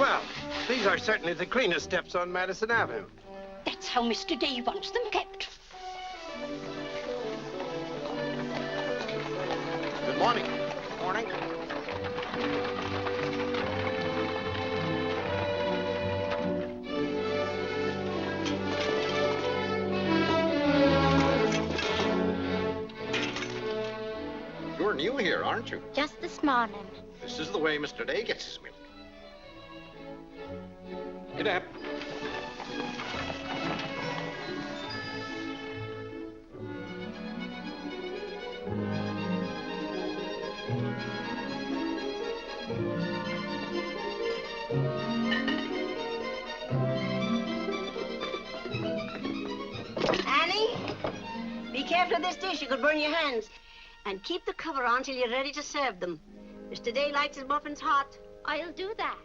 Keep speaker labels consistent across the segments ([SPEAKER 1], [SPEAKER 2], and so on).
[SPEAKER 1] Well, these are certainly the cleanest steps on Madison Avenue.
[SPEAKER 2] That's how Mr. Day wants them kept.
[SPEAKER 1] Good morning.
[SPEAKER 3] Morning. You're new here, aren't you?
[SPEAKER 4] Just this morning.
[SPEAKER 3] This is the way Mr. Day gets his milk.
[SPEAKER 1] Get up.
[SPEAKER 2] Annie, be careful of this dish. You could burn your hands. And keep the cover on till you're ready to serve them. Mr. Day likes his muffins hot.
[SPEAKER 4] I'll do that.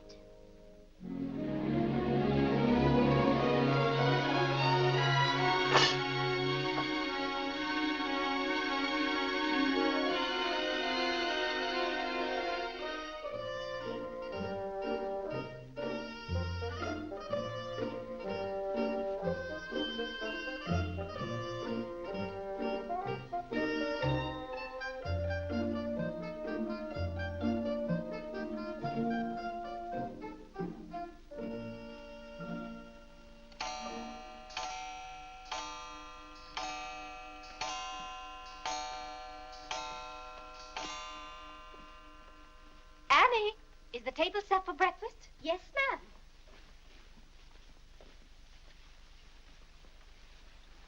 [SPEAKER 4] Annie, is the table set for breakfast? Yes, ma'am.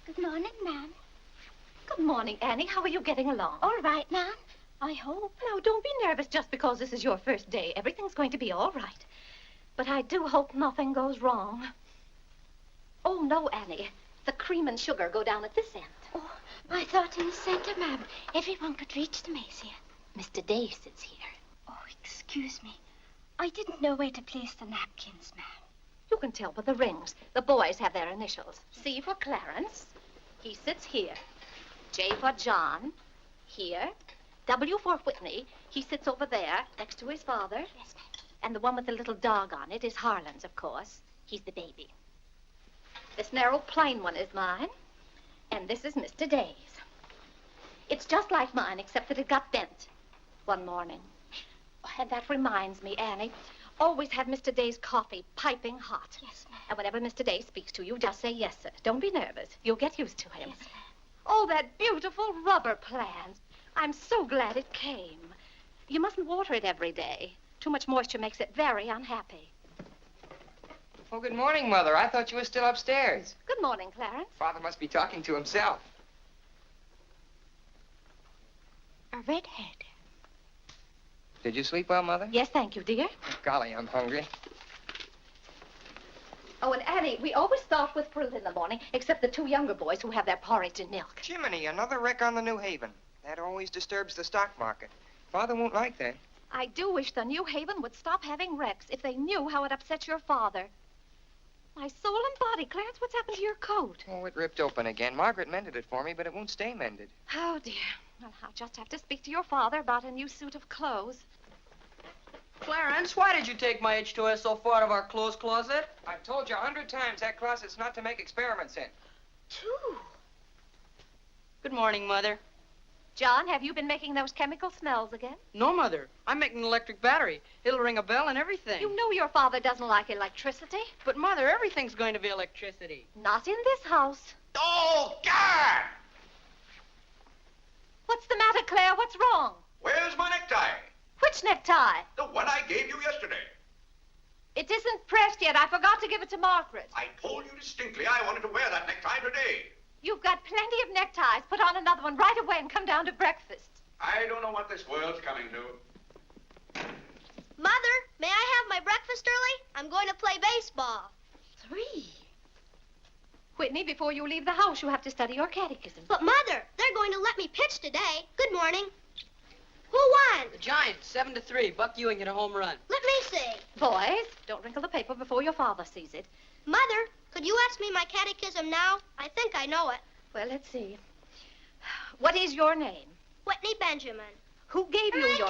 [SPEAKER 4] Good morning, ma'am. Good morning, Annie. How are you getting along? All right, ma'am. I hope. Now, don't be nervous just because this is your first day. Everything's going to be all right. But I do hope nothing goes wrong. Oh, no, Annie. The cream and sugar go down at this end. Oh, I thought in the center, ma'am. Everyone could reach them easier.
[SPEAKER 2] Mr. Day sits here.
[SPEAKER 4] Oh, excuse me. I didn't know where to place the napkins, ma'am.
[SPEAKER 5] You can tell by the rings. The boys have their initials. C for Clarence. He sits here. J for John. Here. W for Whitney. He sits over there, next to his father.
[SPEAKER 4] Yes, ma'am.
[SPEAKER 5] And the one with the little dog on it is Harlan's, of course. He's the baby. This narrow, plain one is mine. And this is Mr. Day's. It's just like mine, except that it got bent one morning. Oh, and that reminds me, Annie, always have Mr. Day's coffee piping hot.
[SPEAKER 4] Yes, ma'am.
[SPEAKER 5] And whenever Mr. Day speaks to you, just say yes, sir. Don't be nervous. You'll get used to him.
[SPEAKER 4] Yes, ma'am.
[SPEAKER 5] Oh, that beautiful rubber plant. I'm so glad it came. You mustn't water it every day. Too much moisture makes it very unhappy.
[SPEAKER 6] Oh, good morning, Mother. I thought you were still upstairs.
[SPEAKER 5] Good morning, Clarence.
[SPEAKER 6] Father must be talking to himself.
[SPEAKER 4] A redhead.
[SPEAKER 6] Did you sleep well, Mother?
[SPEAKER 5] Yes, thank you, dear.
[SPEAKER 6] Golly, I'm hungry.
[SPEAKER 5] Oh, and Annie, we always start with fruit in the morning, except the two younger boys who have their porridge and milk.
[SPEAKER 6] Jiminy, another wreck on the New Haven. That always disturbs the stock market. Father won't like that.
[SPEAKER 5] I do wish the New Haven would stop having wrecks if they knew how it upsets your father. My soul and body, Clarence, what's happened to your coat?
[SPEAKER 6] Oh, it ripped open again. Margaret mended it for me, but it won't stay mended.
[SPEAKER 5] Oh, dear. Well, I'll just have to speak to your father about a new suit of clothes.
[SPEAKER 7] Clarence, why did you take my H2S so far out of our clothes closet?
[SPEAKER 6] I've told you 100 times that closet's not to make experiments in.
[SPEAKER 7] Two. Good morning, Mother.
[SPEAKER 5] John, have you been making those chemical smells again?
[SPEAKER 7] No, Mother. I'm making an electric battery. It'll ring a bell and everything.
[SPEAKER 5] You know your father doesn't like electricity.
[SPEAKER 7] But, Mother, everything's going to be electricity.
[SPEAKER 5] Not in this house.
[SPEAKER 3] Oh, God!
[SPEAKER 5] What's the matter, Claire? What's wrong?
[SPEAKER 3] Where's my necktie?
[SPEAKER 5] Which necktie?
[SPEAKER 3] The one I gave you yesterday.
[SPEAKER 5] It isn't pressed yet. I forgot to give it to Margaret.
[SPEAKER 3] I told you distinctly I wanted to wear that necktie today.
[SPEAKER 5] You've got plenty of neckties. Put on another one right away and come down to breakfast.
[SPEAKER 3] I don't know what this world's coming to.
[SPEAKER 8] Mother, may I have my breakfast early? I'm going to play baseball.
[SPEAKER 5] 3. Whitney, before you leave the house, you have to study your catechism.
[SPEAKER 8] But, Mother, they're going to let me pitch today. Good morning. Who won?
[SPEAKER 7] The Giants, 7-3. Buck Ewing hit a home run.
[SPEAKER 8] Let me see.
[SPEAKER 5] Boys, don't wrinkle the paper before your father sees it.
[SPEAKER 8] Mother, could you ask me my catechism now? I think I know it.
[SPEAKER 5] Well, let's see. What is your name?
[SPEAKER 8] Whitney Benjamin.
[SPEAKER 5] Who gave you your...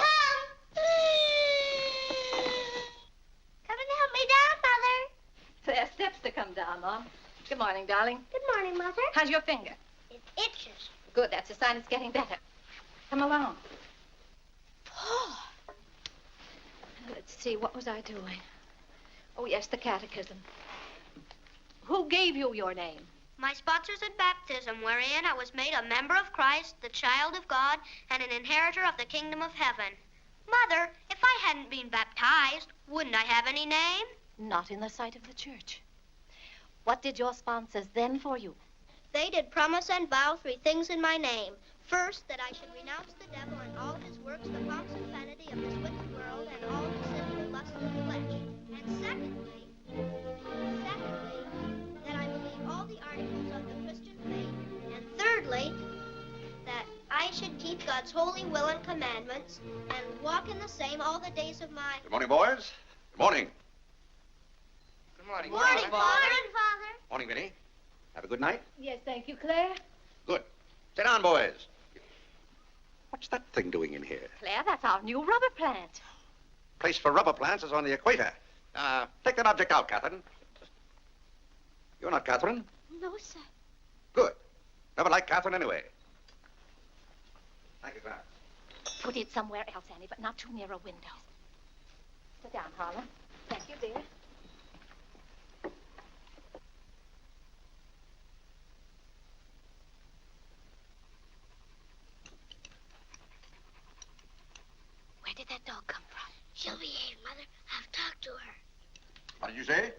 [SPEAKER 8] Come and help me
[SPEAKER 5] on, Mom. Good morning, darling.
[SPEAKER 8] Good morning, Mother.
[SPEAKER 5] How's your finger?
[SPEAKER 8] It itches.
[SPEAKER 5] Good, that's a sign it's getting better. Come along. Oh. Let's see, what was I doing? Oh, yes, the catechism. Who gave you your name?
[SPEAKER 8] My sponsors at baptism, wherein I was made a member of Christ, the child of God, and an inheritor of the kingdom of heaven. Mother, if I hadn't been baptized, wouldn't I have any name?
[SPEAKER 5] Not in the sight of the church. What did your sponsors then for you?
[SPEAKER 8] They did promise and vow 3 things in my name. First, that I should renounce the devil and all his works, the pomps and vanity of this wicked world, and all the sinful lusts of the flesh. And secondly, that I believe all the articles of the Christian faith. And thirdly, that I should keep God's holy will and commandments and walk in the same all the days of my...
[SPEAKER 3] Good morning, boys. Good morning.
[SPEAKER 6] Good morning.
[SPEAKER 8] Morning,
[SPEAKER 6] Father.
[SPEAKER 8] Father.
[SPEAKER 3] Morning, Vinny. Have a good night?
[SPEAKER 5] Yes, thank you, Claire.
[SPEAKER 3] Good. Sit down, boys. What's that thing doing in here?
[SPEAKER 5] Claire, that's our new rubber plant.
[SPEAKER 3] Place for rubber plants is on the equator. Take that object out, Catherine. You're not Catherine?
[SPEAKER 8] No, sir.
[SPEAKER 3] Good. Never liked Catherine anyway. Thank you, Clarence.
[SPEAKER 5] Put it somewhere else, Annie, but not too near a window. Sit down, Harlan. Thank you, dear. Where did that dog come from?
[SPEAKER 8] She'll behave, Mother. I've talked to her.
[SPEAKER 3] What did you say?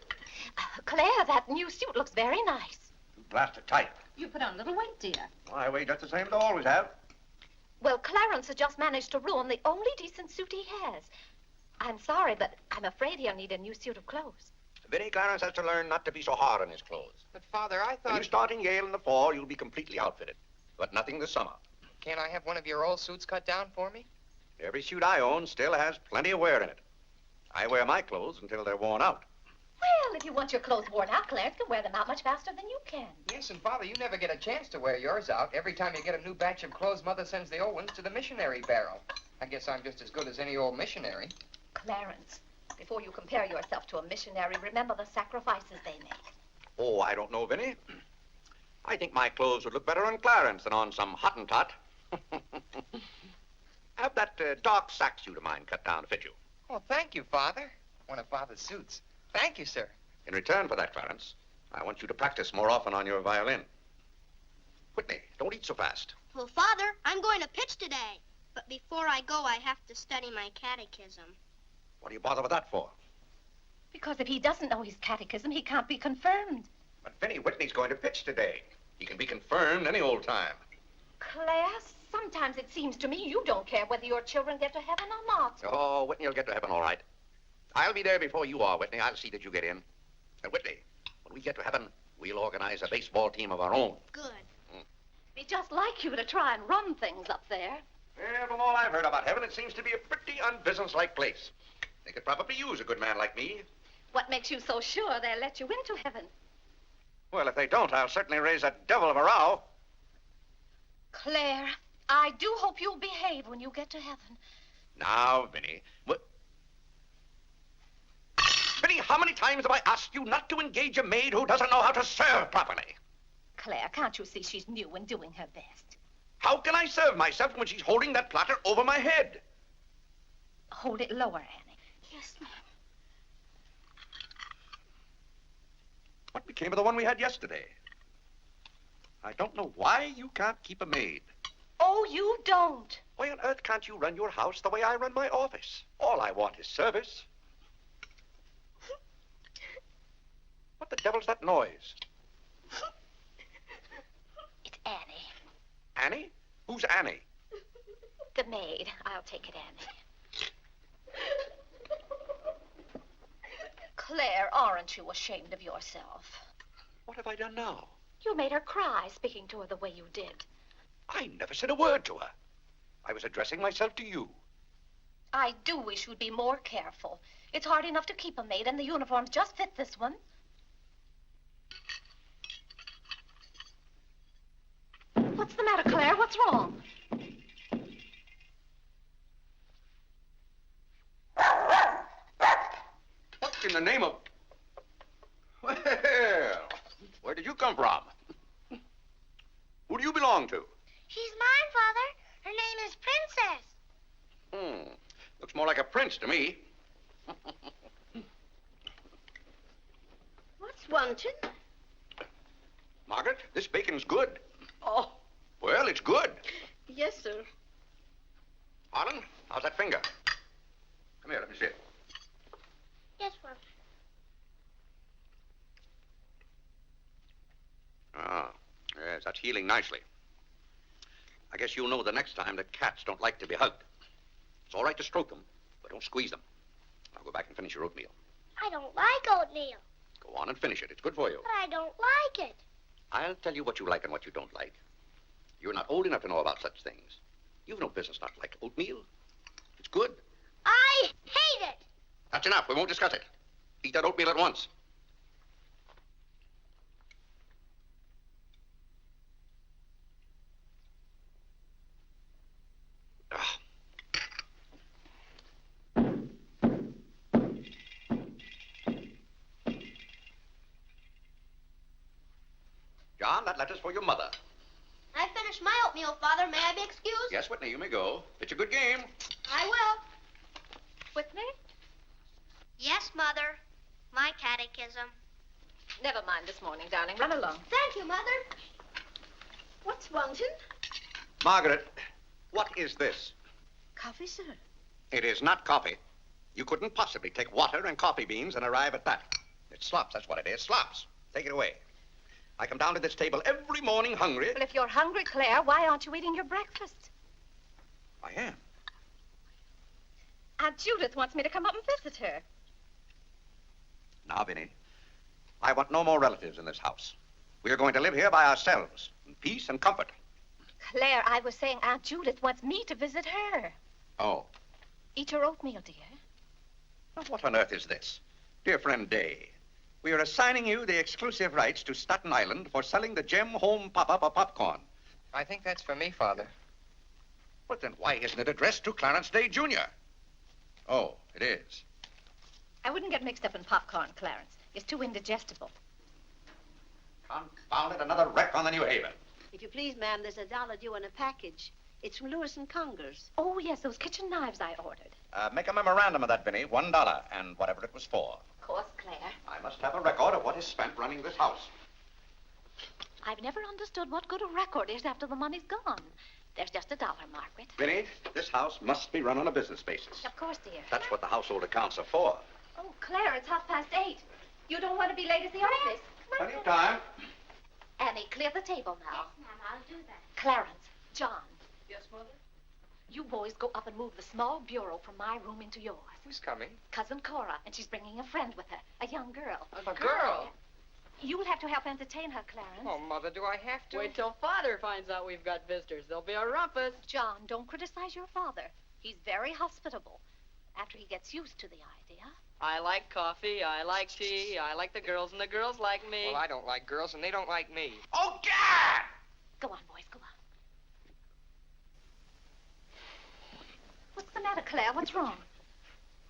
[SPEAKER 5] Claire, that new suit looks very nice.
[SPEAKER 3] You blasted tight.
[SPEAKER 4] You put on a little weight, dear.
[SPEAKER 3] I weigh just the same as I always have.
[SPEAKER 5] Well, Clarence has just managed to ruin the only decent suit he has. I'm sorry, but I'm afraid he'll need a new suit of clothes.
[SPEAKER 3] Vinny, Clarence has to learn not to be so hard on his clothes.
[SPEAKER 6] But, Father, I
[SPEAKER 3] When you
[SPEAKER 6] thought...
[SPEAKER 3] start in Yale in the fall, you'll be completely outfitted. But nothing this summer.
[SPEAKER 6] Can't I have one of your old suits cut down for me?
[SPEAKER 3] Every suit I own still has plenty of wear in it. I wear my clothes until they're worn out.
[SPEAKER 5] Well, if you want your clothes worn out, Clarence can wear them out much faster than you can.
[SPEAKER 6] Yes, and Father, you never get a chance to wear yours out. Every time you get a new batch of clothes, Mother sends the old ones to the missionary barrel. I guess I'm just as good as any old missionary.
[SPEAKER 5] Clarence, before you compare yourself to a missionary, remember the sacrifices they make.
[SPEAKER 3] Oh, I don't know, Vinny. I think my clothes would look better on Clarence than on some Hottentot. Have that dark sack suit of mine cut down to fit you.
[SPEAKER 6] Oh, thank you, Father. One of Father's suits. Thank you, sir.
[SPEAKER 3] In return for that, Clarence, I want you to practice more often on your violin. Whitney, don't eat so fast.
[SPEAKER 8] Well, Father, I'm going to pitch today. But before I go, I have to study my catechism.
[SPEAKER 3] What do you bother with that for?
[SPEAKER 5] Because if he doesn't know his catechism, he can't be confirmed.
[SPEAKER 3] But Vinny, Whitney's going to pitch today. He can be confirmed any old time.
[SPEAKER 5] Claire, sometimes it seems to me you don't care whether your children get to heaven or not.
[SPEAKER 3] Oh, Whitney will get to heaven all right. I'll be there before you are, Whitney. I'll see that you get in. And Whitney, when we get to heaven, we'll organize a baseball team of our own.
[SPEAKER 8] Good.
[SPEAKER 5] Be just like you to try and run things up there.
[SPEAKER 3] Well, from all I've heard about heaven, it seems to be a pretty unbusinesslike place. They could probably use a good man like me.
[SPEAKER 5] What makes you so sure they'll let you into heaven?
[SPEAKER 3] Well, if they don't, I'll certainly raise a devil of a row.
[SPEAKER 5] Claire, I do hope you'll behave when you get to heaven.
[SPEAKER 3] Now, Vinny, Vinny, how many times have I asked you not to engage a maid who doesn't know how to serve properly?
[SPEAKER 5] Claire, can't you see she's new and doing her best?
[SPEAKER 3] How can I serve myself when she's holding that platter over my head?
[SPEAKER 5] Hold it lower, Annie.
[SPEAKER 8] Yes, ma'am.
[SPEAKER 3] What became of the one we had yesterday? I don't know why you can't keep a maid.
[SPEAKER 5] Oh, you don't.
[SPEAKER 3] Why on earth can't you run your house the way I run my office? All I want is service. What the devil's that noise?
[SPEAKER 5] It's Annie.
[SPEAKER 3] Annie? Who's Annie?
[SPEAKER 5] The maid. I'll take it, Annie. Claire, aren't you ashamed of yourself?
[SPEAKER 3] What have I done now?
[SPEAKER 5] You made her cry speaking to her the way you did.
[SPEAKER 3] I never said a word to her. I was addressing myself to you.
[SPEAKER 5] I do wish you'd be more careful. It's hard enough to keep a maid, and the uniforms just fit this one. What's the matter, Claire? What's wrong?
[SPEAKER 3] What in the name of... Well, Where did you come from? Who do you belong to?
[SPEAKER 8] She's mine, Father. Her name is Princess.
[SPEAKER 3] Looks more like a prince to me.
[SPEAKER 2] What's wanted?
[SPEAKER 3] Margaret, this bacon's good.
[SPEAKER 2] Oh,
[SPEAKER 3] Well, it's good.
[SPEAKER 2] yes, sir.
[SPEAKER 3] Harlan, how's that finger? Come here, let me see it.
[SPEAKER 8] Yes, Father.
[SPEAKER 3] Ah, yes, that's healing nicely. I guess you'll know the next time that cats don't like to be hugged. It's all right to stroke them, but don't squeeze them. Now go back and finish your oatmeal.
[SPEAKER 8] I don't like oatmeal.
[SPEAKER 3] Go on and finish it. It's good for you.
[SPEAKER 8] But I don't like it.
[SPEAKER 3] I'll tell you what you like and what you don't like. You're not old enough to know about such things. You've no business not to like oatmeal. It's good.
[SPEAKER 8] I hate it.
[SPEAKER 3] That's enough. We won't discuss it. Eat that oatmeal at once. Ah. John, that letter's for your mother.
[SPEAKER 8] I finished my oatmeal, Father. May I be excused?
[SPEAKER 3] Yes, Whitney, you may go. It's a good game.
[SPEAKER 8] I will.
[SPEAKER 5] Whitney?
[SPEAKER 8] Yes, Mother. My catechism.
[SPEAKER 5] Never mind this morning, darling. Run along.
[SPEAKER 8] Thank you, Mother.
[SPEAKER 2] What's wanted?
[SPEAKER 3] Margaret, what is this?
[SPEAKER 2] Coffee, sir.
[SPEAKER 3] It is not coffee. You couldn't possibly take water and coffee beans and arrive at that. It's slops, that's what it is. Slops. Take it away. I come down to this table every morning hungry.
[SPEAKER 5] Well, if you're hungry, Claire, why aren't you eating your breakfast?
[SPEAKER 3] I am.
[SPEAKER 5] Aunt Judith wants me to come up and visit her.
[SPEAKER 3] Now, Vinny, I want no more relatives in this house. We are going to live here by ourselves, in peace and comfort.
[SPEAKER 5] Claire, I was saying Aunt Judith wants me to visit her.
[SPEAKER 3] Oh.
[SPEAKER 5] Eat your oatmeal, dear.
[SPEAKER 3] Now, what on earth is this? Dear friend Day, we are assigning you the exclusive rights to Staten Island for selling the Gem Home Pop-Up of popcorn.
[SPEAKER 6] I think that's for me, Father.
[SPEAKER 3] But then why isn't it addressed to Clarence Day, Jr.? Oh, it is.
[SPEAKER 5] I wouldn't get mixed up in popcorn, Clarence. It's too indigestible.
[SPEAKER 3] Confound it, another wreck on the New Haven.
[SPEAKER 2] If you please, ma'am, there's $1 due on a package. It's from Lewis and Congers.
[SPEAKER 5] Oh, yes, those kitchen knives I ordered.
[SPEAKER 3] Make a memorandum of that, Vinny. $1, and whatever it was for.
[SPEAKER 5] Of course, Claire.
[SPEAKER 3] I must have a record of what is spent running this house.
[SPEAKER 5] I've never understood what good a record is after the money's gone. There's just $1, Margaret.
[SPEAKER 3] Vinny, this house must be run on a business basis.
[SPEAKER 5] Of course, dear.
[SPEAKER 3] That's what the household accounts are for.
[SPEAKER 5] Oh, Claire, it's 8:30. You don't want to be late at the office.
[SPEAKER 3] Plenty of time.
[SPEAKER 5] Annie, clear the table now.
[SPEAKER 8] Yes, Ma'am, I'll do that.
[SPEAKER 5] Clarence, John,
[SPEAKER 7] Yes, Mother?
[SPEAKER 5] you boys go up and move the small bureau from my room into yours.
[SPEAKER 6] Who's coming?
[SPEAKER 5] Cousin Cora, and she's bringing a friend with her, a young girl.
[SPEAKER 7] A girl?
[SPEAKER 5] You'll have to help entertain her, Clarence.
[SPEAKER 6] Oh, Mother, do I have to?
[SPEAKER 7] Wait till Father finds out we've got visitors. There'll be a rumpus.
[SPEAKER 5] John, don't criticize your father. He's very hospitable after he gets used to the idea.
[SPEAKER 7] I like coffee, I like tea, I like the girls, and the girls like me.
[SPEAKER 6] Well, I don't like girls, and they don't like me.
[SPEAKER 3] Oh, God!
[SPEAKER 5] Go on, boys, go on. What's the matter, Claire? What's wrong?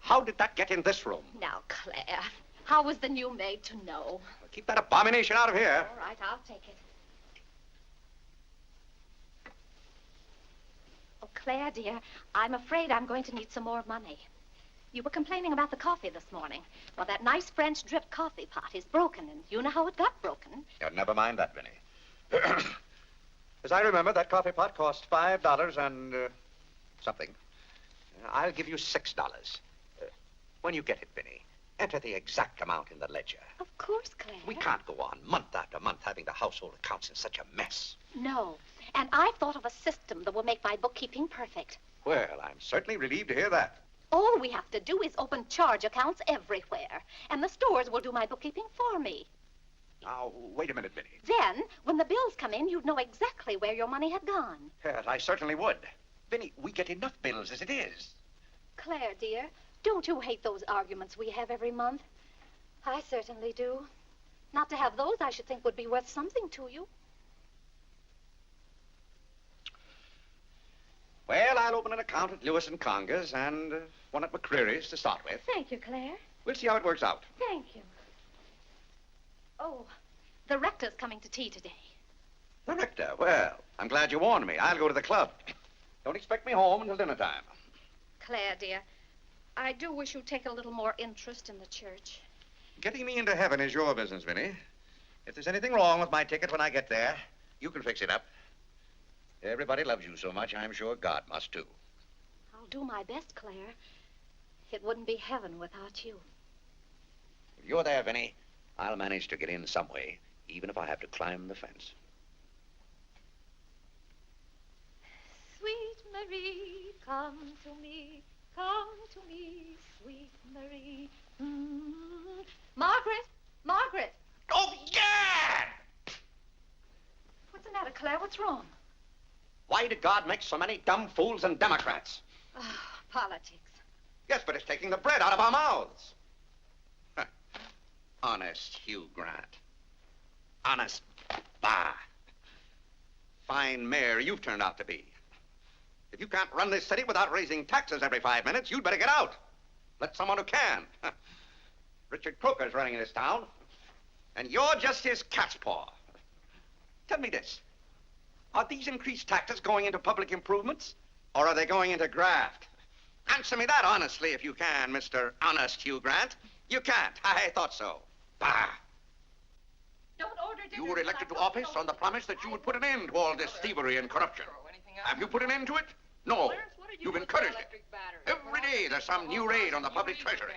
[SPEAKER 3] How did that get in this room?
[SPEAKER 5] Now, Claire, how was the new maid to know?
[SPEAKER 3] Well, keep that abomination out of here.
[SPEAKER 5] All right, I'll take it. Oh, Claire, dear, I'm afraid I'm going to need some more money. You were complaining about the coffee this morning. Well, that nice French drip coffee pot is broken, and you know how it got broken.
[SPEAKER 3] Yeah, never mind that, Vinny. As I remember, that coffee pot cost $5 and something. I'll give you $6. When you get it, Vinny, enter the exact amount in the ledger.
[SPEAKER 5] Of course, Claire.
[SPEAKER 3] We can't go on month after month having the household accounts in such a mess.
[SPEAKER 5] No, and I've thought of a system that will make my bookkeeping perfect.
[SPEAKER 3] Well, I'm certainly relieved to hear that.
[SPEAKER 5] All we have to do is open charge accounts everywhere, and the stores will do my bookkeeping for me.
[SPEAKER 3] Now, wait a minute, Vinny.
[SPEAKER 5] Then, when the bills come in, you'd know exactly where your money had gone.
[SPEAKER 3] Yes, I certainly would. Vinny, we get enough bills as it is.
[SPEAKER 5] Claire, dear, don't you hate those arguments we have every month? I certainly do. Not to have those, I should think, would be worth something to you.
[SPEAKER 3] Well, I'll open an account at Lewis and Congers and one at McCreary's to start with.
[SPEAKER 5] Thank you, Claire.
[SPEAKER 3] We'll see how it works out.
[SPEAKER 5] Thank you. Oh, The rector's coming to tea today.
[SPEAKER 3] The rector? Well, I'm glad you warned me. I'll go to the club. Don't expect me home until dinner time.
[SPEAKER 5] Claire, dear, I do wish you'd take a little more interest in the church.
[SPEAKER 3] Getting me into heaven is your business, Vinny. If there's anything wrong with my ticket when I get there, you can fix it up. Everybody loves you so much, I'm sure God must too.
[SPEAKER 5] I'll do my best, Claire. It wouldn't be heaven without you.
[SPEAKER 3] If you're there, Vinny, I'll manage to get in some way, even if I have to climb the fence.
[SPEAKER 5] Sweet Marie, come to me, sweet Marie. Margaret! Margaret!
[SPEAKER 3] Oh, Gad!
[SPEAKER 5] What's the matter, Claire? What's wrong?
[SPEAKER 3] Why did God make so many dumb fools and Democrats?
[SPEAKER 5] Oh, politics.
[SPEAKER 3] Yes, but it's taking the bread out of our mouths. Huh. Honest Hugh Grant. Honest, bah. Fine mayor you've turned out to be. If you can't run this city without raising taxes every 5 minutes, you'd better get out. Let someone who can. Richard Croker's running in this town, and you're just his cat's paw. Tell me this. Are these increased taxes going into public improvements, or are they going into graft? Answer me that honestly if you can, Mr. Honest Hugh Grant. You can't. I thought so. Bah.
[SPEAKER 5] Don't order dinner.
[SPEAKER 3] You were elected to office on the promise that you would put an end to all this thievery and corruption. Have you put an end to it? No. You've encouraged it. Every day there's some new raid on the public treasury.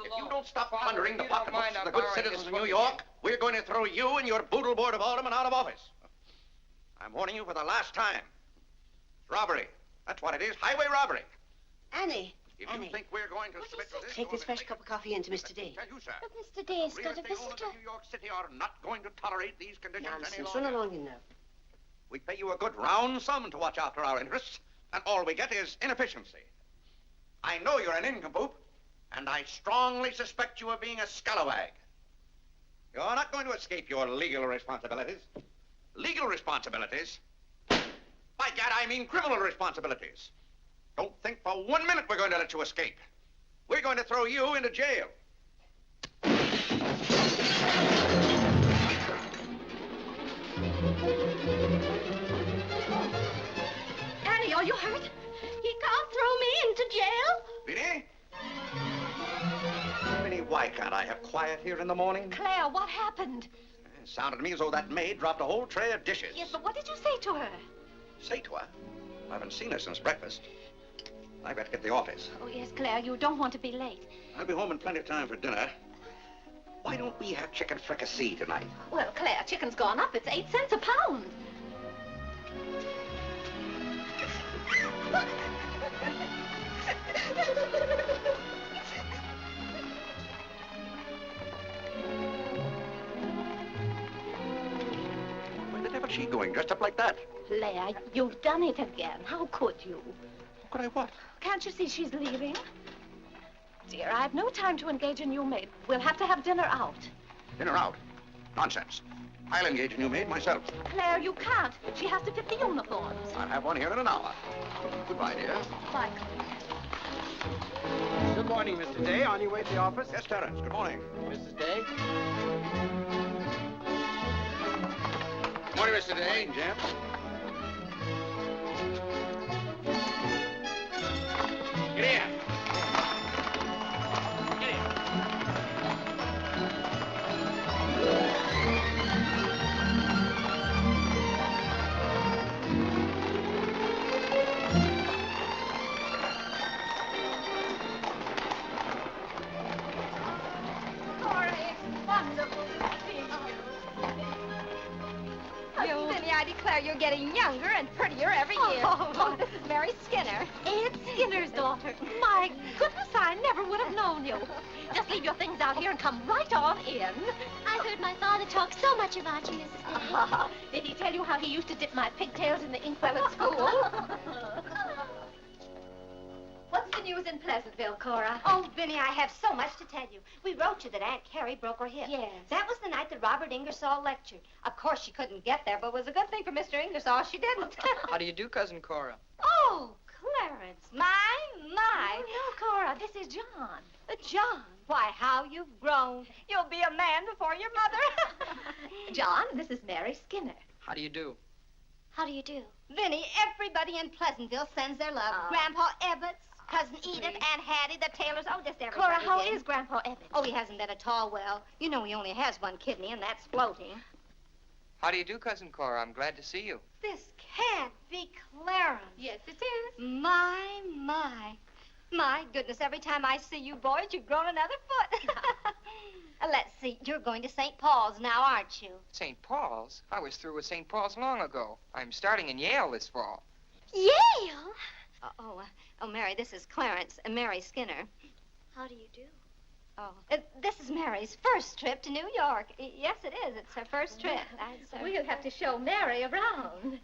[SPEAKER 3] If you don't stop plundering the pocketbooks of the good citizens of New York, we're going to throw you and your boodle board of aldermen out of office. I'm warning you for the last time. It's robbery. That's what it is. Highway robbery.
[SPEAKER 2] Annie.
[SPEAKER 3] If
[SPEAKER 2] Annie.
[SPEAKER 3] you think we're going to submit to this...
[SPEAKER 2] Take this fresh cup of coffee in to Mr. Day.
[SPEAKER 3] Tell you, sir.
[SPEAKER 4] But Mr. Day's
[SPEAKER 3] Real
[SPEAKER 4] got a
[SPEAKER 3] estate owners
[SPEAKER 4] visitor.
[SPEAKER 3] of New York City are not going to tolerate these conditions any
[SPEAKER 2] Nonsense.
[SPEAKER 3] longer.
[SPEAKER 2] Run along in now.
[SPEAKER 3] We pay you a good round sum to watch after our interests, and all we get is inefficiency. I know you're an nincompoop, and I strongly suspect you of being a scalawag. You're not going to escape your legal responsibilities. Legal responsibilities? By gad, I mean criminal responsibilities. Don't think for 1 minute we're going to let you escape. We're going to throw you into jail.
[SPEAKER 5] Annie, are you hurt?
[SPEAKER 8] He can't throw me into jail.
[SPEAKER 3] Vinny? Vinny, why can't I have quiet here in the morning?
[SPEAKER 5] Claire, what happened?
[SPEAKER 3] It sounded to me as though that maid dropped a whole tray of dishes.
[SPEAKER 5] Yes, but what did you say to her?
[SPEAKER 3] Say to her? I haven't seen her since breakfast. I've got to get to the office.
[SPEAKER 5] Oh, yes, Claire, you don't want to be late.
[SPEAKER 3] I'll be home in plenty of time for dinner. Why don't we have chicken fricassee tonight?
[SPEAKER 5] Well, Claire, chicken's gone up. It's 8 cents a pound.
[SPEAKER 3] Where the devil's she going, dressed up like that?
[SPEAKER 5] Claire, you've done it again. How could you?
[SPEAKER 3] How could I what?
[SPEAKER 5] Can't you see she's leaving? Dear, I've no time to engage a new maid. We'll have to have dinner out.
[SPEAKER 3] Dinner out? Nonsense. I'll engage a new maid myself.
[SPEAKER 5] Claire, you can't. She has to fit the uniforms.
[SPEAKER 3] I'll have one here in an hour. Goodbye, dear.
[SPEAKER 5] Bye, Claire.
[SPEAKER 1] Good morning, Mr. Day. On your way to the office?
[SPEAKER 3] Yes, Terence. Good morning.
[SPEAKER 1] Mrs. Day?
[SPEAKER 3] Good morning, Mr. Day. James.
[SPEAKER 1] Get here. Get here.
[SPEAKER 5] Cora, it's wonderful to see you.
[SPEAKER 9] Vinny, I declare you're getting younger and prettier every year.
[SPEAKER 5] Oh.
[SPEAKER 9] This is Mary Skinner.
[SPEAKER 5] It's Skinner's daughter. My goodness, I never would have known you. Just leave your things out here and come right on in.
[SPEAKER 8] I heard my father talk so much about you, Mrs. Day.
[SPEAKER 5] Did he tell you how he used to dip my pigtails in the inkwell at school? What's the news in Pleasantville, Cora?
[SPEAKER 2] Oh, Vinny, I have so much to tell you. We wrote you that Aunt Carrie broke her hip.
[SPEAKER 5] Yes.
[SPEAKER 2] That was the night that Robert Ingersoll lectured. Of course, she couldn't get there, but it was a good thing for Mr. Ingersoll she didn't.
[SPEAKER 7] How do you do, Cousin Cora?
[SPEAKER 5] Oh,
[SPEAKER 9] Clarence, my.
[SPEAKER 5] Oh, no, Cora, this is John.
[SPEAKER 9] John, why, how you've grown. You'll be a man before your mother.
[SPEAKER 5] John, this is Mary Skinner.
[SPEAKER 6] How do you do?
[SPEAKER 8] How do you do?
[SPEAKER 9] Vinny, everybody in Pleasantville sends their love. Grandpa Ebbets, Cousin Edith, Aunt Hattie, the Taylors, just everybody.
[SPEAKER 5] Cora, how
[SPEAKER 9] did.
[SPEAKER 5] is Grandpa Evans?
[SPEAKER 9] Oh, he hasn't been at all well. You know he only has one kidney, and that's floating.
[SPEAKER 6] How do you do, Cousin Cora? I'm glad to see you.
[SPEAKER 9] This can't be Clarence.
[SPEAKER 5] Yes, it is.
[SPEAKER 9] My. My goodness, every time I see you boys, you've grown another foot. Let's see, you're going to St. Paul's now, aren't you?
[SPEAKER 6] St. Paul's? I was through with St. Paul's long ago. I'm starting in Yale this fall.
[SPEAKER 8] Yale?
[SPEAKER 9] Oh, Mary, this is Clarence, Mary Skinner.
[SPEAKER 8] How do you do?
[SPEAKER 9] Oh, this is Mary's first trip to New York. Yes, it is. It's her first trip.
[SPEAKER 5] We'll have to show Mary around.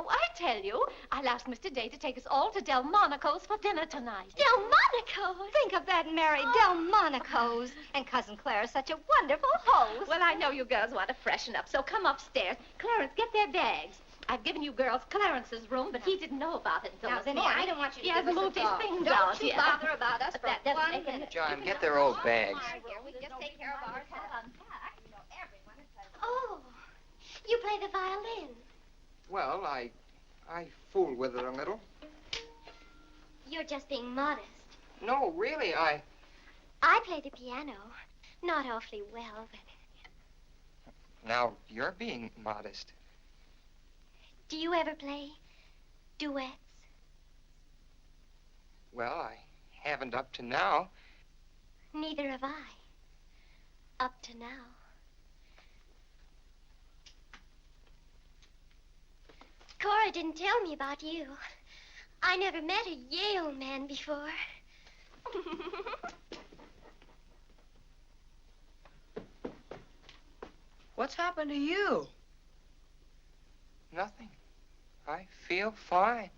[SPEAKER 5] Oh, I tell you, I'll ask Mr. Day to take us all to Delmonico's for dinner tonight.
[SPEAKER 8] Delmonico's?
[SPEAKER 9] Think of that, Mary, Delmonico's. And Cousin Clara's such a wonderful host.
[SPEAKER 5] Well, I know you girls want to freshen up, so come upstairs. Clarence, get their bags. I've given you girls Clarence's room, but he didn't know about it until
[SPEAKER 9] Now,
[SPEAKER 5] this
[SPEAKER 9] Vinny,
[SPEAKER 5] morning.
[SPEAKER 9] I don't want you to
[SPEAKER 5] He hasn't
[SPEAKER 9] give us
[SPEAKER 5] moved
[SPEAKER 9] a
[SPEAKER 5] his
[SPEAKER 9] call.
[SPEAKER 5] things out
[SPEAKER 9] Don't you
[SPEAKER 5] yet.
[SPEAKER 9] bother about us
[SPEAKER 5] But
[SPEAKER 9] for
[SPEAKER 5] that doesn't
[SPEAKER 9] 1
[SPEAKER 5] make any
[SPEAKER 9] minute.
[SPEAKER 6] John, get their old bags.
[SPEAKER 9] We just take care of ours.
[SPEAKER 8] Oh, you play the violin.
[SPEAKER 6] Well, I fool with it a little.
[SPEAKER 8] You're just being modest.
[SPEAKER 6] No, really,
[SPEAKER 8] I play the piano. Not awfully well, but...
[SPEAKER 6] Now, you're being modest.
[SPEAKER 8] Do you ever play duets?
[SPEAKER 6] Well, I haven't up to now.
[SPEAKER 8] Neither have I. Up to now. Cora didn't tell me about you. I never met a Yale man before.
[SPEAKER 7] What's happened to you?
[SPEAKER 6] Nothing. I feel fine.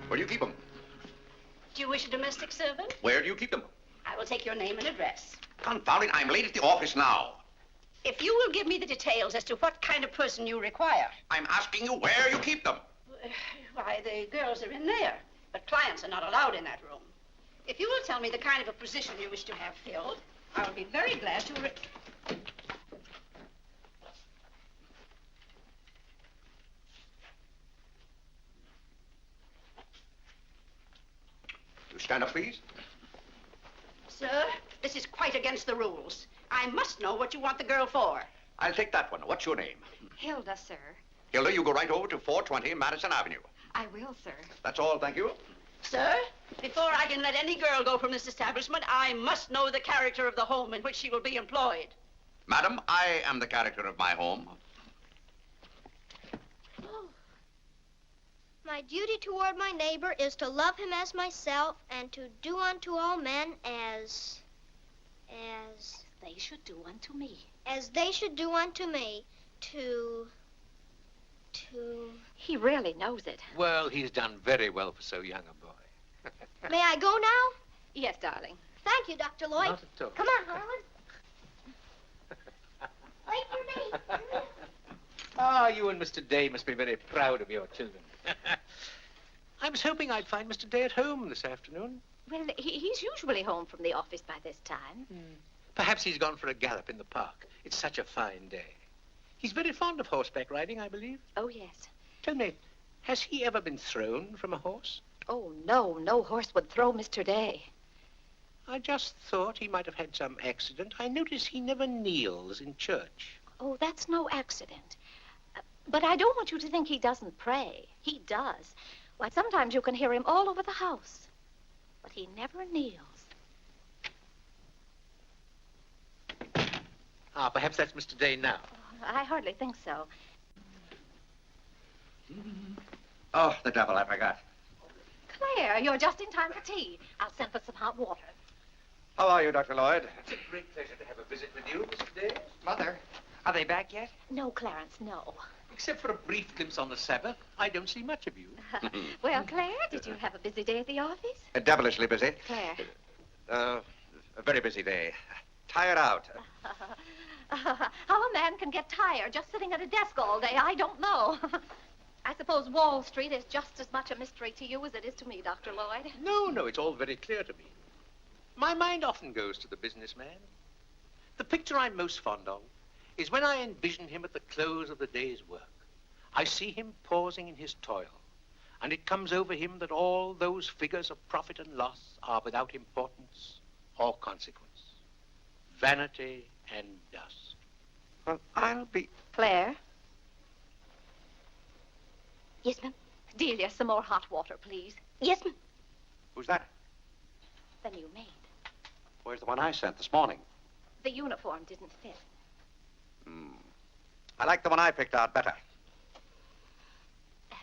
[SPEAKER 3] Where do you keep them?
[SPEAKER 2] Do you wish a domestic servant?
[SPEAKER 3] Where do you keep them?
[SPEAKER 2] I will take your name and address.
[SPEAKER 3] Confound it, I'm late at the office now.
[SPEAKER 2] If you will give me the details as to what kind of person you require.
[SPEAKER 3] I'm asking you where you keep them.
[SPEAKER 2] Why, the girls are in there, but clients are not allowed in that room. If you will tell me the kind of a position you wish to have filled, I will be very glad to...
[SPEAKER 3] You stand up, please.
[SPEAKER 2] Sir, this is quite against the rules. I must know what you want the girl for.
[SPEAKER 3] I'll take that one. What's your name?
[SPEAKER 9] Hilda, sir.
[SPEAKER 3] Hilda, you go right over to 420 Madison Avenue.
[SPEAKER 9] I will, sir.
[SPEAKER 3] That's all, thank you.
[SPEAKER 2] Sir, before I can let any girl go from this establishment, I must know the character of the home in which she will be employed.
[SPEAKER 3] Madam, I am the character of my home.
[SPEAKER 8] My duty toward my neighbor is to love him as myself and to do unto all men as
[SPEAKER 5] They should do unto me.
[SPEAKER 8] as they should do unto me. To...
[SPEAKER 5] He really knows it.
[SPEAKER 1] Well, he's done very well for so young a boy.
[SPEAKER 8] May I go now?
[SPEAKER 5] Yes, darling.
[SPEAKER 8] Thank you, Dr. Lloyd.
[SPEAKER 1] Not at all.
[SPEAKER 8] Come on, Harlan. Wait for me.
[SPEAKER 1] Ah, you and Mr. Day must be very proud of your children. I was hoping I'd find Mr. Day at home this afternoon.
[SPEAKER 5] Well, he's usually home from the office by this time.
[SPEAKER 1] Perhaps he's gone for a gallop in the park. It's such a fine day. He's very fond of horseback riding, I believe.
[SPEAKER 5] Oh, yes.
[SPEAKER 1] Tell me, has he ever been thrown from a horse?
[SPEAKER 5] Oh, no. No horse would throw Mr. Day.
[SPEAKER 1] I just thought he might have had some accident. I notice he never kneels in church.
[SPEAKER 5] Oh, that's no accident. But I don't want you to think he doesn't pray. He does. Why, sometimes you can hear him all over the house. But he never kneels.
[SPEAKER 1] Ah, perhaps that's Mr. Day now.
[SPEAKER 5] I hardly think so.
[SPEAKER 3] Oh, the devil, I forgot.
[SPEAKER 5] Claire, you're just in time for tea. I'll send for some hot water.
[SPEAKER 3] How are you, Dr. Lloyd?
[SPEAKER 1] It's a great pleasure to have a visit with you, Mr. Day.
[SPEAKER 6] Mother, Are they back yet?
[SPEAKER 5] No, Clarence, no.
[SPEAKER 1] Except for a brief glimpse on the Sabbath, I don't see much of you.
[SPEAKER 5] Well, Claire, did you have a busy day at the office?
[SPEAKER 3] Devilishly busy.
[SPEAKER 5] Claire.
[SPEAKER 3] A very busy day. Tired out.
[SPEAKER 5] How a man can get tired just sitting at a desk all day, I don't know. I suppose Wall Street is just as much a mystery to you as it is to me, Dr. Lloyd.
[SPEAKER 1] No, it's all very clear to me. My mind often goes to the businessman. The picture I'm most fond of is when I envision him at the close of the day's work. I see him pausing in his toil, and it comes over him that all those figures of profit and loss are without importance or consequence. Vanity and dust.
[SPEAKER 3] Well, I'll be...
[SPEAKER 5] Claire?
[SPEAKER 2] Yes, ma'am.
[SPEAKER 5] Delia, some more hot water, please.
[SPEAKER 2] Yes, ma'am.
[SPEAKER 3] Who's that?
[SPEAKER 5] The new maid.
[SPEAKER 3] Where's the one I sent this morning?
[SPEAKER 5] The uniform didn't fit.
[SPEAKER 3] I like the one I picked out better.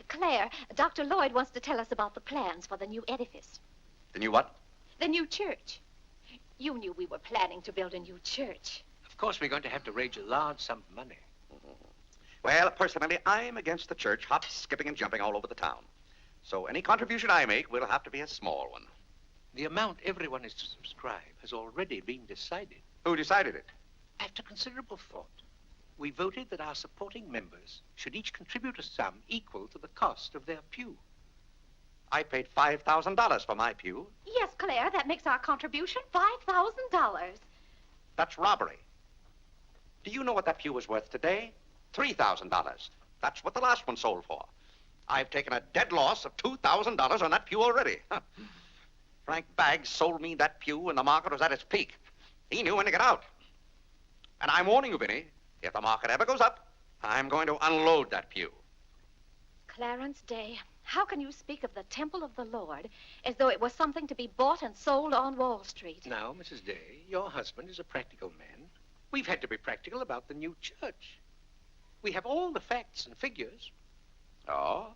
[SPEAKER 5] Claire, Dr. Lloyd wants to tell us about the plans for the new edifice.
[SPEAKER 3] The new what?
[SPEAKER 5] The new church. You knew we were planning to build a new church.
[SPEAKER 1] Of course, we're going to have to raise a large sum of money.
[SPEAKER 3] Well, personally, I'm against the church hopping, skipping, and jumping all over the town. So any contribution I make will have to be a small one.
[SPEAKER 1] The amount everyone is to subscribe has already been decided.
[SPEAKER 3] Who decided it?
[SPEAKER 1] After considerable thought, we voted that our supporting members should each contribute a sum equal to the cost of their pew.
[SPEAKER 3] I paid $5,000 for my pew.
[SPEAKER 5] Yes, Claire, that makes our contribution $5,000.
[SPEAKER 3] That's robbery. Do you know what that pew was worth today? $3,000. That's what the last one sold for. I've taken a dead loss of $2,000 on that pew already. Huh. Frank Baggs sold me that pew when the market was at its peak. He knew when to get out. And I'm warning you, Vinny, if the market ever goes up, I'm going to unload that pew.
[SPEAKER 5] Clarence Day, how can you speak of the temple of the Lord as though it was something to be bought and sold on Wall Street?
[SPEAKER 1] Now, Mrs. Day, your husband is a practical man. We've had to be practical about the new church. We have all the facts and figures.
[SPEAKER 3] Oh?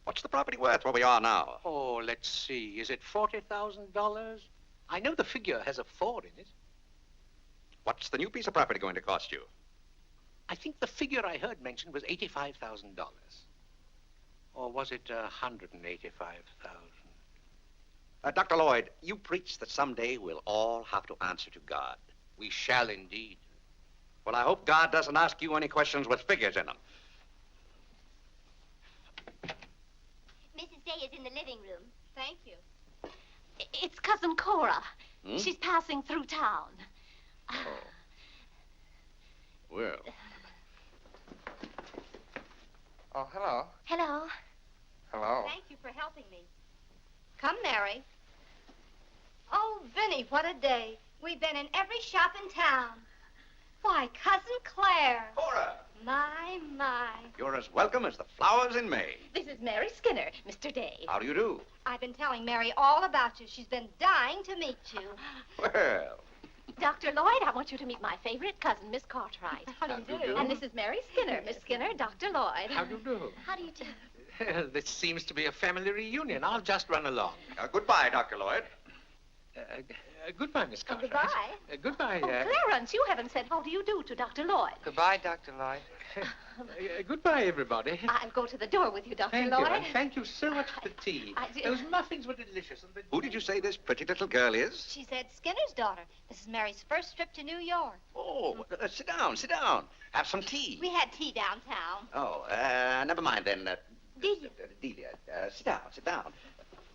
[SPEAKER 3] What's the property worth where we are now?
[SPEAKER 1] Oh, let's see. Is it $40,000? I know the figure has a 4 in it.
[SPEAKER 3] What's the new piece of property going to cost you?
[SPEAKER 1] I think the figure I heard mentioned was $85,000. Or was it $185,000?
[SPEAKER 3] Dr. Lloyd, you preach that someday we'll all have to answer to God.
[SPEAKER 1] We shall indeed.
[SPEAKER 3] Well, I hope God doesn't ask you any questions with figures in them.
[SPEAKER 8] Mrs. Day is in the living room.
[SPEAKER 9] Thank you.
[SPEAKER 5] It's Cousin Cora. She's passing through town.
[SPEAKER 3] Well.
[SPEAKER 6] Oh, hello.
[SPEAKER 5] Hello.
[SPEAKER 6] Hello.
[SPEAKER 9] Thank you for helping me. Come, Mary. Oh, Vinny, what a day. We've been in every shop in town. Why, Cousin Claire.
[SPEAKER 3] Cora!
[SPEAKER 9] My.
[SPEAKER 3] You're as welcome as the flowers in May.
[SPEAKER 5] This is Mary Skinner, Mr. Day.
[SPEAKER 3] How do you do?
[SPEAKER 9] I've been telling Mary all about you. She's been dying to meet you.
[SPEAKER 3] Well,
[SPEAKER 5] Dr. Lloyd, I want you to meet my favorite cousin, Miss Cartwright.
[SPEAKER 9] How do you do?
[SPEAKER 5] And this is Mary Skinner. Miss Skinner, Dr. Lloyd.
[SPEAKER 1] How do you do?
[SPEAKER 5] How do you do?
[SPEAKER 1] This seems to be a family reunion. I'll just run along.
[SPEAKER 3] goodbye, Dr. Lloyd.
[SPEAKER 1] Goodbye, Miss Cartwright.
[SPEAKER 9] goodbye.
[SPEAKER 1] Goodbye.
[SPEAKER 5] Oh, Clarence, you haven't said how do you do to Dr. Lloyd.
[SPEAKER 6] Goodbye, Dr. Lloyd.
[SPEAKER 1] Goodbye, everybody.
[SPEAKER 5] I'll go to the door with you, Dr.
[SPEAKER 1] Thank
[SPEAKER 5] Lloyd.
[SPEAKER 1] you, and thank you so much for the tea. Those muffins were delicious. And
[SPEAKER 3] Who did you say this pretty little girl is?
[SPEAKER 9] She said Skinner's daughter. This is Mary's first trip to New York.
[SPEAKER 3] Oh, sit down, sit down. Have some tea.
[SPEAKER 9] We had tea downtown.
[SPEAKER 3] Oh, never mind then.
[SPEAKER 9] Delia.
[SPEAKER 3] Delia, sit down, sit down.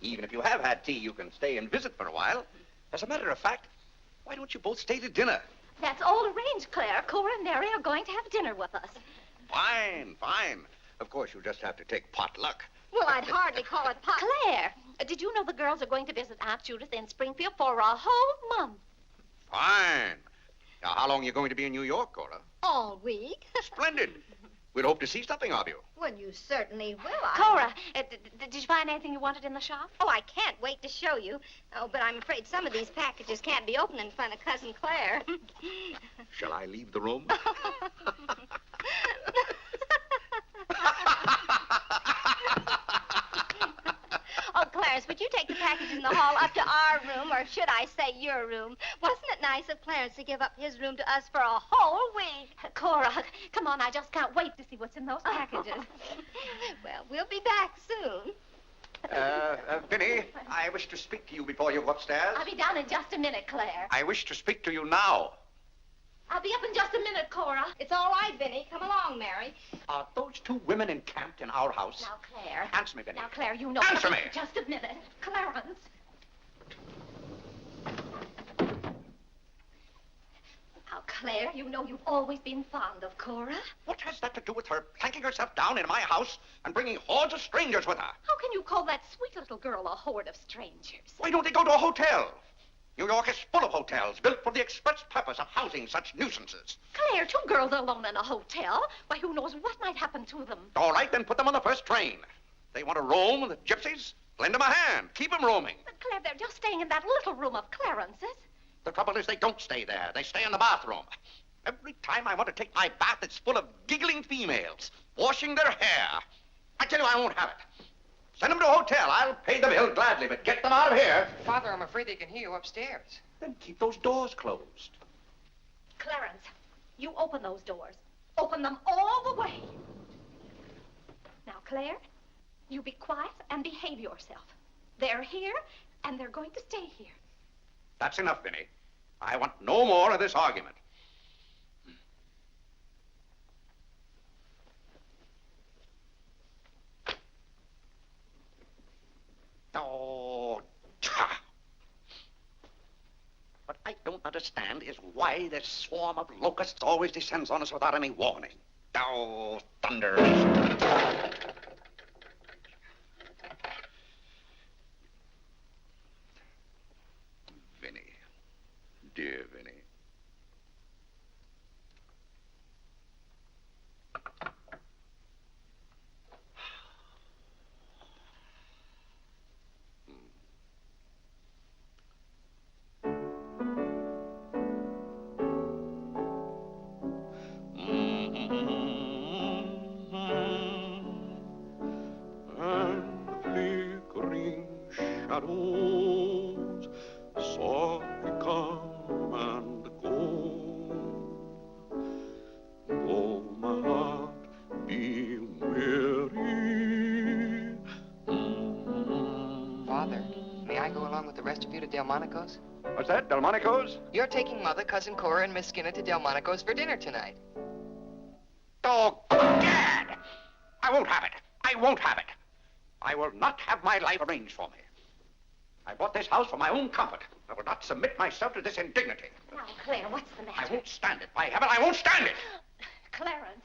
[SPEAKER 3] Even if you have had tea, you can stay and visit for a while. As a matter of fact, why don't you both stay to dinner?
[SPEAKER 5] That's all arranged, Claire. Cora and Mary are going to have dinner with us.
[SPEAKER 3] Fine, fine. Of course, you just have to take potluck.
[SPEAKER 9] Well, I'd hardly call it pot.
[SPEAKER 5] Claire, did you know the girls are going to visit Aunt Judith in Springfield for a whole month?
[SPEAKER 3] Fine. Now, how long are you going to be in New York, Cora?
[SPEAKER 9] All week.
[SPEAKER 3] Splendid. We'll hope to see something of you.
[SPEAKER 9] Well, you certainly will.
[SPEAKER 5] Cora, did you find anything you wanted in the shop?
[SPEAKER 9] Oh, I can't wait to show you. Oh, but I'm afraid some of these packages can't be opened in front of Cousin Claire.
[SPEAKER 3] Shall I leave the room?
[SPEAKER 9] Oh, Claire, Clarence, would you take the packages in the hall up to our room, or should I say your room? Wasn't it nice of Clarence to give up his room to us for a whole week?
[SPEAKER 5] Cora, come on, I just can't wait to see what's in those packages.
[SPEAKER 9] Well, we'll be back soon.
[SPEAKER 3] Vinny, I wish to speak to you before you go upstairs.
[SPEAKER 5] I'll be down in just a minute, Claire.
[SPEAKER 3] I wish to speak to you now.
[SPEAKER 5] I'll be up in just a minute, Cora.
[SPEAKER 9] It's all right, Vinny. Come along, Mary.
[SPEAKER 3] Are those two women encamped in our house?
[SPEAKER 5] Now, Claire.
[SPEAKER 3] Answer me, Vinny.
[SPEAKER 5] Now, Claire, you know...
[SPEAKER 3] Answer me!
[SPEAKER 5] Just a minute. Clarence. Now, Claire, you know you've always been fond of Cora.
[SPEAKER 3] What has that to do with her planking herself down in my house and bringing hordes of strangers with her?
[SPEAKER 5] How can you call that sweet little girl a horde of strangers?
[SPEAKER 3] Why don't they go to a hotel? New York is full of hotels built for the express purpose of housing such nuisances.
[SPEAKER 5] Claire, two girls alone in a hotel? Why, who knows what might happen to them?
[SPEAKER 3] All right, then put them on the first train. They want to roam with the gypsies? Lend them a hand. Keep them roaming.
[SPEAKER 5] But, Claire, they're just staying in that little room of Clarence's.
[SPEAKER 3] The trouble is they don't stay there. They stay in the bathroom. Every time I want to take my bath, it's full of giggling females, washing their hair. I tell you, I won't have it. Send them to a hotel. I'll pay the bill gladly, but get them out of here.
[SPEAKER 6] Father, I'm afraid they can hear you upstairs.
[SPEAKER 3] Then keep those doors closed.
[SPEAKER 5] Clarence, you open those doors. Open them all the way. Now, Claire, you be quiet and behave yourself. They're here, and they're going to stay here.
[SPEAKER 3] That's enough, Vinny. I want no more of this argument. Oh, ta! What I don't understand is why this swarm of locusts always descends on us without any warning. Oh, thunders. Vinny. Dear Vinny. Shadows softly come and go. Though my heart be weary.
[SPEAKER 6] Father, may I go along with the rest of you to Delmonico's?
[SPEAKER 3] What's that, Delmonico's?
[SPEAKER 6] You're taking Mother, Cousin Cora, and Miss Skinner to Delmonico's for dinner tonight.
[SPEAKER 3] Oh, Gad! I won't have it. I won't have it. I will not have my life arranged for me. I bought this house for my own comfort. I will not submit myself to this indignity.
[SPEAKER 5] Now, Claire, what's the matter?
[SPEAKER 3] I won't stand it. By heaven, I won't stand it.
[SPEAKER 5] Clarence.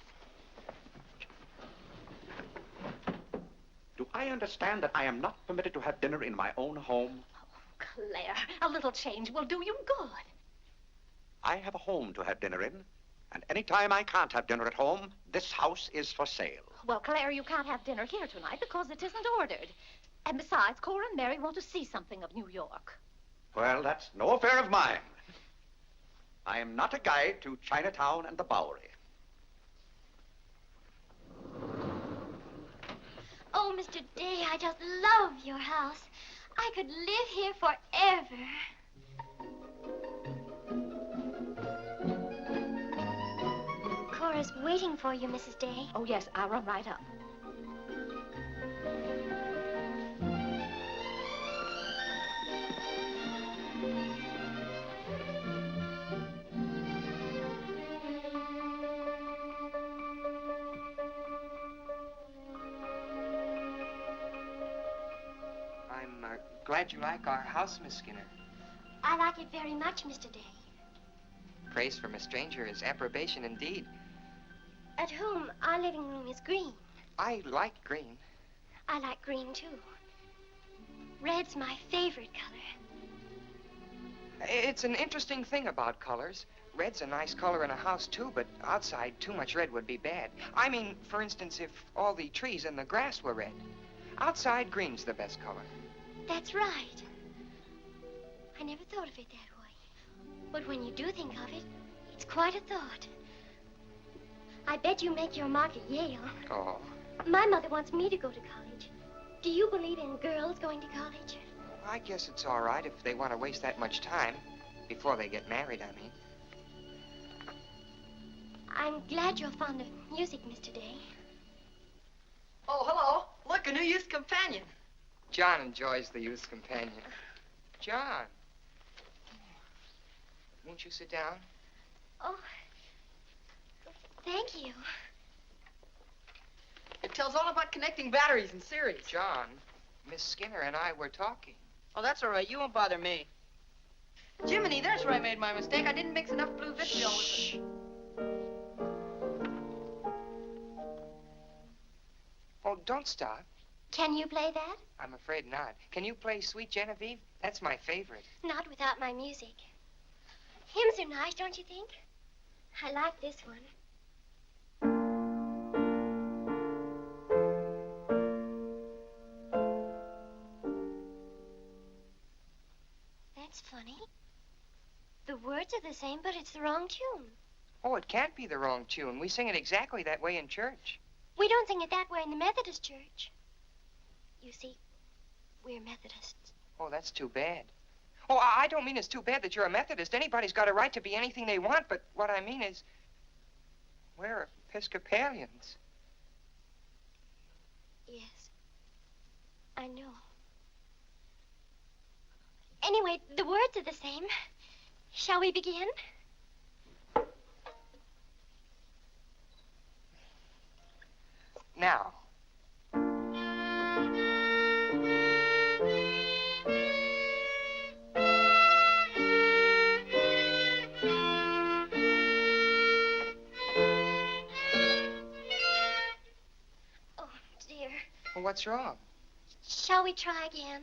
[SPEAKER 3] Do I understand that I am not permitted to have dinner in my own home?
[SPEAKER 5] Oh, Claire, a little change will do you good.
[SPEAKER 3] I have a home to have dinner in, and any time I can't have dinner at home, this house is for sale.
[SPEAKER 5] Well, Claire, you can't have dinner here tonight because it isn't ordered. And besides, Cora and Mary want to see something of New York.
[SPEAKER 3] Well, that's no affair of mine. I am not a guide to Chinatown and the Bowery.
[SPEAKER 8] Oh, Mr. Day, I just love your house. I could live here forever. Cora's waiting for you, Mrs. Day.
[SPEAKER 5] Oh, yes, I'll run right up.
[SPEAKER 6] I'm glad you like our house, Miss Skinner.
[SPEAKER 8] I like it very much, Mr. Day.
[SPEAKER 6] Praise from a stranger is approbation indeed.
[SPEAKER 8] At home, our living room is green.
[SPEAKER 6] I like green.
[SPEAKER 8] I like green, too. Red's my favorite color.
[SPEAKER 6] It's an interesting thing about colors. Red's a nice color in a house, too, but outside, too much red would be bad. I mean, for instance, if all the trees and the grass were red. Outside, green's the best color.
[SPEAKER 8] That's right. I never thought of it that way. But when you do think of it, it's quite a thought. I bet you make your mark at Yale.
[SPEAKER 6] Oh.
[SPEAKER 8] My mother wants me to go to college. Do you believe in girls going to college?
[SPEAKER 6] I guess it's all right if they want to waste that much time. Before they get married, I mean.
[SPEAKER 8] I'm glad you're fond of music, Mr. Day.
[SPEAKER 7] Oh, hello. Look, a new youth companion.
[SPEAKER 6] John enjoys the youth's companion. John. Won't you sit down?
[SPEAKER 8] Oh, thank you.
[SPEAKER 7] It tells all about connecting batteries in series.
[SPEAKER 6] John, Miss Skinner and I were talking.
[SPEAKER 7] Oh, that's all right. You won't bother me. Jiminy, there's where I made my mistake. I didn't mix enough blue vitriol with it.
[SPEAKER 6] Oh, don't stop.
[SPEAKER 8] Can you play that?
[SPEAKER 6] I'm afraid not. Can you play Sweet Genevieve? That's my favorite.
[SPEAKER 8] Not without my music. Hymns are nice, don't you think? I like this one. That's funny. The words are the same, but it's the wrong tune.
[SPEAKER 6] Oh, it can't be the wrong tune. We sing it exactly that way in church.
[SPEAKER 8] We don't sing it that way in the Methodist church. You see, we're Methodists.
[SPEAKER 6] Oh, that's too bad. Oh, I don't mean it's too bad that you're a Methodist. Anybody's got a right to be anything they want, but what I mean is, we're Episcopalians.
[SPEAKER 8] Yes, I know. Anyway, the words are the same. Shall we begin?
[SPEAKER 6] Now.
[SPEAKER 8] Oh, dear.
[SPEAKER 6] Well, what's wrong?
[SPEAKER 8] Shall we try again?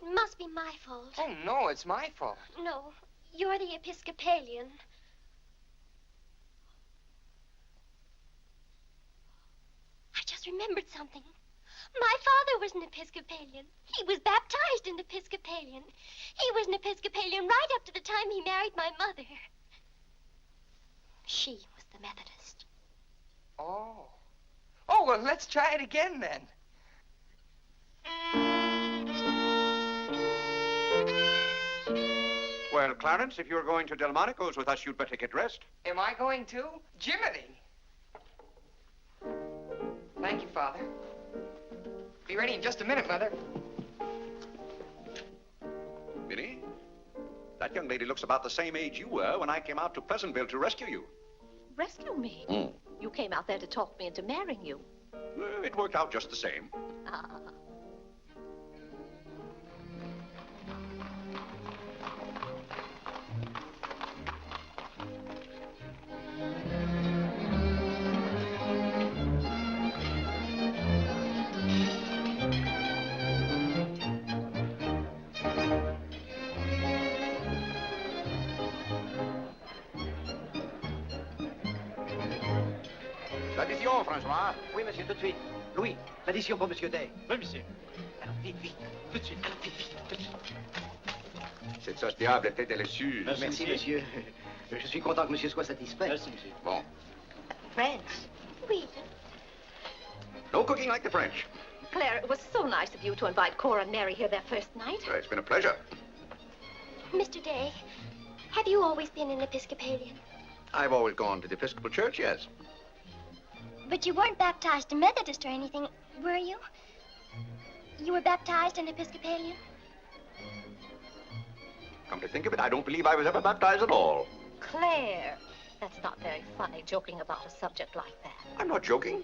[SPEAKER 8] It must be my fault.
[SPEAKER 6] Oh, no, it's my fault.
[SPEAKER 8] No, you're the Episcopalian. I just remembered something. My father was an Episcopalian. He was baptized an Episcopalian. He was an Episcopalian right up to the time he married my mother. She was the Methodist.
[SPEAKER 6] Oh. Oh, well, let's try it again then.
[SPEAKER 3] Well, Clarence, if you're going to Delmonico's with us, you'd better get dressed.
[SPEAKER 6] Am I going to? Jiminy. Thank you, Father. Be ready in just a minute, Mother.
[SPEAKER 3] Minnie, that young lady looks about the same age you were when I came out to Pleasantville to rescue you.
[SPEAKER 5] Rescue me?
[SPEAKER 3] Mm.
[SPEAKER 5] You came out there to talk me into marrying you.
[SPEAKER 3] It worked out just the same.
[SPEAKER 5] Ah.
[SPEAKER 3] L'addition, François.
[SPEAKER 10] Oui, monsieur, tout de suite. Louis, l'addition pour monsieur Day. Oui, monsieur. Alors, vite, vite, tout de suite. Alors, vite, vite, tout de suite.
[SPEAKER 3] Cette sauce diable était délicieuse.
[SPEAKER 10] Merci, monsieur. Je suis content que monsieur soit satisfait.
[SPEAKER 3] Merci, monsieur. Bon.
[SPEAKER 5] French.
[SPEAKER 8] Oui.
[SPEAKER 3] No cooking like the French.
[SPEAKER 5] Claire, it was so nice of you to invite Cora and Mary here their first night.
[SPEAKER 3] It's been a pleasure.
[SPEAKER 8] Mr. Day, have you always been an Episcopalian?
[SPEAKER 3] I've always gone to the Episcopal Church, yes.
[SPEAKER 8] But you weren't baptized a Methodist or anything, were you? You were baptized an Episcopalian?
[SPEAKER 3] Come to think of it, I don't believe I was ever baptized at all.
[SPEAKER 5] Claire, that's not very funny, joking about a subject like that.
[SPEAKER 3] I'm not joking.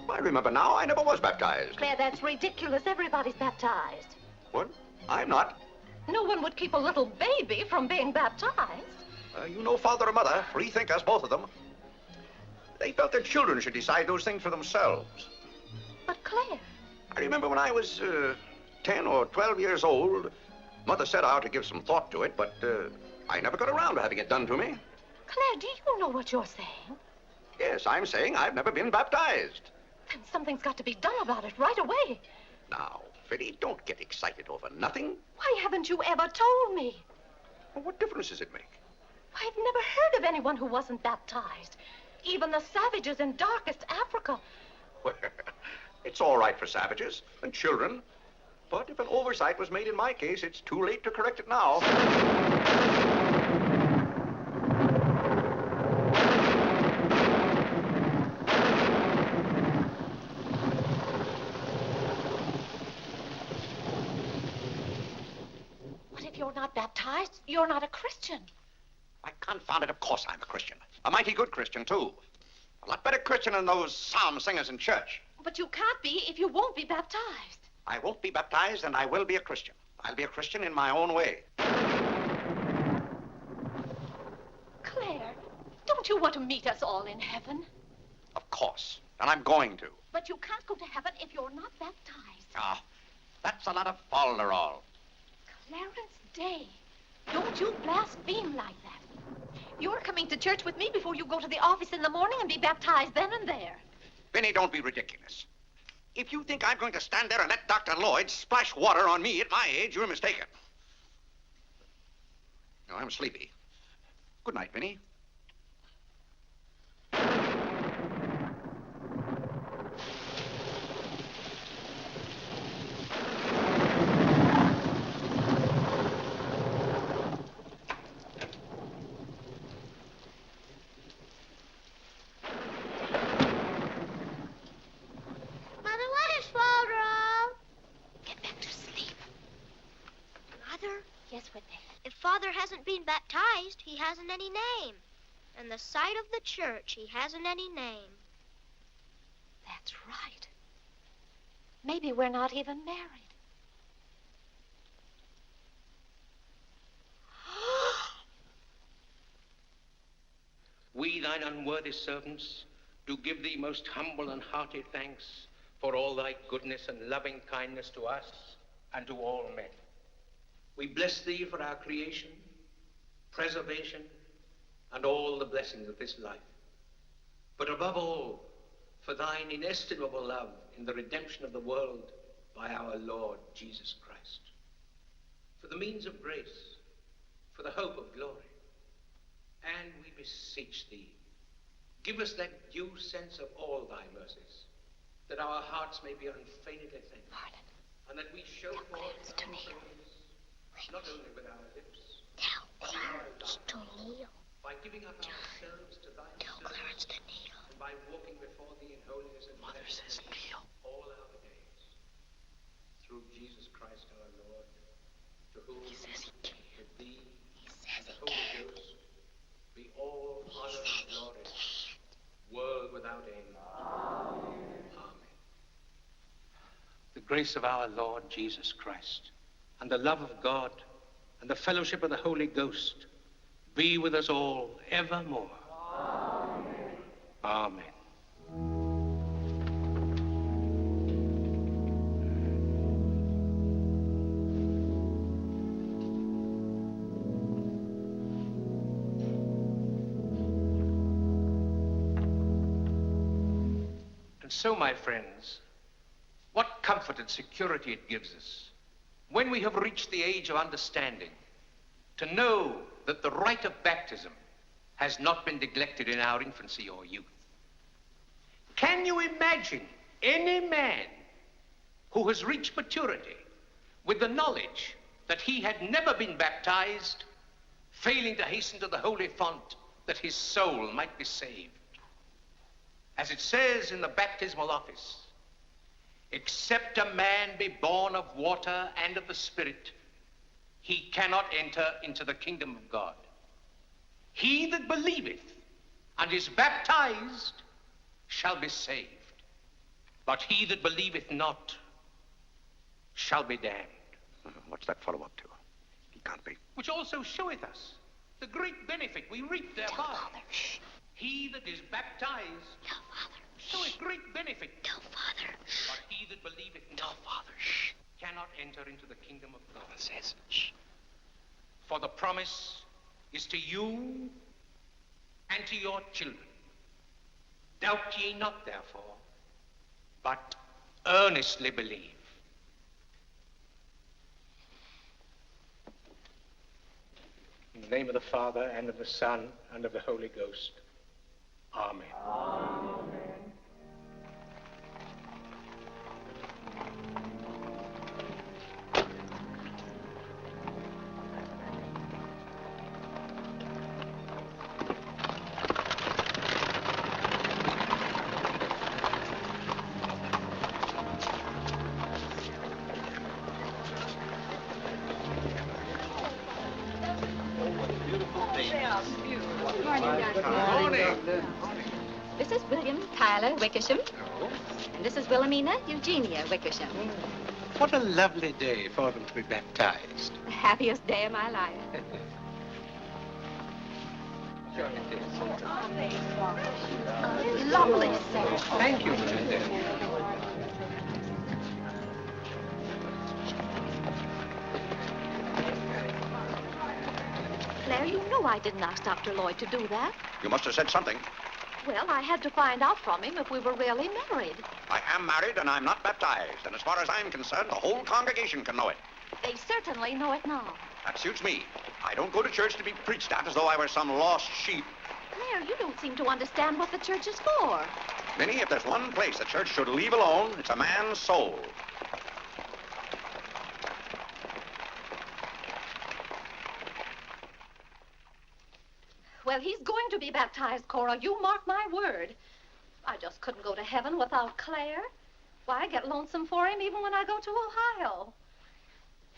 [SPEAKER 3] I remember now, I never was baptized.
[SPEAKER 5] Claire, that's ridiculous. Everybody's baptized.
[SPEAKER 3] What? I'm not.
[SPEAKER 5] No one would keep a little baby from being baptized.
[SPEAKER 3] You know father or mother, free thinkers, both of them. They felt their children should decide those things for themselves.
[SPEAKER 5] But Claire...
[SPEAKER 3] I remember when I was 10 or 12 years old, Mother said I ought to give some thought to it, but I never got around to having it done to me.
[SPEAKER 5] Claire, do you know what you're saying?
[SPEAKER 3] Yes, I'm saying I've never been baptized.
[SPEAKER 5] Then something's got to be done about it right away.
[SPEAKER 3] Now, Vinny, don't get excited over nothing.
[SPEAKER 5] Why haven't you ever told me?
[SPEAKER 3] Well, what difference does it make?
[SPEAKER 5] I've never heard of anyone who wasn't baptized. Even the savages in darkest Africa.
[SPEAKER 3] Well, it's all right for savages and children. But if an oversight was made in my case, it's too late to correct it now.
[SPEAKER 5] What if you're not baptized? You're not a Christian.
[SPEAKER 3] Why, confound it, of course I'm a Christian. A mighty good Christian, too. A lot better Christian than those psalm singers in church.
[SPEAKER 5] But you can't be if you won't be baptized.
[SPEAKER 3] I won't be baptized, and I will be a Christian. I'll be a Christian in my own way.
[SPEAKER 5] Claire, don't you want to meet us all in heaven?
[SPEAKER 3] Of course. And I'm going to.
[SPEAKER 5] But you can't go to heaven if you're not baptized.
[SPEAKER 3] Ah, that's a lot of folderol.
[SPEAKER 5] Clarence Day, don't you blaspheme like that. You're coming to church with me before you go to the office in the morning and be baptized then and there.
[SPEAKER 3] Vinny, don't be ridiculous. If you think I'm going to stand there and let Dr. Lloyd splash water on me at my age, you're mistaken. No, I'm sleepy. Good night, Vinny.
[SPEAKER 8] If Father hasn't been baptized, he hasn't any name. In the sight of the church, he hasn't any name.
[SPEAKER 5] That's right. Maybe we're not even married.
[SPEAKER 1] We, thine unworthy servants, do give thee most humble and hearty thanks for all thy goodness and loving kindness to us and to all men. We bless thee for our creation, preservation, and all the blessings of this life. But above all, for thine inestimable love in the redemption of the world by our Lord Jesus Christ. For the means of grace, for the hope of glory. And we beseech thee, give us that due sense of all thy mercies, that our hearts may be unfeignedly thankful, and that we show forth thy praise, not only with our lips, but with our lives, by giving up ourselves to thy service, and by walking before thee in holiness and righteousness all our days. Through Jesus Christ our Lord, to whom, with thee, and the Holy Ghost, be all honor and glory, world without end. Amen. The grace of our Lord Jesus Christ, and the love of God, and the fellowship of the Holy Ghost be with us all evermore. Amen. Amen. And so, my friends, what comfort and security it gives us when we have reached the age of understanding to know that the rite of baptism has not been neglected in our infancy or youth. Can you imagine any man who has reached maturity with the knowledge that he had never been baptized, failing to hasten to the holy font that his soul might be saved? As it says in the baptismal office, except a man be born of water and of the Spirit, he cannot enter into the kingdom of God. He that believeth and is baptized shall be saved, but he that believeth not shall be damned.
[SPEAKER 3] What's that follow up to? He can't be.
[SPEAKER 1] Which also showeth us the great benefit we reap thereby. He that is baptized showeth great benefit. But he that believeth not cannot enter into the kingdom of God. Says, for the promise is to you and to your children. Doubt ye not, therefore, but earnestly believe In the name of the Father, and of the Son, and of the Holy Ghost. Amen.
[SPEAKER 5] This is William Tyler Wickersham. And this is Wilhelmina Eugenia Wickersham.
[SPEAKER 1] What a lovely day for them to be baptized.
[SPEAKER 5] The happiest day of my life.
[SPEAKER 1] Sure it is.
[SPEAKER 5] Lovely set.
[SPEAKER 1] Thank you, Mrs. Dale.
[SPEAKER 5] Claire, you know I didn't ask Dr. Lloyd to do that.
[SPEAKER 3] You must have said something.
[SPEAKER 5] Well, I had to find out from him if we were really married.
[SPEAKER 3] I am married and I'm not baptized. And as far as I'm concerned, the whole congregation can know it.
[SPEAKER 5] They certainly know it now.
[SPEAKER 3] That suits me. I don't go to church to be preached at as though I were some lost sheep.
[SPEAKER 5] Claire, you don't seem to understand what the church is for.
[SPEAKER 3] Minnie, if there's one place the church should leave alone, it's a man's soul.
[SPEAKER 5] Well, he's going to be baptized, Cora. You mark my word. I just couldn't go to heaven without Claire. Why, I get lonesome for him even when I go to Ohio.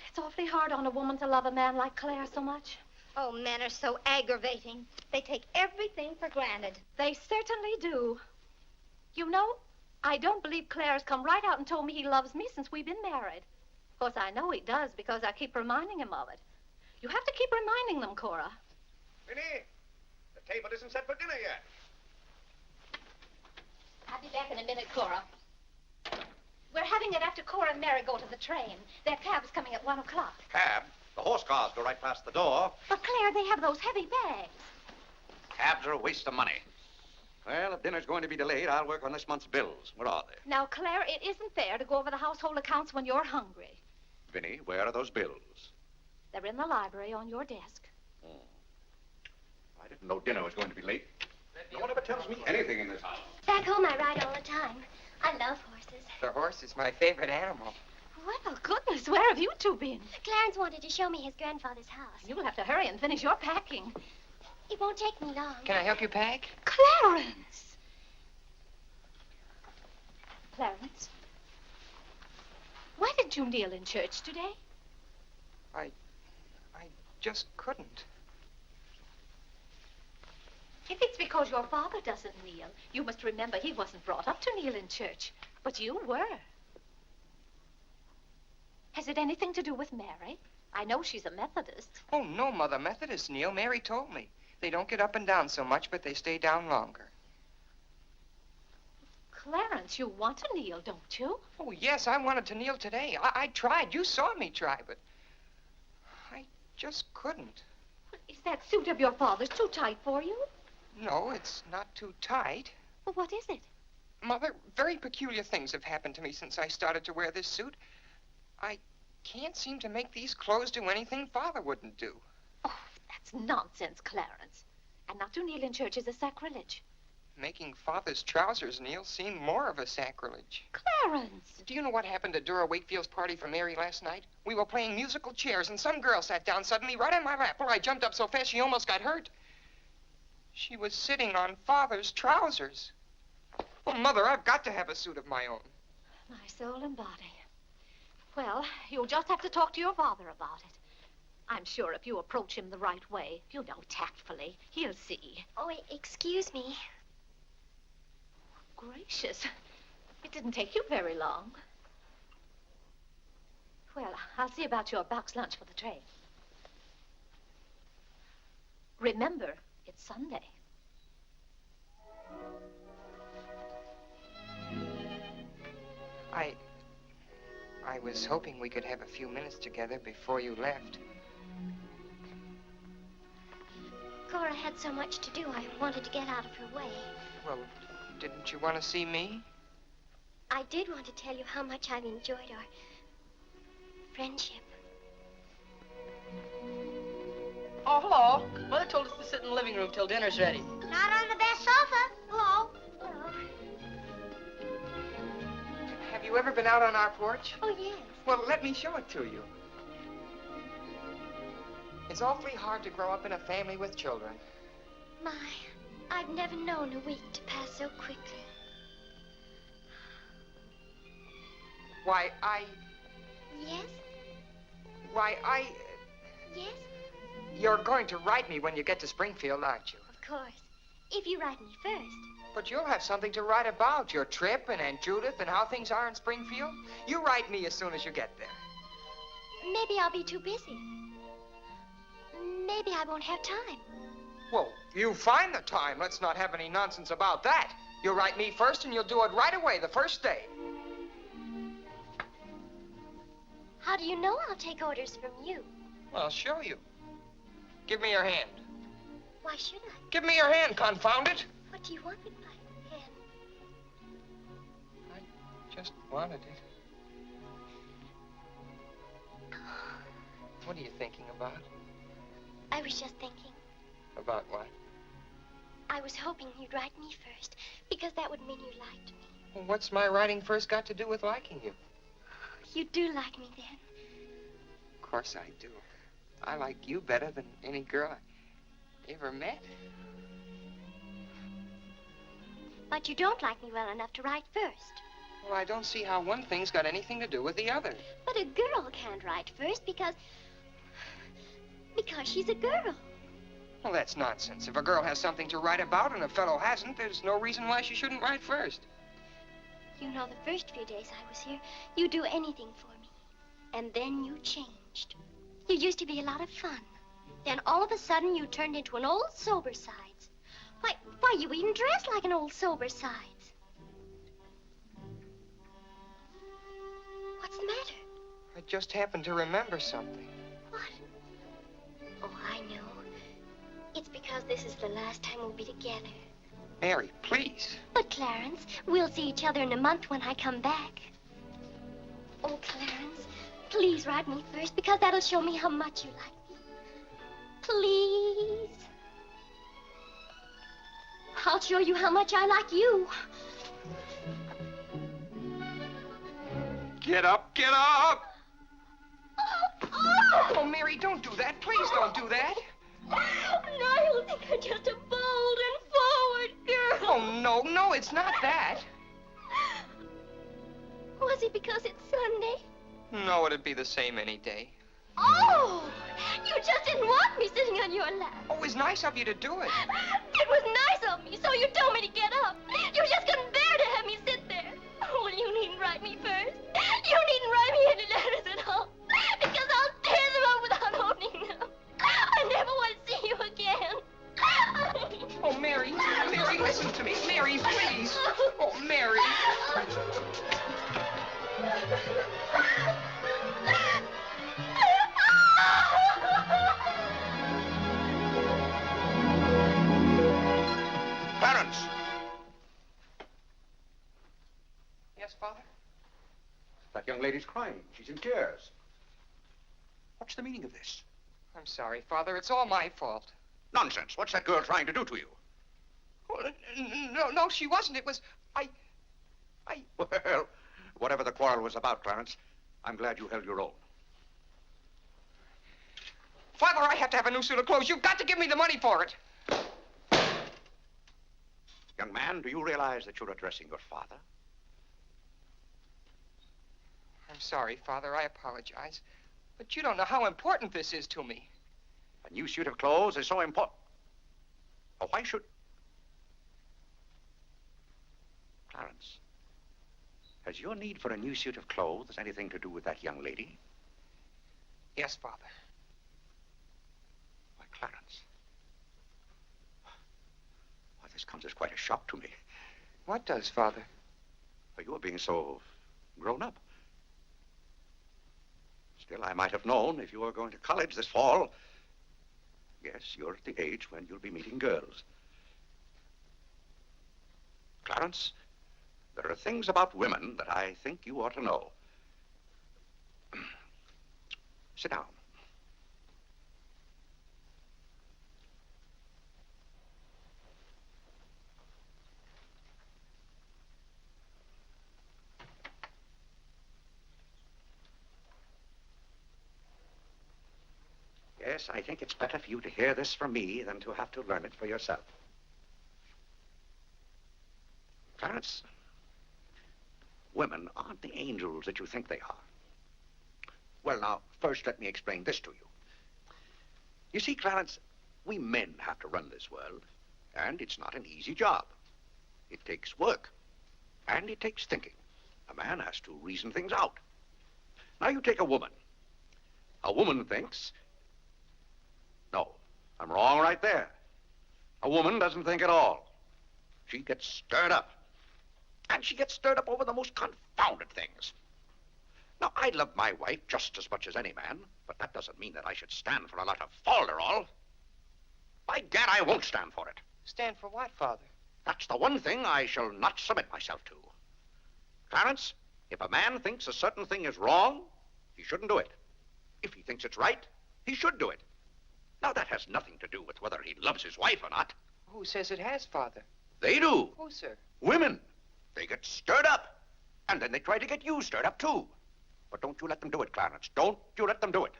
[SPEAKER 5] It's awfully hard on a woman to love a man like Claire so much.
[SPEAKER 9] Oh, men are so aggravating. They take everything for granted.
[SPEAKER 5] They certainly do. You know, I don't believe Claire has come right out and told me he loves me since we've been married. Of course, I know he does because I keep reminding him of it. You have to keep reminding them, Cora.
[SPEAKER 3] Minnie, the table isn't set for dinner yet.
[SPEAKER 5] I'll be back in a minute, Cora. We're having it after Cora and Mary go to the train. Their cab's coming at 1 o'clock.
[SPEAKER 3] Cab? The horse cars go right past the door.
[SPEAKER 5] But, Claire, they have those heavy bags.
[SPEAKER 3] Cabs are a waste of money. Well, if dinner's going to be delayed, I'll work on this month's bills. Where are they?
[SPEAKER 5] Now, Claire, it isn't fair to go over the household accounts when you're hungry.
[SPEAKER 3] Vinnie, where are those bills?
[SPEAKER 5] They're in the library on your desk.
[SPEAKER 3] I didn't know dinner was going to be late. No one ever tells me anything in this house.
[SPEAKER 8] Back home, I ride all the time. I love horses.
[SPEAKER 6] The horse is my favorite animal.
[SPEAKER 5] Well, goodness, where have you two been?
[SPEAKER 8] Clarence wanted to show me his grandfather's house.
[SPEAKER 5] You'll have to hurry and finish your packing.
[SPEAKER 8] It won't take me long.
[SPEAKER 6] Can I help you pack?
[SPEAKER 5] Clarence! Clarence? Why didn't you kneel in church today?
[SPEAKER 6] I just couldn't.
[SPEAKER 5] If it's because your father doesn't kneel, you must remember he wasn't brought up to kneel in church. But you were. Has it anything to do with Mary? I know she's a Methodist.
[SPEAKER 6] Oh, no, Mother. Methodists kneel. Mary told me. They don't get up and down so much, but they stay down longer.
[SPEAKER 5] Clarence, you want to kneel, don't you?
[SPEAKER 6] Oh, yes, I wanted to kneel today. I tried. You saw me try, but I just couldn't.
[SPEAKER 5] Is that suit of your father's too tight for you?
[SPEAKER 6] No, it's not too tight.
[SPEAKER 5] Well, what is it?
[SPEAKER 6] Mother, very peculiar things have happened to me since I started to wear this suit. I can't seem to make these clothes do anything Father wouldn't do.
[SPEAKER 5] Oh, that's nonsense, Clarence. And not to kneel in church is a sacrilege.
[SPEAKER 6] Making Father's trousers kneel seemed more of a sacrilege.
[SPEAKER 5] Clarence!
[SPEAKER 6] Do you know what happened at Dura Wakefield's party for Mary last night? We were playing musical chairs, and some girl sat down suddenly right on my lap. Well, I jumped up so fast she almost got hurt. She was sitting on Father's trousers. Oh, Mother, I've got to have a suit of my own.
[SPEAKER 5] My soul and body. Well, you'll just have to talk to your father about it. I'm sure if you approach him the right way, you know, tactfully, he'll see.
[SPEAKER 8] Oh, excuse me.
[SPEAKER 5] Gracious. It didn't take you very long. Well, I'll see about your box lunch for the train. Remember, it's Sunday.
[SPEAKER 6] I was hoping we could have a few minutes together before you left.
[SPEAKER 8] Cora had so much to do, I wanted to get out of her way.
[SPEAKER 6] Well, didn't you want to see me?
[SPEAKER 8] I did want to tell you how much I've enjoyed our friendship.
[SPEAKER 7] Oh, hello. Mother told us to sit in the living room till dinner's ready.
[SPEAKER 8] Not on the best sofa. Hello.
[SPEAKER 6] Have you ever been out on our porch?
[SPEAKER 9] Oh, yes.
[SPEAKER 6] Well, let me show it to you. It's awfully hard to grow up in a family with children.
[SPEAKER 9] My, I've never known a week to pass so quickly.
[SPEAKER 6] Why,
[SPEAKER 9] Yes? Yes?
[SPEAKER 6] You're going to write me when you get to Springfield, aren't you?
[SPEAKER 9] Of course. If you write me first.
[SPEAKER 6] But you'll have something to write about, your trip and Aunt Judith and how things are in Springfield. You write me as soon as you get there.
[SPEAKER 9] Maybe I'll be too busy. Maybe I won't have time.
[SPEAKER 6] Well, you find the time. Let's not have any nonsense about that. You'll write me first and you'll do it right away the first day.
[SPEAKER 9] How do you know I'll take orders from you?
[SPEAKER 6] Well, I'll show you. Give me your hand.
[SPEAKER 9] Why should I?
[SPEAKER 6] Give me your hand, confound it.
[SPEAKER 9] What do you want with my hand?
[SPEAKER 6] I just wanted it. What are you thinking about?
[SPEAKER 9] I was just thinking.
[SPEAKER 6] About what?
[SPEAKER 9] I was hoping you'd write me first, because that would mean you liked me.
[SPEAKER 6] Well, what's my writing first got to do with liking you?
[SPEAKER 9] You do like me then.
[SPEAKER 6] Of course I do. I like you better than any girl I ever met.
[SPEAKER 9] But you don't like me well enough to write first.
[SPEAKER 6] Well, I don't see how one thing's got anything to do with the other.
[SPEAKER 9] But a girl can't write first because she's a girl.
[SPEAKER 6] Well, that's nonsense. If a girl has something to write about and a fellow hasn't, there's no reason why she shouldn't write first.
[SPEAKER 9] You know, the first few days I was here, you'd do anything for me. And then you changed. You used to be a lot of fun. Then all of a sudden you turned into an old sober sides. Why, you even dress like an old sober sides. What's the matter?
[SPEAKER 6] I just happened to remember something.
[SPEAKER 9] What? Oh, I know. It's because this is the last time we'll be together.
[SPEAKER 6] Mary, please.
[SPEAKER 9] But, Clarence, we'll see each other in a month when I come back. Oh, Clarence, please write me first, because that'll show me how much you like me. Please. I'll show you how much I like you.
[SPEAKER 3] Get up, get up!
[SPEAKER 6] Oh, Mary, don't do that. Please don't do that.
[SPEAKER 9] Niall think I'm just a bold and forward girl.
[SPEAKER 6] Oh, no, it's not that.
[SPEAKER 9] Was it because it's Sunday?
[SPEAKER 6] No, it'd be the same any day.
[SPEAKER 9] Oh, you just didn't want me sitting on your lap.
[SPEAKER 6] Oh, it was nice of you to do it.
[SPEAKER 9] It was nice of me, so you told me to get up. You just couldn't bear to have me sit there. Oh, well, you needn't write me first. You needn't write me any letters at all, because I'll tear them up without opening them. I never want to see you again.
[SPEAKER 6] Oh, Mary, listen to me. Mary, please. Oh, Mary.
[SPEAKER 3] Clarence!
[SPEAKER 6] Yes, Father?
[SPEAKER 3] That young lady's crying. She's in tears. What's the meaning of this?
[SPEAKER 6] I'm sorry, Father. It's all my fault.
[SPEAKER 3] Nonsense. What's that girl trying to do to you?
[SPEAKER 6] Oh, no, she wasn't. It was...
[SPEAKER 3] Well, whatever the quarrel was about, Clarence, I'm glad you held your own.
[SPEAKER 6] Father, I have to have a new suit of clothes. You've got to give me the money for it.
[SPEAKER 3] Young man, do you realize that you're addressing your father?
[SPEAKER 6] I'm sorry, Father. I apologize. But you don't know how important this is to me.
[SPEAKER 3] A new suit of clothes is so important. Oh, why should... Clarence, has your need for a new suit of clothes anything to do with that young lady?
[SPEAKER 6] Yes, Father.
[SPEAKER 3] Why, Clarence. Why, this comes as quite a shock to me.
[SPEAKER 6] What does, Father?
[SPEAKER 3] Why, you're being so grown up. Still, I might have known if you were going to college this fall. Yes, you're at the age when you'll be meeting girls. Clarence, there are things about women that I think you ought to know. Sit down. Yes, I think it's better for you to hear this from me than to have to learn it for yourself. Clarence, women aren't the angels that you think they are. Well, now, first let me explain this to you. You see, Clarence, we men have to run this world, and it's not an easy job. It takes work, and it takes thinking. A man has to reason things out. Now, you take a woman. A woman thinks... No, I'm wrong right there. A woman doesn't think at all. She gets stirred up. And she gets stirred up over the most confounded things. Now, I love my wife just as much as any man, but that doesn't mean that I should stand for a lot of falderall. By gad, I won't stand for it.
[SPEAKER 6] Stand for what, Father?
[SPEAKER 3] That's the one thing I shall not submit myself to. Clarence, if a man thinks a certain thing is wrong, he shouldn't do it. If he thinks it's right, he should do it. Now, that has nothing to do with whether he loves his wife or not.
[SPEAKER 6] Who says it has, Father?
[SPEAKER 3] They do.
[SPEAKER 6] Who, sir?
[SPEAKER 3] Women. They get stirred up. And then they try to get you stirred up, too. But don't you let them do it, Clarence. Don't you let them do it.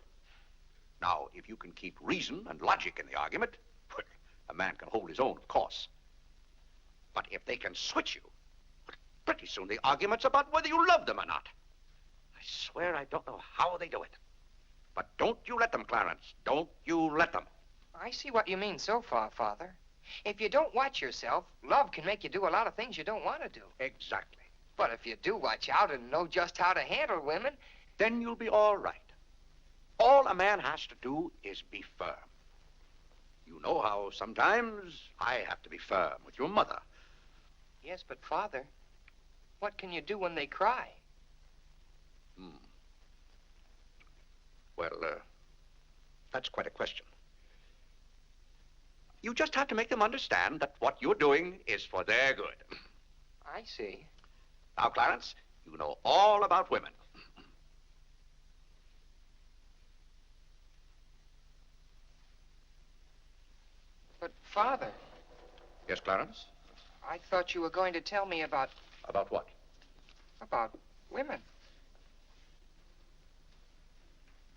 [SPEAKER 3] Now, if you can keep reason and logic in the argument, well, a man can hold his own, of course. But if they can switch you, pretty soon the argument's about whether you love them or not. I swear I don't know how they do it. But don't you let them, Clarence. Don't you let them.
[SPEAKER 6] I see what you mean so far, Father. If you don't watch yourself, love can make you do a lot of things you don't want to do.
[SPEAKER 3] Exactly.
[SPEAKER 6] But if you do watch out and know just how to handle women,
[SPEAKER 3] then you'll be all right. All a man has to do is be firm. You know how sometimes I have to be firm with your mother.
[SPEAKER 6] Yes, but Father, what can you do when they cry?
[SPEAKER 3] Well, that's quite a question. You just have to make them understand that what you're doing is for their good.
[SPEAKER 6] I see.
[SPEAKER 3] Now, Clarence, you know all about women.
[SPEAKER 6] But, Father...
[SPEAKER 3] Yes, Clarence?
[SPEAKER 6] I thought you were going to tell me about...
[SPEAKER 3] About what?
[SPEAKER 6] About women.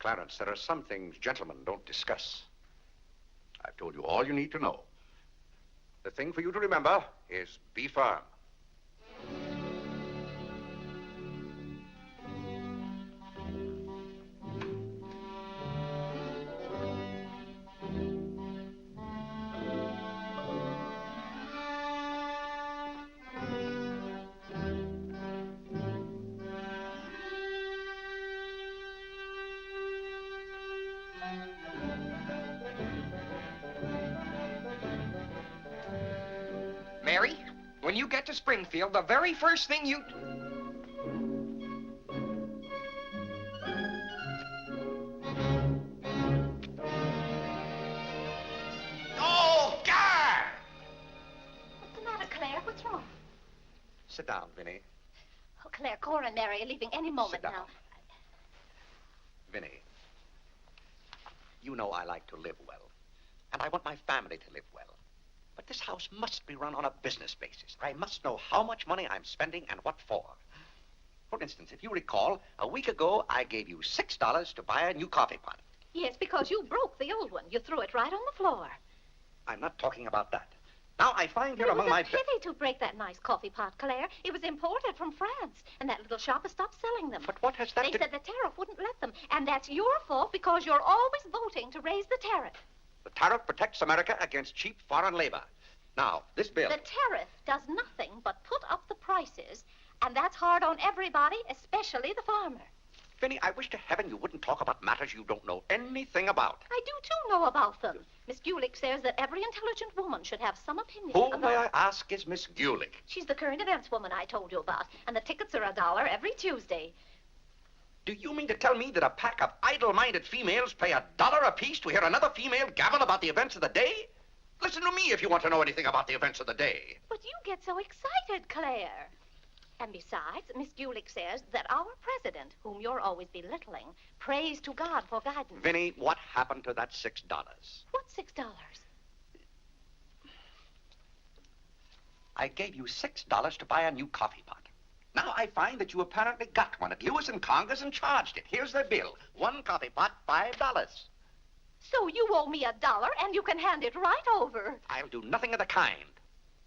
[SPEAKER 3] Clarence, there are some things gentlemen don't discuss. I've told you all you need to know. The thing for you to remember is be firm.
[SPEAKER 6] Mary, when you get to Springfield, the very first thing you...
[SPEAKER 3] Oh, God!
[SPEAKER 5] What's the matter, Claire? What's wrong?
[SPEAKER 3] Sit down, Vinny.
[SPEAKER 5] Oh, Claire, Cora and Mary are leaving any moment
[SPEAKER 3] Sit down.
[SPEAKER 5] now.
[SPEAKER 3] Vinny, you know I like to live well, and I want my family to live well. But this house must be run on a business basis. I must know how much money I'm spending and what for. For instance, if you recall, a week ago, I gave you $6 to buy a new coffee pot.
[SPEAKER 5] Yes, because you broke the old one. You threw it right on the floor.
[SPEAKER 3] I'm not talking about that. Now, I find here
[SPEAKER 5] It
[SPEAKER 3] among
[SPEAKER 5] was
[SPEAKER 3] my...
[SPEAKER 5] a pity to break that nice coffee pot, Claire. It was imported from France, and that little shop has stopped selling them.
[SPEAKER 3] But what has that
[SPEAKER 5] They
[SPEAKER 3] to...
[SPEAKER 5] said the tariff wouldn't let them, and that's your fault because you're always voting to raise the tariff.
[SPEAKER 3] The tariff protects America against cheap foreign labor. Now, this bill...
[SPEAKER 5] The tariff does nothing but put up the prices, and that's hard on everybody, especially the farmer.
[SPEAKER 3] Vinny, I wish to heaven you wouldn't talk about matters you don't know anything about.
[SPEAKER 5] I do, too, know about them. Miss Gulick says that every intelligent woman should have some opinion
[SPEAKER 3] Who,
[SPEAKER 5] about...
[SPEAKER 3] may I ask, is Miss Gulick?
[SPEAKER 5] She's the current events woman I told you about, and the tickets are $1 every Tuesday.
[SPEAKER 3] Do you mean to tell me that a pack of idle-minded females pay $1 apiece to hear another female gabble about the events of the day? Listen to me if you want to know anything about the events of the day.
[SPEAKER 5] But you get so excited, Claire. And besides, Miss Gulick says that our president, whom you're always belittling, prays to God for guidance.
[SPEAKER 3] Vinny, what happened to that $6?
[SPEAKER 5] What $6?
[SPEAKER 3] I gave you $6 to buy a new coffee pot. Now I find that you apparently got one at Lewis and Conger's and charged it. Here's their bill. One coffee pot, $5.
[SPEAKER 5] So you owe me $1 and you can hand it right over.
[SPEAKER 3] I'll do nothing of the kind.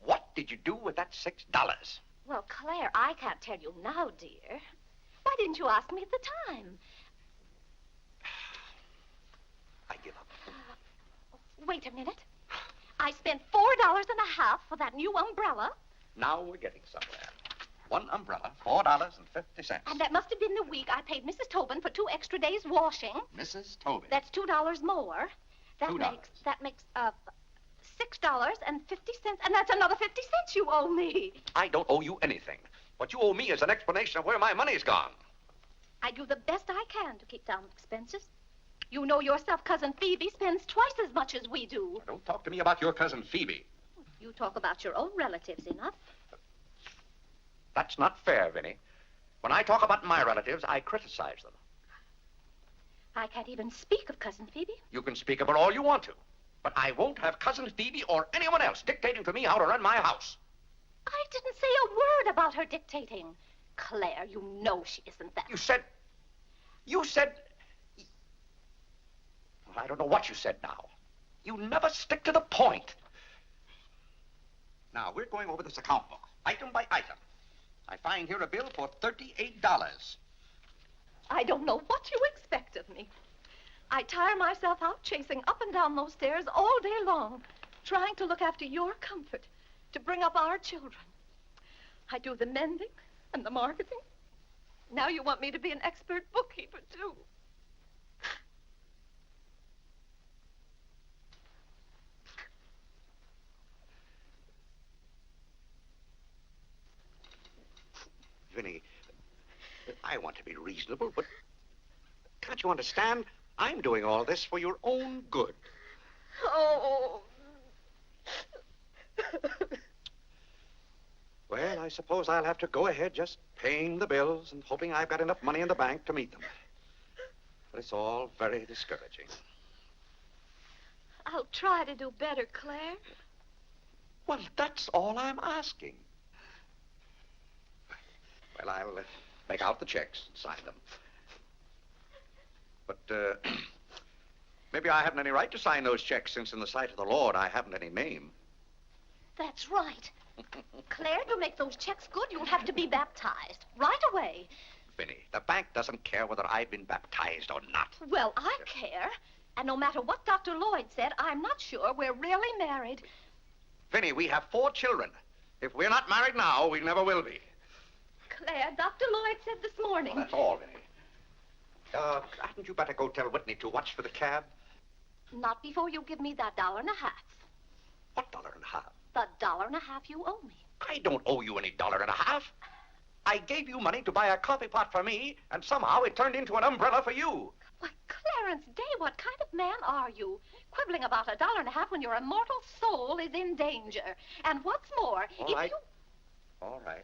[SPEAKER 3] What did you do with that $6?
[SPEAKER 5] Well, Claire, I can't tell you now, dear. Why didn't you ask me at the time?
[SPEAKER 3] I give up.
[SPEAKER 5] Wait a minute. I spent $4.50 for that new umbrella.
[SPEAKER 3] Now we're getting somewhere. One umbrella, $4.50.
[SPEAKER 5] And that must have been the week I paid Mrs. Tobin for 2 extra days washing.
[SPEAKER 3] Mrs. Tobin.
[SPEAKER 5] That's $2 more.
[SPEAKER 3] $2.
[SPEAKER 5] That makes $6.50, and that's another 50 cents you owe me.
[SPEAKER 3] I don't owe you anything. What you owe me is an explanation of where my money's gone.
[SPEAKER 5] I do the best I can to keep down expenses. You know yourself, Cousin Phoebe spends twice as much as we do.
[SPEAKER 3] Don't talk to me about your cousin Phoebe.
[SPEAKER 5] You talk about your own relatives enough.
[SPEAKER 3] That's not fair, Vinny. When I talk about my relatives, I criticize them.
[SPEAKER 5] I can't even speak of Cousin Phoebe.
[SPEAKER 3] You can speak of her all you want to, but I won't have Cousin Phoebe or anyone else dictating to me how to run my house.
[SPEAKER 5] I didn't say a word about her dictating. Claire, you know she isn't that.
[SPEAKER 3] You said... Well, I don't know what you said now. You never stick to the point. Now, we're going over this account book, item by item. I find here a bill for $38.
[SPEAKER 5] I don't know what you expect of me. I tire myself out chasing up and down those stairs all day long, trying to look after your comfort, to bring up our children. I do the mending and the marketing. Now you want me to be an expert bookkeeper, too.
[SPEAKER 3] Vinny, I want to be reasonable, but can't you understand? I'm doing all this for your own good.
[SPEAKER 5] Oh.
[SPEAKER 3] Well, I suppose I'll have to go ahead just paying the bills and hoping I've got enough money in the bank to meet them. But it's all very discouraging.
[SPEAKER 5] I'll try to do better, Claire.
[SPEAKER 3] Well, that's all I'm asking. Well, I'll make out the checks and sign them. But maybe I haven't any right to sign those checks since in the sight of the Lord I haven't any name.
[SPEAKER 5] That's right. Claire, to make those checks good, you'll have to be baptized right away.
[SPEAKER 3] Vinny, the bank doesn't care whether I've been baptized or not.
[SPEAKER 5] Well, I care. And no matter what Dr. Lloyd said, I'm not sure we're really married.
[SPEAKER 3] Vinny, we have 4 children. If we're not married now, we never will be.
[SPEAKER 5] Claire, Dr. Lloyd said this morning.
[SPEAKER 3] Well, that's all, Vinny. Hadn't you better go tell Whitney to watch for the cab?
[SPEAKER 5] Not before you give me that $1.50.
[SPEAKER 3] What $1.50?
[SPEAKER 5] The $1.50 you owe me.
[SPEAKER 3] I don't owe you any $1.50. I gave you money to buy a coffee pot for me, and somehow it turned into an umbrella for you.
[SPEAKER 5] Why, Clarence Day, what kind of man are you? Quibbling about $1.50 when your immortal soul is in danger. And what's more,
[SPEAKER 3] All right.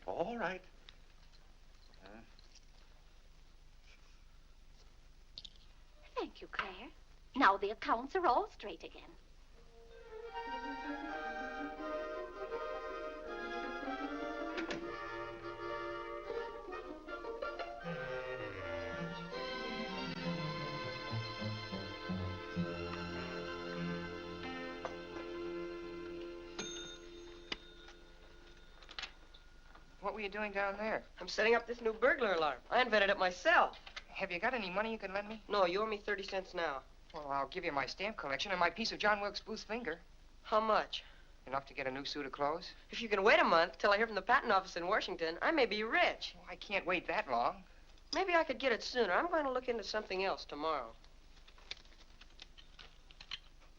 [SPEAKER 3] All right.
[SPEAKER 5] Thank you, Claire. Now the accounts are all straight again.
[SPEAKER 6] What were you doing down there?
[SPEAKER 7] I'm setting up this new burglar alarm. I invented it myself.
[SPEAKER 6] Have you got any money you can lend me?
[SPEAKER 7] No, you owe me 30 cents now.
[SPEAKER 6] Well, I'll give you my stamp collection and my piece of John Wilkes Booth's finger.
[SPEAKER 7] How much?
[SPEAKER 6] Enough to get a new suit of clothes?
[SPEAKER 7] If you can wait a month till I hear from the patent office in Washington, I may be rich.
[SPEAKER 6] Well, I can't wait that long.
[SPEAKER 7] Maybe I could get it sooner. I'm going to look into something else tomorrow.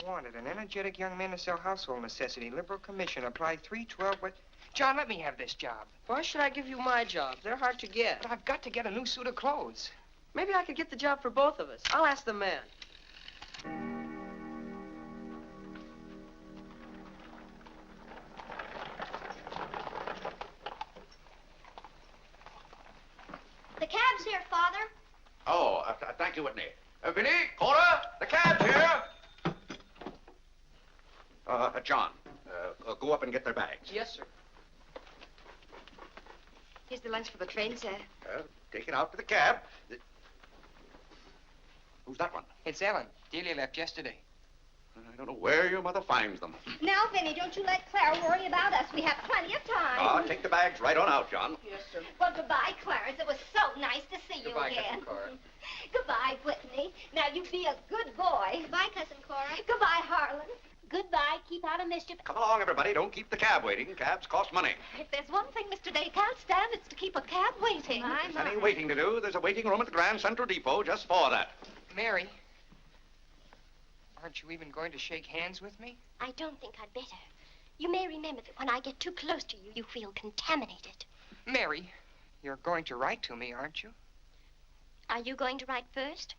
[SPEAKER 6] Wanted, an energetic young man to sell household necessity. Liberal commission. Apply 312. What? John, let me have this job.
[SPEAKER 7] Why should I give you my jobs? They're hard to get.
[SPEAKER 6] But I've got to get a new suit of clothes.
[SPEAKER 7] Maybe I could get the job for both of us. I'll ask the man.
[SPEAKER 8] The cab's here, Father.
[SPEAKER 3] Oh, thank you, Whitney. Vinny, Cora, the cab's here. John, go up and get their bags.
[SPEAKER 7] Yes, sir.
[SPEAKER 8] Here's the lunch for the train, sir.
[SPEAKER 3] Take it out to the cab. Who's that one?
[SPEAKER 6] It's Ellen. Delia left yesterday.
[SPEAKER 3] I don't know where your mother finds them.
[SPEAKER 5] Now, Vinny, don't you let Clara worry about us. We have plenty of time.
[SPEAKER 3] Ah, take the bags right on out, John.
[SPEAKER 7] Yes, sir.
[SPEAKER 5] Well, goodbye, Clarence. It was so nice to see you
[SPEAKER 6] Goodbye,
[SPEAKER 5] again.
[SPEAKER 6] Cousin Cora.
[SPEAKER 5] Goodbye, Whitney. Now, you be a good boy.
[SPEAKER 8] Goodbye, Cousin Cora.
[SPEAKER 5] Goodbye, Harlan.
[SPEAKER 2] Goodbye. Keep out of mischief.
[SPEAKER 3] Come along, everybody. Don't keep the cab waiting. Cabs cost money.
[SPEAKER 4] If there's one thing Mr. Day can't stand, it's to keep a cab waiting.
[SPEAKER 3] There's any waiting to do. There's a waiting room at the Grand Central Depot just for that.
[SPEAKER 6] Mary, aren't you even going to shake hands with me?
[SPEAKER 9] I don't think I'd better. You may remember that when I get too close to you, you feel contaminated.
[SPEAKER 6] Mary, you're going to write to me, aren't you?
[SPEAKER 9] Are you going to write first?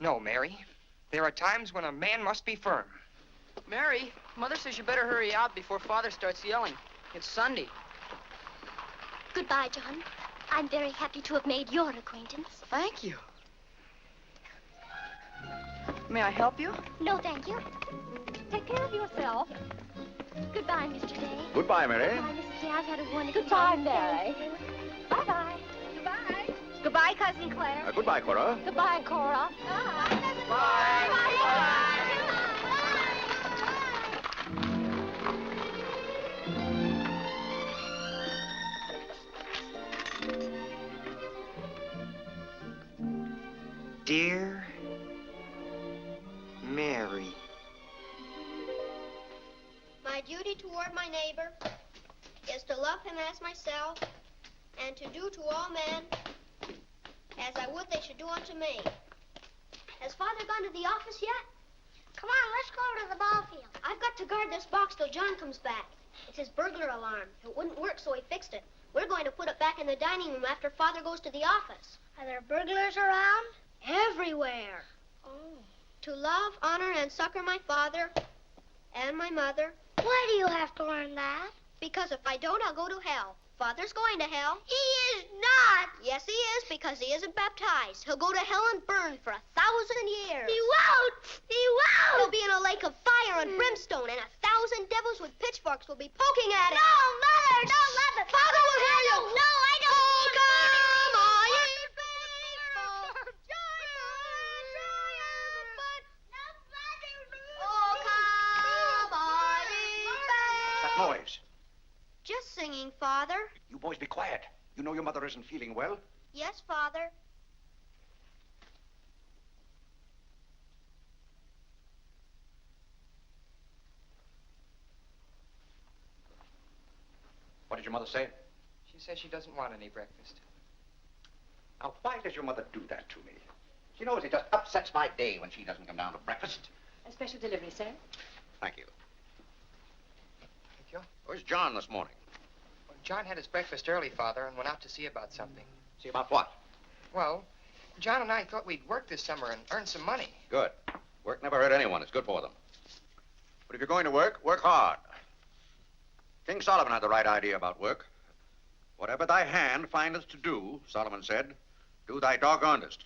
[SPEAKER 6] No, Mary. There are times when a man must be firm.
[SPEAKER 7] Mary, Mother says you better hurry out before Father starts yelling. It's Sunday.
[SPEAKER 9] Goodbye, John. I'm very happy to have made your acquaintance.
[SPEAKER 7] Thank you. May I help you?
[SPEAKER 9] No, thank you.
[SPEAKER 4] Take care of yourself.
[SPEAKER 9] Goodbye, Mr. Day.
[SPEAKER 3] Goodbye, Mary.
[SPEAKER 9] Goodbye, Mrs. Day. I've had a wonderful
[SPEAKER 4] Goodbye,
[SPEAKER 9] day.
[SPEAKER 4] Mary. Bye-bye.
[SPEAKER 5] Goodbye. Goodbye, Cousin Claire.
[SPEAKER 3] Goodbye, Cora.
[SPEAKER 4] Goodbye, Cora.
[SPEAKER 6] Dear Mary.
[SPEAKER 8] My duty toward my neighbor is to love him as myself and to do to all men as I would they should do unto me. Has Father gone to the office yet?
[SPEAKER 9] Come on, let's go to the ball field.
[SPEAKER 8] I've got to guard this box till John comes back. It's his burglar alarm. It wouldn't work, so he fixed it. We're going to put it back in the dining room after Father goes to the office.
[SPEAKER 9] Are there burglars around?
[SPEAKER 8] Everywhere. Oh. To love, honor, and succor my father and my mother.
[SPEAKER 9] Why do you have to learn that?
[SPEAKER 8] Because if I don't, I'll go to hell. Father's going to hell.
[SPEAKER 9] He is not.
[SPEAKER 8] Yes, he is, because he isn't baptized. He'll go to hell and burn for 1,000 years.
[SPEAKER 9] He won't. He won't.
[SPEAKER 8] He'll be in a lake of fire and brimstone, and 1,000 devils with pitchforks will be poking at him.
[SPEAKER 9] No, Mother, don't let me.
[SPEAKER 8] Father will hear you.
[SPEAKER 9] No, I don't.
[SPEAKER 8] Oh, come on, you
[SPEAKER 3] What's that noise?
[SPEAKER 8] Just singing, Father.
[SPEAKER 3] You boys be quiet. You know your mother isn't feeling well.
[SPEAKER 8] Yes, Father.
[SPEAKER 3] What did your mother say?
[SPEAKER 6] She says she doesn't want any breakfast.
[SPEAKER 3] Now, why does your mother do that to me? She knows it just upsets my day when she doesn't come down to breakfast.
[SPEAKER 4] A special delivery, sir.
[SPEAKER 3] Thank you.
[SPEAKER 6] Thank you.
[SPEAKER 3] Where's John this morning?
[SPEAKER 6] Well, John had his breakfast early, Father, and went out to see about something.
[SPEAKER 3] See about what?
[SPEAKER 6] Well, John and I thought we'd work this summer and earn some money.
[SPEAKER 3] Good. Work never hurt anyone. It's good for them. But if you're going to work, work hard. King Solomon had the right idea about work. Whatever thy hand findeth to do, Solomon said, do thy doggonedest.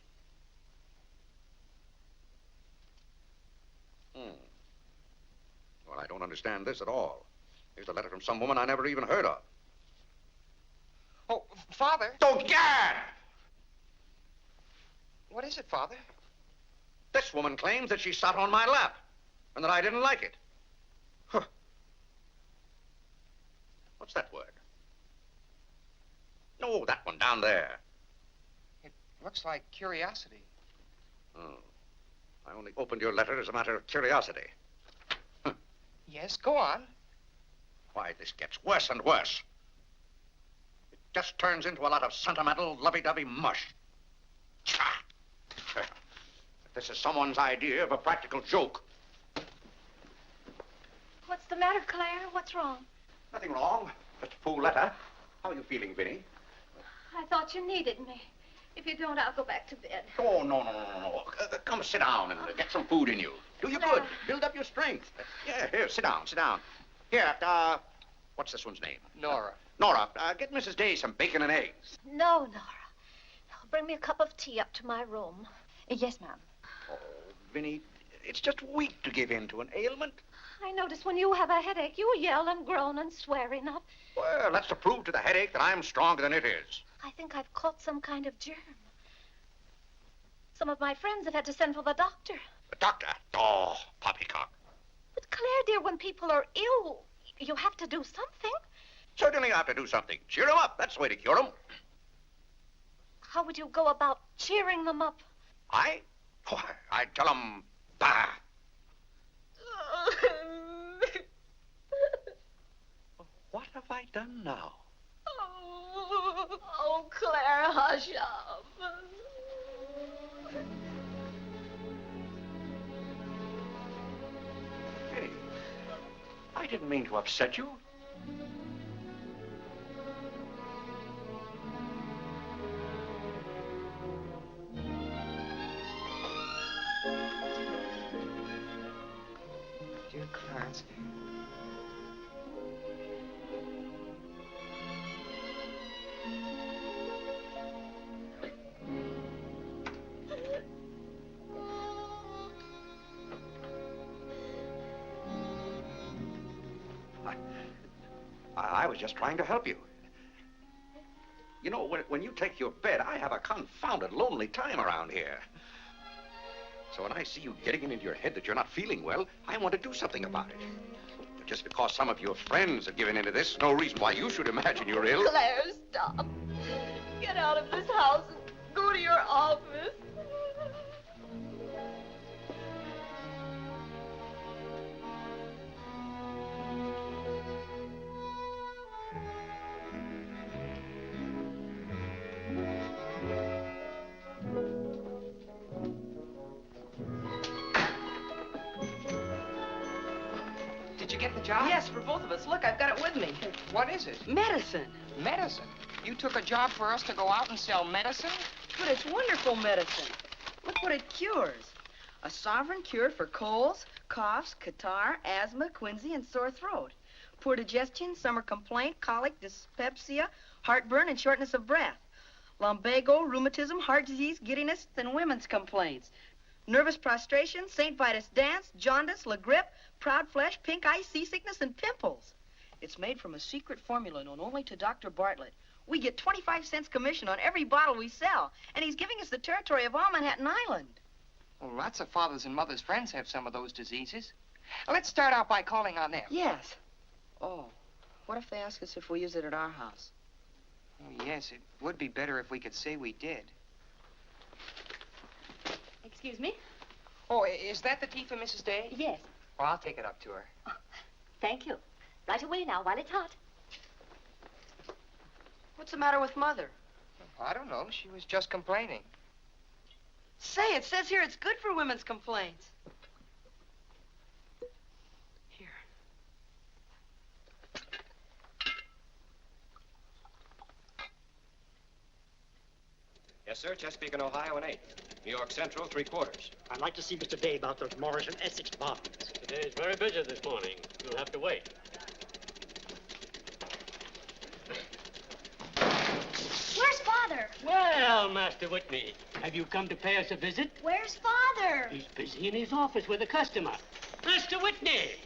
[SPEAKER 3] Well, I don't understand this at all. Here's a letter from some woman I never even heard of.
[SPEAKER 6] Oh, Father.
[SPEAKER 3] Oh, Gad!
[SPEAKER 6] What is it, Father?
[SPEAKER 3] This woman claims that she sat on my lap and that I didn't like it. Huh. What's that word? No, that one down there.
[SPEAKER 6] It looks like curiosity.
[SPEAKER 3] Oh. I only opened your letter as a matter of curiosity.
[SPEAKER 6] Yes, go on.
[SPEAKER 3] Why, this gets worse and worse. It just turns into a lot of sentimental, lovey-dovey mush. Tchah! If this is someone's idea of a practical joke.
[SPEAKER 4] What's the matter, Claire? What's wrong?
[SPEAKER 3] Nothing wrong. Just a fool letter. How are you feeling, Vinny?
[SPEAKER 4] I thought you needed me. If you don't, I'll go back to bed.
[SPEAKER 3] Oh, no. Come sit down and get some food in you. Do you good. Build up your strength. Yeah, here, sit down. Here, what's this one's name?
[SPEAKER 6] Nora.
[SPEAKER 3] Nora, get Mrs. Day some bacon and eggs.
[SPEAKER 4] No, Nora. No, bring me a cup of tea up to my room. Yes, ma'am.
[SPEAKER 3] Oh, Vinny, it's just weak to give in to an ailment.
[SPEAKER 4] I notice when you have a headache, you yell and groan and swear enough.
[SPEAKER 3] Well, that's to prove to the headache that I'm stronger than it is.
[SPEAKER 4] I think I've caught some kind of germ.
[SPEAKER 5] Some of my friends have had to send for the doctor.
[SPEAKER 3] The doctor? Oh, poppycock.
[SPEAKER 5] But Claire, dear, when people are ill, you have to do something.
[SPEAKER 3] Certainly I have to do something. Cheer them up. That's the way to cure them.
[SPEAKER 5] How would you go about cheering them up?
[SPEAKER 3] I tell them, bah. What have I done now?
[SPEAKER 9] Oh, Claire, hush up.
[SPEAKER 3] Hey, I didn't mean to upset you.
[SPEAKER 6] Dear Clarence.
[SPEAKER 3] I was just trying to help you. You know, when you take your bed, I have a confounded lonely time around here. So when I see you getting it into your head that you're not feeling well, I want to do something about it. But just because some of your friends have given into this, no reason why you should imagine you're ill.
[SPEAKER 9] Claire, stop. Get out of this house and go to your office.
[SPEAKER 6] Did you get the job?
[SPEAKER 7] Yes, for both of us. Look, I've got it with me.
[SPEAKER 6] What is it?
[SPEAKER 7] Medicine.
[SPEAKER 6] Medicine. You took a job for us to go out and sell medicine?
[SPEAKER 7] But it's wonderful medicine. Look what it cures. A sovereign cure for colds, coughs, catarrh, asthma, quinsy, and sore throat. Poor digestion, summer complaint, colic, dyspepsia, heartburn, and shortness of breath. Lumbago, rheumatism, heart disease, giddiness, and women's complaints. Nervous prostration, St. Vitus dance, jaundice, la grippe, proud flesh, pink eye, seasickness, and pimples. It's made from a secret formula known only to Dr. Bartlett. We get 25 cents commission on every bottle we sell, and he's giving us the territory of all Manhattan Island.
[SPEAKER 6] Well, lots of fathers and mothers' friends have some of those diseases. Let's start out by calling on them.
[SPEAKER 7] Yes. Oh, what if they ask us if we use it at our house?
[SPEAKER 6] Oh, yes, it would be better if we could say we did.
[SPEAKER 5] Excuse me?
[SPEAKER 6] Oh, is that the tea for Mrs. Day?
[SPEAKER 5] Yes.
[SPEAKER 6] Well, I'll take it up to her.
[SPEAKER 5] Oh, thank you. Right away now, while it's hot.
[SPEAKER 7] What's the matter with Mother?
[SPEAKER 6] I don't know. She was just complaining.
[SPEAKER 7] Say, it says here it's good for women's complaints. Here.
[SPEAKER 11] Yes, sir. Chesapeake and Ohio and 8. New York Central, 3/4.
[SPEAKER 10] I'd like to see Mr. Day about those Morris and Essex bonds.
[SPEAKER 12] Today's very busy this morning. You'll have to wait.
[SPEAKER 8] Where's Father?
[SPEAKER 12] Well, Master Whitney, have you come to pay us a visit?
[SPEAKER 8] Where's Father?
[SPEAKER 12] He's busy in his office with a customer. Master Whitney!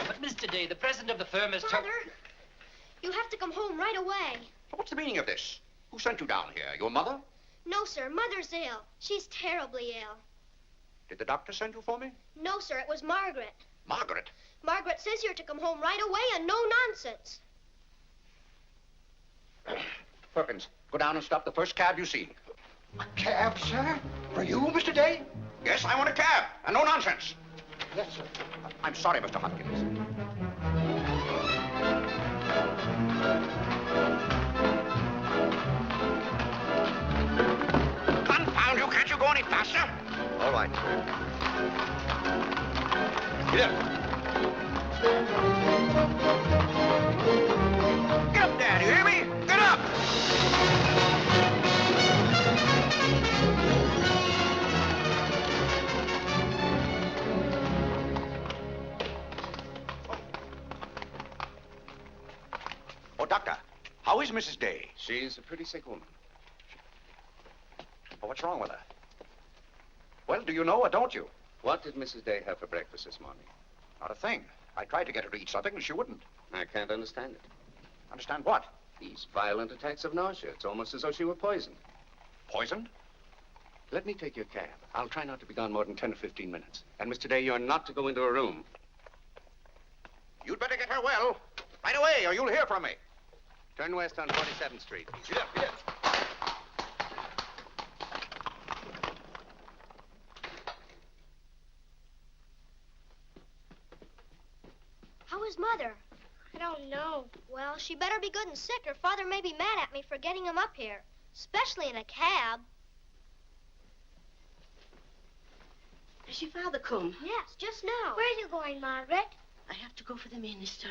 [SPEAKER 13] But, Mr. Day, the president of the firm is...
[SPEAKER 8] Father, you have to come home right away.
[SPEAKER 3] What's the meaning of this? Who sent you down here? Your mother?
[SPEAKER 8] No, sir. Mother's ill. She's terribly ill.
[SPEAKER 3] Did the doctor send you for me?
[SPEAKER 8] No, sir. It was Margaret.
[SPEAKER 3] Margaret?
[SPEAKER 8] Margaret says you're to come home right away and no nonsense.
[SPEAKER 3] Perkins, go down and stop the first cab you see.
[SPEAKER 6] A cab, sir?
[SPEAKER 3] For you, Mr. Day? Yes, I want a cab, and no nonsense.
[SPEAKER 6] Yes, sir.
[SPEAKER 3] I'm sorry, Mr. Hopkins. Confound you, can't you go any faster? All right. Get up. Get up there, do you hear me? Get up! Oh, Doctor, how is Mrs. Day?
[SPEAKER 11] She's a pretty sick woman.
[SPEAKER 3] Oh, what's wrong with her? Well, do you know or don't you?
[SPEAKER 11] What did Mrs. Day have for breakfast this morning?
[SPEAKER 3] Not a thing. I tried to get her to eat something, and she wouldn't.
[SPEAKER 11] I can't understand it.
[SPEAKER 3] Understand what?
[SPEAKER 11] These violent attacks of nausea. It's almost as though she were poisoned.
[SPEAKER 3] Poisoned?
[SPEAKER 14] Let me take your cab. I'll try not to be gone more than 10 or 15 minutes. And, Mr. Day, you're not to go into a room.
[SPEAKER 3] You'd better get her well. Right away, or you'll hear from me.
[SPEAKER 14] Turn west on 47th Street.
[SPEAKER 3] Yes.
[SPEAKER 8] How is Mother? I don't know. Well, she better be good and sick, or Father may be mad at me for getting him up here. Especially in a cab.
[SPEAKER 2] Has your father come?
[SPEAKER 8] Yes, just now.
[SPEAKER 9] Where are you going, Margaret?
[SPEAKER 2] I have to go for the minister.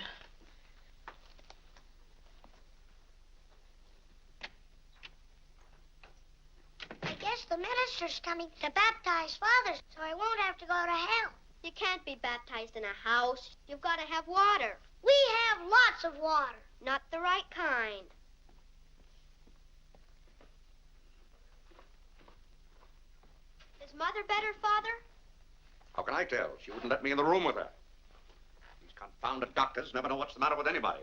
[SPEAKER 9] I guess the minister's coming to baptize Father, so I won't have to go to hell.
[SPEAKER 8] You can't be baptized in a house. You've got to have water.
[SPEAKER 9] We have lots of water.
[SPEAKER 8] Not the right kind. Is Mother better, Father?
[SPEAKER 3] How can I tell? She wouldn't let me in the room with her. These confounded doctors never know what's the matter with anybody.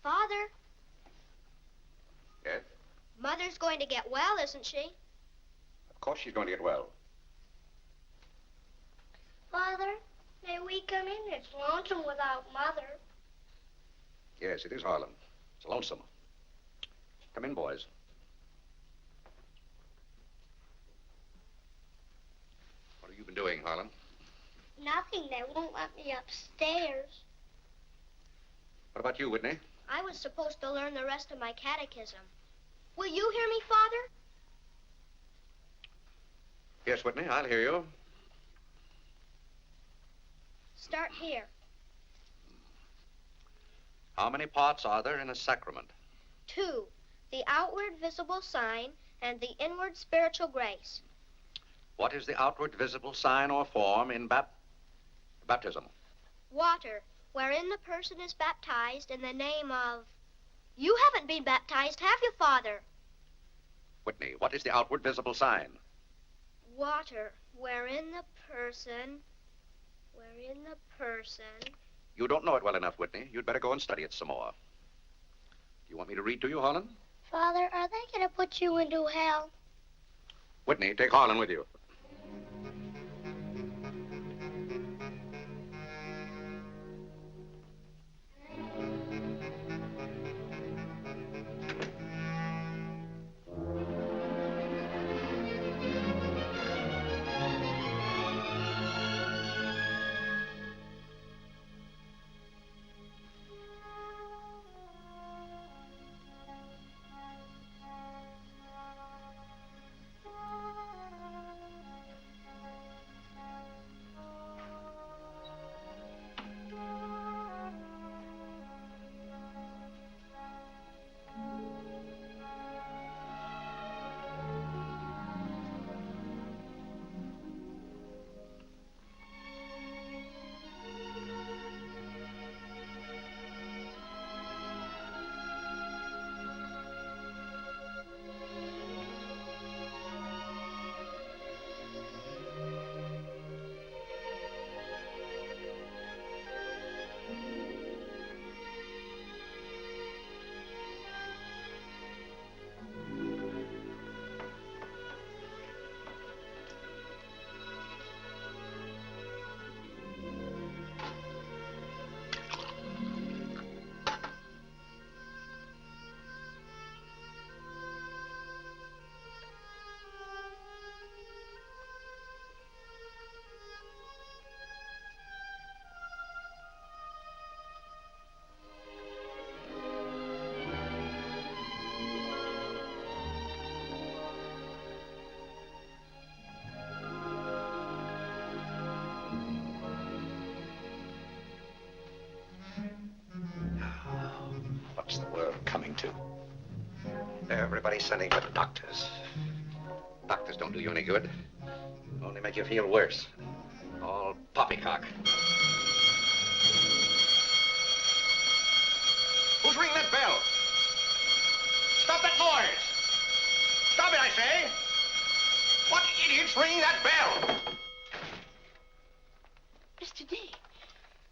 [SPEAKER 8] Father,
[SPEAKER 3] Yes?
[SPEAKER 8] Mother's going to get well, isn't she?
[SPEAKER 3] Of course she's going to get well.
[SPEAKER 9] Father, may we come in? It's lonesome without Mother.
[SPEAKER 3] Yes, it is, Harlan. It's lonesome. Come in, boys. What have you been doing, Harlan?
[SPEAKER 9] Nothing. They won't let me upstairs.
[SPEAKER 3] What about you, Whitney?
[SPEAKER 8] I was supposed to learn the rest of my catechism. Will you hear me, Father?
[SPEAKER 3] Yes, Whitney, I'll hear you.
[SPEAKER 8] Start here.
[SPEAKER 3] How many parts are there in a sacrament?
[SPEAKER 8] 2. The outward visible sign and the inward spiritual grace.
[SPEAKER 3] What is the outward visible sign or form in baptism?
[SPEAKER 8] Water, wherein the person is baptized in the name of... You haven't been baptized, have you, Father?
[SPEAKER 3] Whitney, what is the outward visible sign?
[SPEAKER 8] Water, wherein the person...
[SPEAKER 3] You don't know it well enough, Whitney. You'd better go and study it some more. Do you want me to read to you, Harlan?
[SPEAKER 9] Father, are they going to put you into hell?
[SPEAKER 3] Whitney, take Harlan with you. What's the world coming to? Everybody's sending for doctors. Doctors don't do you any good. Only make you feel worse. All poppycock. Who's ringing that bell? Stop that noise! Stop it, I say! What idiot's ringing that bell?
[SPEAKER 2] Mr. Day,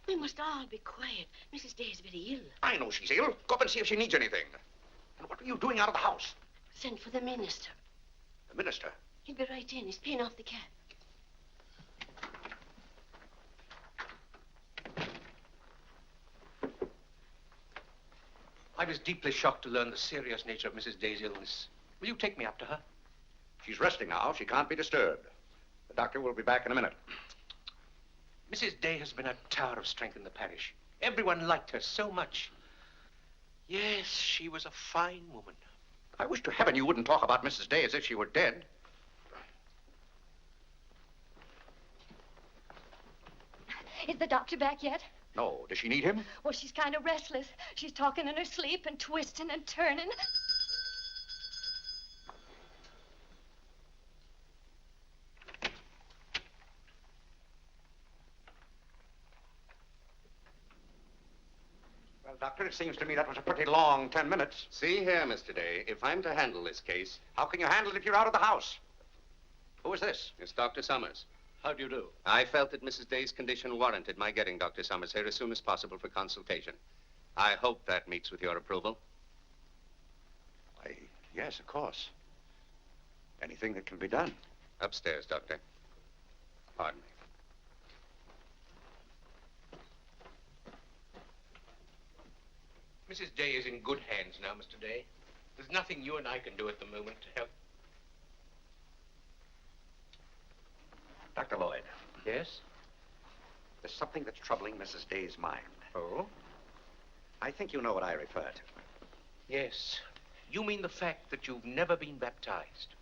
[SPEAKER 2] We must all be quiet. Mrs. Day is very ill.
[SPEAKER 3] I know she's ill. Go up and see if she needs anything. And what are you doing out of the house?
[SPEAKER 2] Send for the minister.
[SPEAKER 3] The minister?
[SPEAKER 2] He'll be right in. He's paying off the cab.
[SPEAKER 1] I was deeply shocked to learn the serious nature of Mrs. Day's illness. Will you take me up to her?
[SPEAKER 3] She's resting now. She can't be disturbed. The doctor will be back in a minute.
[SPEAKER 1] Mrs. Day has been a tower of strength in the parish. Everyone liked her so much. Yes, she was a fine woman.
[SPEAKER 3] I wish to heaven you wouldn't talk about Mrs. Day as if she were dead.
[SPEAKER 5] Is the doctor back yet?
[SPEAKER 3] No. Does she need him?
[SPEAKER 5] Well, she's kind of restless. She's talking in her sleep and twisting and turning.
[SPEAKER 3] Well, Doctor, it seems to me that was a pretty long 10 minutes.
[SPEAKER 14] See here, Mr. Day, if I'm to handle this case...
[SPEAKER 3] How can you handle it if you're out of the house? Who is this?
[SPEAKER 14] It's Dr. Summers.
[SPEAKER 10] How do you do?
[SPEAKER 14] I felt that Mrs. Day's condition warranted my getting Dr. Summers here as soon as possible for consultation. I hope that meets with your approval.
[SPEAKER 3] Why, yes, of course. Anything that can be done.
[SPEAKER 14] Upstairs, Doctor. Pardon me.
[SPEAKER 1] Mrs. Day is in good hands now, Mr. Day. There's nothing you and I can do at the moment to help.
[SPEAKER 3] Dr. Lloyd.
[SPEAKER 1] Yes?
[SPEAKER 3] There's something that's troubling Mrs. Day's mind.
[SPEAKER 1] Oh?
[SPEAKER 3] I think you know what I refer to.
[SPEAKER 1] Yes. You mean the fact that you've never been baptized?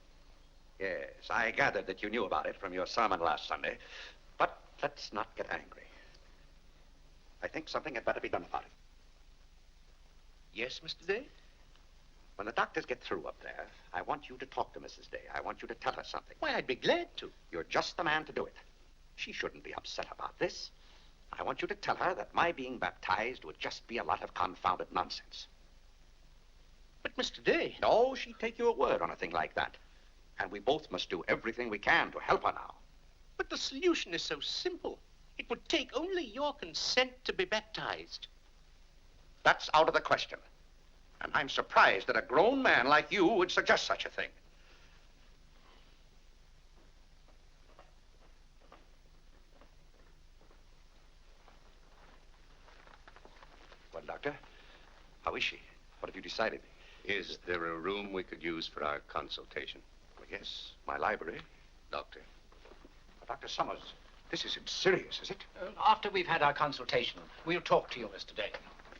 [SPEAKER 3] Yes, I gathered that you knew about it from your sermon last Sunday. But let's not get angry. I think something had better be done about it.
[SPEAKER 1] Yes, Mr. Day?
[SPEAKER 3] When the doctors get through up there, I want you to talk to Mrs. Day. I want you to tell her something.
[SPEAKER 1] Why, I'd be glad to.
[SPEAKER 3] You're just the man to do it. She shouldn't be upset about this. I want you to tell her that my being baptized would just be a lot of confounded nonsense.
[SPEAKER 1] But, Mr. Day...
[SPEAKER 3] No, she'd take your word on a thing like that. And we both must do everything we can to help her now.
[SPEAKER 1] But the solution is so simple. It would take only your consent to be baptized.
[SPEAKER 3] That's out of the question. And I'm surprised that a grown man like you would suggest such a thing. Well, Doctor, how is she? What have you decided?
[SPEAKER 14] Is there a room we could use for our consultation?
[SPEAKER 3] Well, yes, my library.
[SPEAKER 14] Doctor.
[SPEAKER 3] Dr. Summers, this isn't serious, is it?
[SPEAKER 10] After we've had our consultation, we'll talk to you, Mr. Day.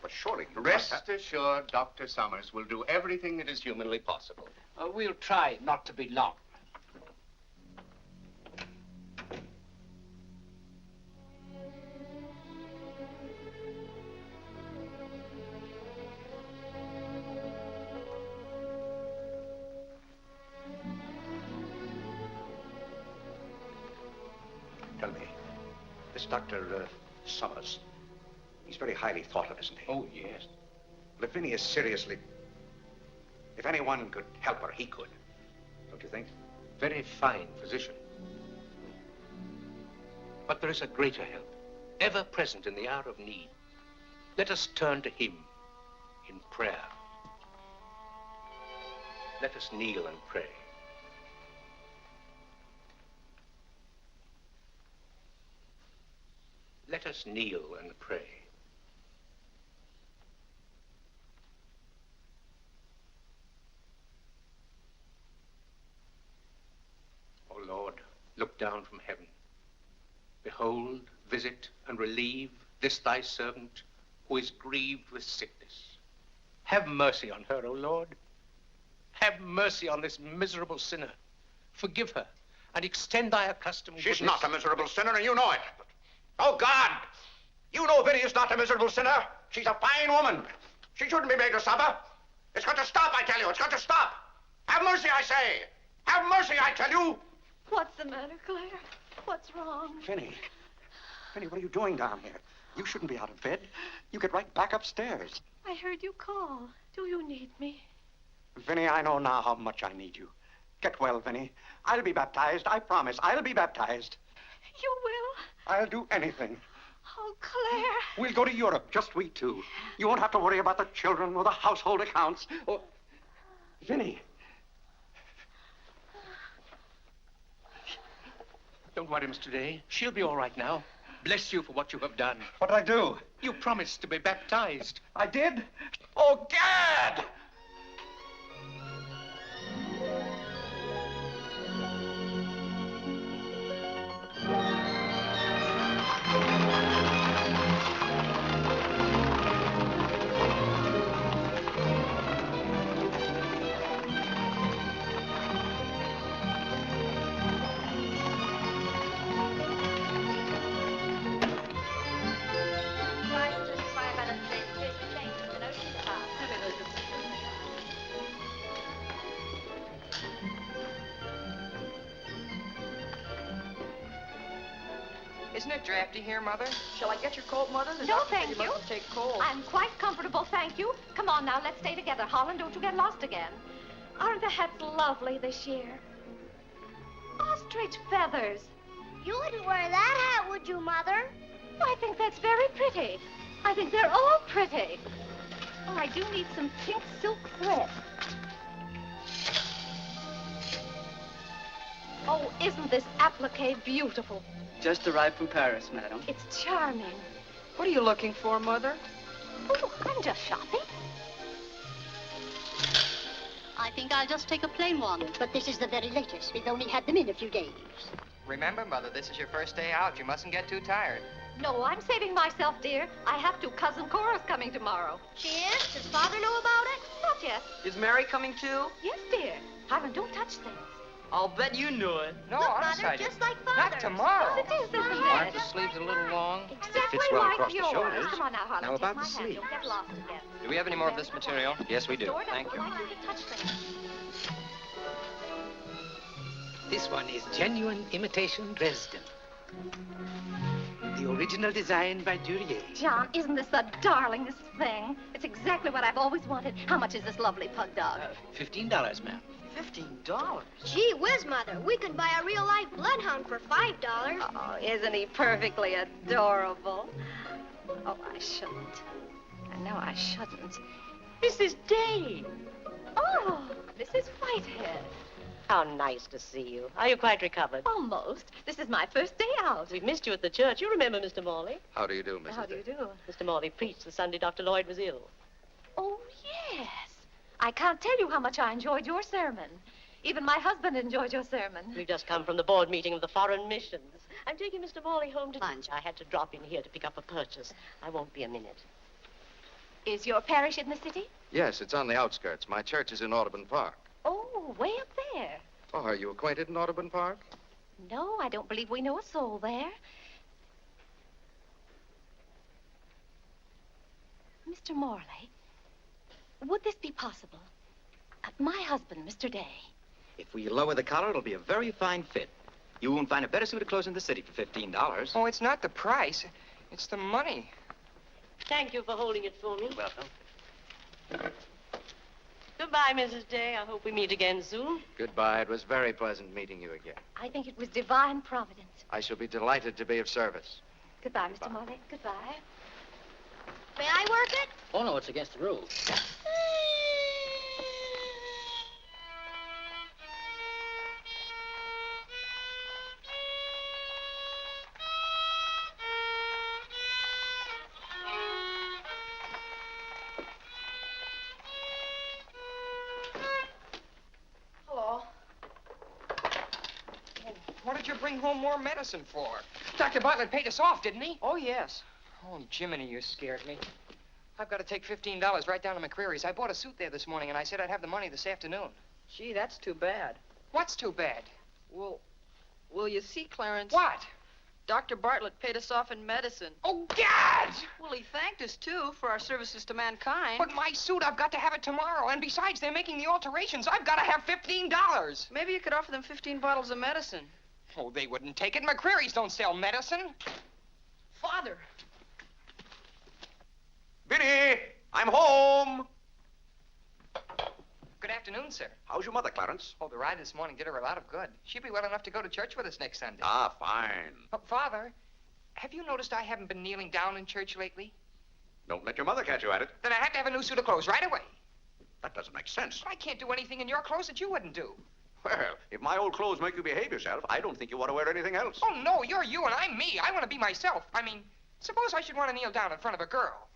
[SPEAKER 3] But surely you
[SPEAKER 14] Rest assured, Dr. Summers will do everything that is humanly possible.
[SPEAKER 10] We'll try not to be long.
[SPEAKER 3] Tell me, this Dr. Summers, he's very highly thought of, isn't he?
[SPEAKER 1] Oh, yes.
[SPEAKER 3] Well, if Vinny is seriously... If anyone could help her, he could. Don't you think?
[SPEAKER 1] Very fine physician. But there is a greater help, ever present in the hour of need. Let us turn to him in prayer. Let us kneel and pray. Let us kneel and pray. O Lord, look down from heaven. Behold, visit, and relieve this thy servant who is grieved with sickness. Have mercy on her, O Lord. Have mercy on this miserable sinner. Forgive her, and extend thy accustomed
[SPEAKER 3] She's
[SPEAKER 1] goodness.
[SPEAKER 3] not a miserable sinner, and you know it. Oh, God! You know Vinny is not a miserable sinner. She's a fine woman. She shouldn't be made to suffer. It's got to stop, I tell you. It's got to stop. Have mercy, I say. Have mercy, I tell you.
[SPEAKER 5] What's the matter, Claire? What's wrong?
[SPEAKER 3] Vinny. Vinny, what are you doing down here? You shouldn't be out of bed. You get right back upstairs.
[SPEAKER 5] I heard you call. Do you need me?
[SPEAKER 3] Vinny, I know now how much I need you. Get well, Vinny. I'll be baptized. I promise. I'll be baptized.
[SPEAKER 5] You will?
[SPEAKER 3] I'll do anything.
[SPEAKER 4] Oh, Claire.
[SPEAKER 3] We'll go to Europe, just we two. You won't have to worry about the children or the household accounts. Or... Vinny.
[SPEAKER 1] Don't worry, Mr. Day. She'll be all right now. Bless you for what you have done.
[SPEAKER 3] What'd I do?
[SPEAKER 1] You promised to be baptized.
[SPEAKER 3] I did? Oh, Gad!
[SPEAKER 6] Isn't it drafty here, Mother?
[SPEAKER 7] Shall I get your coat, Mother? The
[SPEAKER 5] No,
[SPEAKER 7] doctor said
[SPEAKER 5] thank
[SPEAKER 7] you
[SPEAKER 5] you.
[SPEAKER 7] mustn't take cold.
[SPEAKER 5] I'm quite comfortable, thank you. Come on now, let's stay together. Holland, don't you get lost again. Aren't the hats lovely this year? Ostrich feathers.
[SPEAKER 8] You wouldn't wear that hat, would you, Mother?
[SPEAKER 5] I think that's very pretty. I think they're all pretty. Oh, I do need some pink silk thread. Oh, isn't this applique beautiful?
[SPEAKER 12] Just arrived from Paris, madam.
[SPEAKER 5] It's charming.
[SPEAKER 7] What are you looking for, Mother?
[SPEAKER 5] Oh, I'm just shopping.
[SPEAKER 2] I think I'll just take a plain one, but this is the very latest. We've only had them in a few days.
[SPEAKER 6] Remember, Mother, this is your first day out. You mustn't get too tired.
[SPEAKER 5] No, I'm saving myself, dear. I have to. Cousin Cora's coming tomorrow.
[SPEAKER 8] She is? Does Father know about it?
[SPEAKER 5] Not yet.
[SPEAKER 7] Is Mary coming too?
[SPEAKER 5] Yes, dear. Hiram, don't touch things.
[SPEAKER 7] I'll bet you knew it.
[SPEAKER 6] No,
[SPEAKER 8] Look,
[SPEAKER 6] honest,
[SPEAKER 8] Mother,
[SPEAKER 6] I
[SPEAKER 8] just
[SPEAKER 6] didn't.
[SPEAKER 8] like Father's.
[SPEAKER 6] Not tomorrow.
[SPEAKER 5] Yes, it is, isn't
[SPEAKER 6] Aren't
[SPEAKER 5] it?
[SPEAKER 6] the sleeves a little long?
[SPEAKER 5] Exactly
[SPEAKER 3] Fits well
[SPEAKER 5] like
[SPEAKER 3] across the
[SPEAKER 5] yours.
[SPEAKER 3] shoulders.
[SPEAKER 5] Come on now, Harlan.
[SPEAKER 6] Now,
[SPEAKER 5] take
[SPEAKER 6] about
[SPEAKER 5] my
[SPEAKER 6] the
[SPEAKER 5] hand.
[SPEAKER 6] sleeve.
[SPEAKER 5] You'll get lost again.
[SPEAKER 11] Do we have any more of this material?
[SPEAKER 14] Yes, we do.
[SPEAKER 5] Store
[SPEAKER 14] Thank
[SPEAKER 5] doesn't
[SPEAKER 14] you.
[SPEAKER 5] like you to touch things.
[SPEAKER 1] This one is genuine imitation Dresden. The original design by Duryea.
[SPEAKER 5] John, isn't this the darlingest thing? It's exactly what I've always wanted. How much is this lovely pug dog?
[SPEAKER 1] $15, ma'am.
[SPEAKER 7] $15?
[SPEAKER 8] Gee whiz, Mother. We can buy a real-life bloodhound for $5.
[SPEAKER 5] Oh, isn't he perfectly adorable? Oh, I shouldn't. I know I shouldn't.
[SPEAKER 15] Mrs. Day.
[SPEAKER 5] Oh, Mrs. Whitehead.
[SPEAKER 15] How nice to see you. Are you quite recovered?
[SPEAKER 5] Almost. This is my first day out.
[SPEAKER 15] We've missed you at the church. You remember Mr. Morley?
[SPEAKER 14] How do you do, Mrs.
[SPEAKER 5] How do you
[SPEAKER 14] Day?
[SPEAKER 5] do?
[SPEAKER 15] Mr. Morley preached the Sunday Dr. Lloyd was ill.
[SPEAKER 5] Oh, yes. I can't tell you how much I enjoyed your sermon. Even my husband enjoyed your sermon.
[SPEAKER 15] We've just come from the board meeting of the Foreign Missions. I'm taking Mr. Morley home to lunch. I had to drop in here to pick up a purchase. I won't be a minute.
[SPEAKER 5] Is your parish in the city?
[SPEAKER 14] Yes, it's on the outskirts. My church is in Audubon Park.
[SPEAKER 5] Oh, way up there.
[SPEAKER 14] Oh, are you acquainted in Audubon Park?
[SPEAKER 5] No, I don't believe we know a soul there. Mr. Morley, would this be possible? My husband, Mr. Day.
[SPEAKER 10] If we lower the collar, it'll be a very fine fit. You won't find a better suit of clothes in the city for $15.
[SPEAKER 6] Oh, it's not the price. It's the money.
[SPEAKER 15] Thank you for holding it for me.
[SPEAKER 10] You're welcome.
[SPEAKER 15] Goodbye, Mrs. Day. I hope we meet again soon.
[SPEAKER 14] Goodbye. It was very pleasant meeting you again.
[SPEAKER 5] I think it was divine providence.
[SPEAKER 14] I shall be delighted to be of service.
[SPEAKER 5] Goodbye, Mr. Morley. Goodbye.
[SPEAKER 8] May I work it?
[SPEAKER 12] Oh, no, it's against the rules.
[SPEAKER 7] Hello.
[SPEAKER 6] What did you bring home more medicine for? Dr. Bartlett paid us off, didn't he?
[SPEAKER 7] Oh, yes.
[SPEAKER 6] Oh, Jiminy, you scared me. I've got to take $15 right down to McCreary's. I bought a suit there this morning, and I said I'd have the money this afternoon.
[SPEAKER 7] Gee, that's too bad.
[SPEAKER 6] What's too bad?
[SPEAKER 7] Well, you see, Clarence.
[SPEAKER 6] What?
[SPEAKER 7] Dr. Bartlett paid us off in medicine.
[SPEAKER 6] Oh, Gad!
[SPEAKER 7] Well, he thanked us, too, for our services to mankind.
[SPEAKER 6] But my suit, I've got to have it tomorrow. And besides, they're making the alterations. I've got to have $15.
[SPEAKER 7] Maybe you could offer them 15 bottles of medicine.
[SPEAKER 6] Oh, they wouldn't take it. McCreary's don't sell medicine.
[SPEAKER 7] Father.
[SPEAKER 3] Vinny, I'm home.
[SPEAKER 6] Good afternoon, sir.
[SPEAKER 3] How's your mother, Clarence?
[SPEAKER 6] Oh, the ride this morning did her a lot of good. She'll be well enough to go to church with us next Sunday.
[SPEAKER 3] Ah, fine.
[SPEAKER 6] Oh, Father, have you noticed I haven't been kneeling down in church lately?
[SPEAKER 3] Don't let your mother catch you at it.
[SPEAKER 6] Then I have to have a new suit of clothes right away.
[SPEAKER 3] That doesn't make sense.
[SPEAKER 6] I can't do anything in your clothes that you wouldn't do.
[SPEAKER 3] Well, if my old clothes make you behave yourself, I don't think you ought to wear anything else.
[SPEAKER 6] Oh, no, you're you and I'm me. I want to be myself. I mean, suppose I should want to kneel down in front of a girl.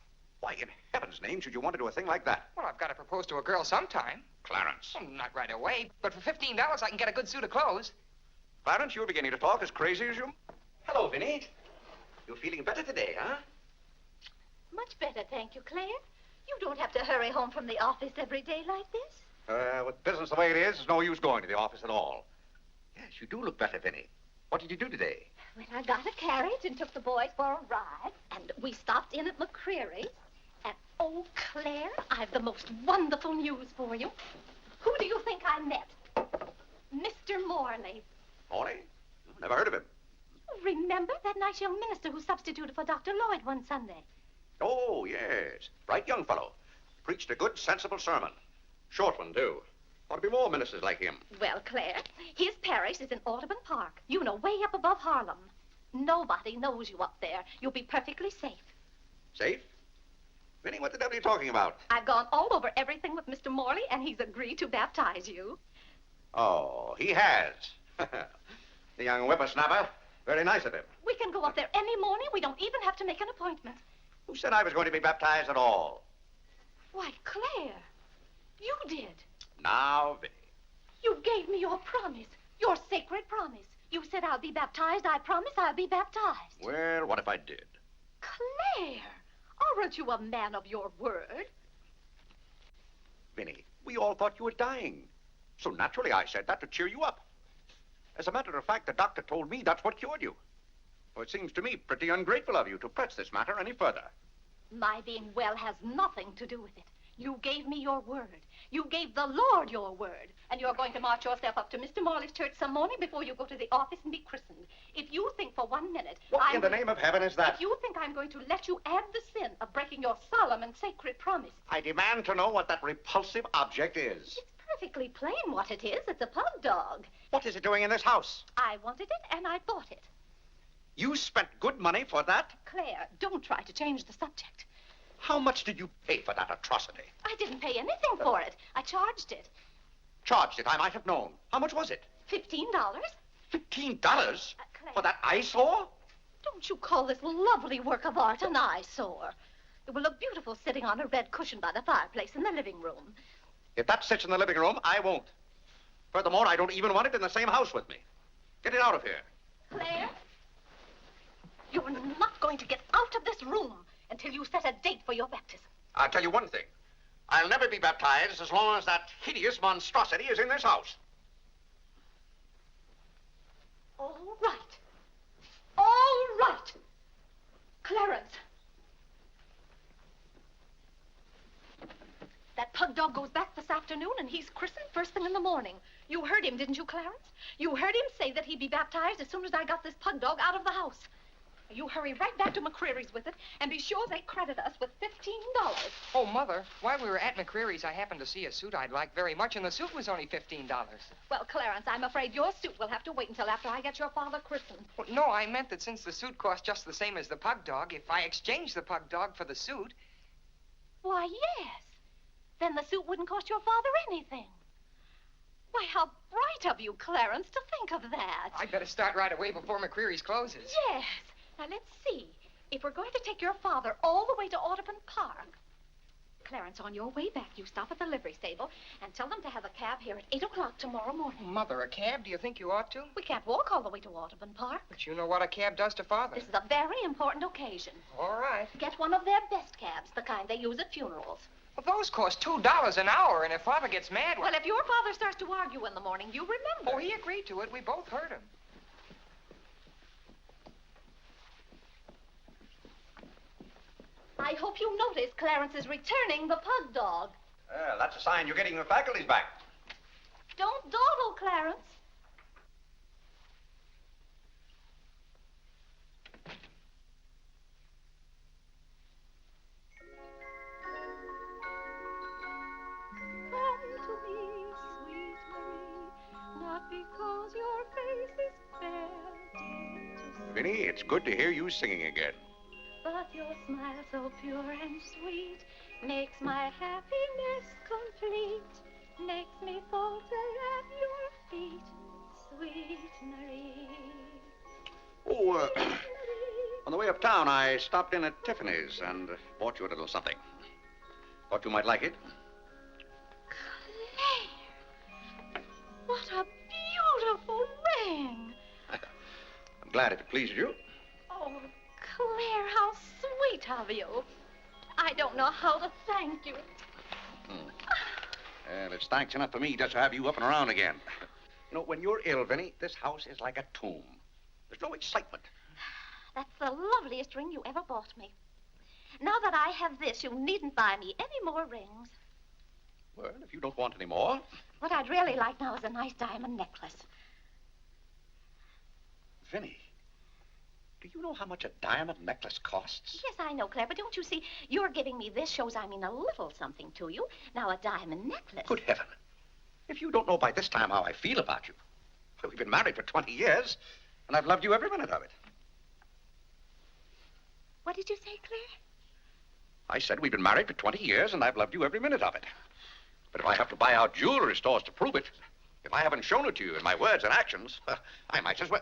[SPEAKER 3] Why, in heaven's name, should you want to do a thing like that?
[SPEAKER 6] Well, I've got to propose to a girl sometime.
[SPEAKER 3] Clarence.
[SPEAKER 6] Well, not right away, but for $15 I can get a good suit of clothes.
[SPEAKER 3] Clarence, you're beginning to talk as crazy as you... Hello, Vinny. You're feeling better today, huh?
[SPEAKER 5] Much better, thank you, Claire. You don't have to hurry home from the office every day like this.
[SPEAKER 3] With business the way it is, there's no use going to the office at all. Yes, you do look better, Vinny. What did you do today?
[SPEAKER 5] Well, I got a carriage and took the boys for a ride, and we stopped in at McCreary's. And, oh, Claire, I've the most wonderful news for you. Who do you think I met? Mr. Morley.
[SPEAKER 3] Morley? Never heard of him.
[SPEAKER 5] Remember that nice young minister who substituted for Dr. Lloyd one Sunday?
[SPEAKER 3] Oh, yes. Bright young fellow. Preached a good, sensible sermon. Short one, too. Ought to be more ministers like him.
[SPEAKER 5] Well, Claire, his parish is in Audubon Park. You know, way up above Harlem. Nobody knows you up there. You'll be perfectly safe.
[SPEAKER 3] Safe? Vinny, what the devil are you talking about?
[SPEAKER 5] I've gone all over everything with Mr. Morley, and he's agreed to baptize you.
[SPEAKER 3] Oh, he has. The young whippersnapper. Very nice of him.
[SPEAKER 5] We can go up there any morning. We don't even have to make an appointment.
[SPEAKER 3] Who said I was going to be baptized at all?
[SPEAKER 5] Why, Claire, you did.
[SPEAKER 3] Now, Vinny.
[SPEAKER 5] You gave me your promise, your sacred promise. You said I'll be baptized. I promise I'll be baptized.
[SPEAKER 3] Well, what if I did?
[SPEAKER 5] Claire, aren't you a man of your word?
[SPEAKER 3] Vinny, we all thought you were dying. So naturally I said that to cheer you up. As a matter of fact, the doctor told me that's what cured you. Well, it seems to me pretty ungrateful of you to press this matter any further.
[SPEAKER 5] My being well has nothing to do with it. You gave me your word. You gave the Lord your word. And you're going to march yourself up to Mr. Morley's church some morning before you go to the office and be christened. If you think for 1 minute...
[SPEAKER 3] What in the name of heaven is that?
[SPEAKER 5] If you think I'm going to let you add the sin of breaking your solemn and sacred promise...
[SPEAKER 3] I demand to know what that repulsive object is.
[SPEAKER 5] It's perfectly plain what it is. It's a pug dog.
[SPEAKER 3] What is it doing in this house?
[SPEAKER 5] I wanted it and I bought it.
[SPEAKER 3] You spent good money for that?
[SPEAKER 5] Claire, don't try to change the subject.
[SPEAKER 3] How much did you pay for that atrocity?
[SPEAKER 5] I didn't pay anything for it. I charged it.
[SPEAKER 3] Charged it, I might have known. How much was it?
[SPEAKER 5] $15.
[SPEAKER 3] $15?
[SPEAKER 5] Claire,
[SPEAKER 3] For that eyesore?
[SPEAKER 5] don't you call this lovely work of art an eyesore? It will look beautiful sitting on a red cushion by the fireplace in the living room.
[SPEAKER 3] If that sits in the living room, I won't. Furthermore, I don't even want it in the same house with me. Get it out of here.
[SPEAKER 5] Claire, you're not going to get out of this room until you set a date for your baptism.
[SPEAKER 3] I'll tell you one thing. I'll never be baptized as long as that hideous monstrosity is in this house.
[SPEAKER 5] All right. All right. Clarence. That pug dog goes back this afternoon, and he's christened first thing in the morning. You heard him, didn't you, Clarence? You heard him say that he'd be baptized as soon as I got this pug dog out of the house. You hurry right back to McCreary's with it, and be sure they credit us with $15.
[SPEAKER 6] Oh, Mother, while we were at McCreary's, I happened to see a suit I'd like very much, and the suit was only $15.
[SPEAKER 5] Well, Clarence, I'm afraid your suit will have to wait until after I get your father christened.
[SPEAKER 6] Well, no, I meant that since the suit cost just the same as the pug dog, if I exchanged the pug dog for the suit...
[SPEAKER 5] Why, yes. Then the suit wouldn't cost your father anything. Why, how bright of you, Clarence, to think of that.
[SPEAKER 6] I'd better start right away before McCreary's closes.
[SPEAKER 5] Yes. Now, let's see. If we're going to take your father all the way to Audubon Park... Clarence, on your way back, you stop at the livery stable and tell them to have a cab here at 8 o'clock tomorrow morning.
[SPEAKER 6] Mother, a cab? Do you think you ought to?
[SPEAKER 5] We can't walk all the way to Audubon Park.
[SPEAKER 6] But you know what a cab does to Father.
[SPEAKER 5] This is a very important occasion.
[SPEAKER 6] All right.
[SPEAKER 5] Get one of their best cabs, the kind they use at funerals.
[SPEAKER 6] Well, those cost $2 an hour, and if Father gets mad...
[SPEAKER 5] Well, if your father starts to argue in the morning, you remember.
[SPEAKER 6] Oh, he agreed to it. We both heard him.
[SPEAKER 5] I hope you notice Clarence is returning the pug dog.
[SPEAKER 3] Well, that's a sign you're getting your faculties back.
[SPEAKER 5] Don't dawdle, Clarence. Come to me, sweet Marie, not because because your face is fair, dear to see.
[SPEAKER 3] Vinny, it's good to hear you singing again.
[SPEAKER 5] But your smile so pure and sweet makes my happiness complete, makes me falter at your feet, sweet Marie.
[SPEAKER 3] Oh, on the way uptown, I stopped in at Tiffany's and bought you a little something. Thought you might like it.
[SPEAKER 5] Claire! What a beautiful ring!
[SPEAKER 3] I'm glad it pleased you.
[SPEAKER 5] Oh, Claire, how sweet of you. I don't know how to thank you.
[SPEAKER 3] Well, it's thanks enough for me just to have you up and around again. You know, when you're ill, Vinny, this house is like a tomb. There's no excitement.
[SPEAKER 5] That's the loveliest ring you ever bought me. Now that I have this, you needn't buy me any more rings.
[SPEAKER 3] Well, if you don't want any more.
[SPEAKER 5] What I'd really like now is a nice diamond necklace.
[SPEAKER 3] Vinny, do you know how much a diamond necklace costs?
[SPEAKER 5] Yes, I know, Claire, but don't you see, you're giving me this shows I mean a little something to you. Now, a diamond necklace.
[SPEAKER 3] Good heaven. If you don't know by this time how I feel about you. Well, we've been married for 20 years, and I've loved you every minute of it.
[SPEAKER 5] What did you say, Claire?
[SPEAKER 3] I said we've been married for 20 years, and I've loved you every minute of it. But if I have to buy out jewelry stores to prove it, if I haven't shown it to you in my words and actions, I might as well...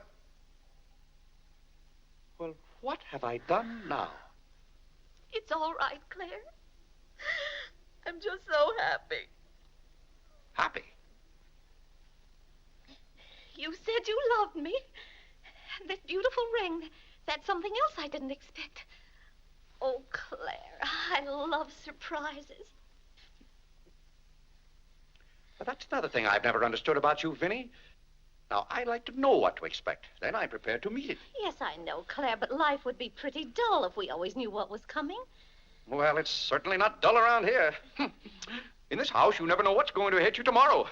[SPEAKER 3] Well, what have I done now?
[SPEAKER 5] It's all right, Claire. I'm just so happy.
[SPEAKER 3] Happy?
[SPEAKER 5] You said you loved me. And that beautiful ring, that's something else I didn't expect. Oh, Claire, I love surprises.
[SPEAKER 3] But that's another thing I've never understood about you, Vinny. Now, I like to know what to expect. Then I'm prepared to meet it.
[SPEAKER 5] Yes, I know, Claire, but life would be pretty dull if we always knew what was coming.
[SPEAKER 3] Well, it's certainly not dull around here. In this house, you never know what's going to hit you tomorrow.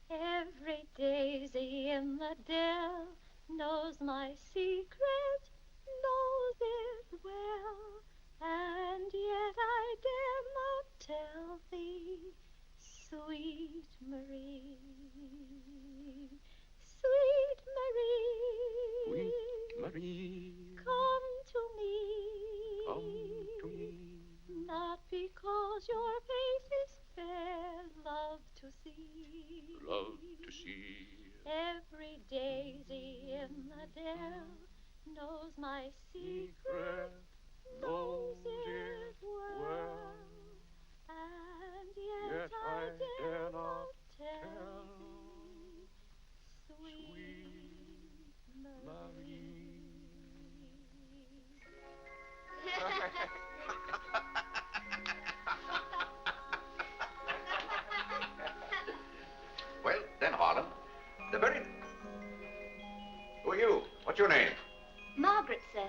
[SPEAKER 5] Every daisy in the dell knows my secret, knows it well, and yet I dare not tell thee, sweet Marie, sweet Marie,
[SPEAKER 3] Sweet Marie,
[SPEAKER 5] come to me, not because your face is fair, love to see.
[SPEAKER 3] love to see.
[SPEAKER 5] Every daisy in the dell knows my secret, knows it well, and yet I dare not tell, sweet Marie.
[SPEAKER 3] Well, then, Harlan, the very... Who are you? What's your name?
[SPEAKER 5] Margaret, sir.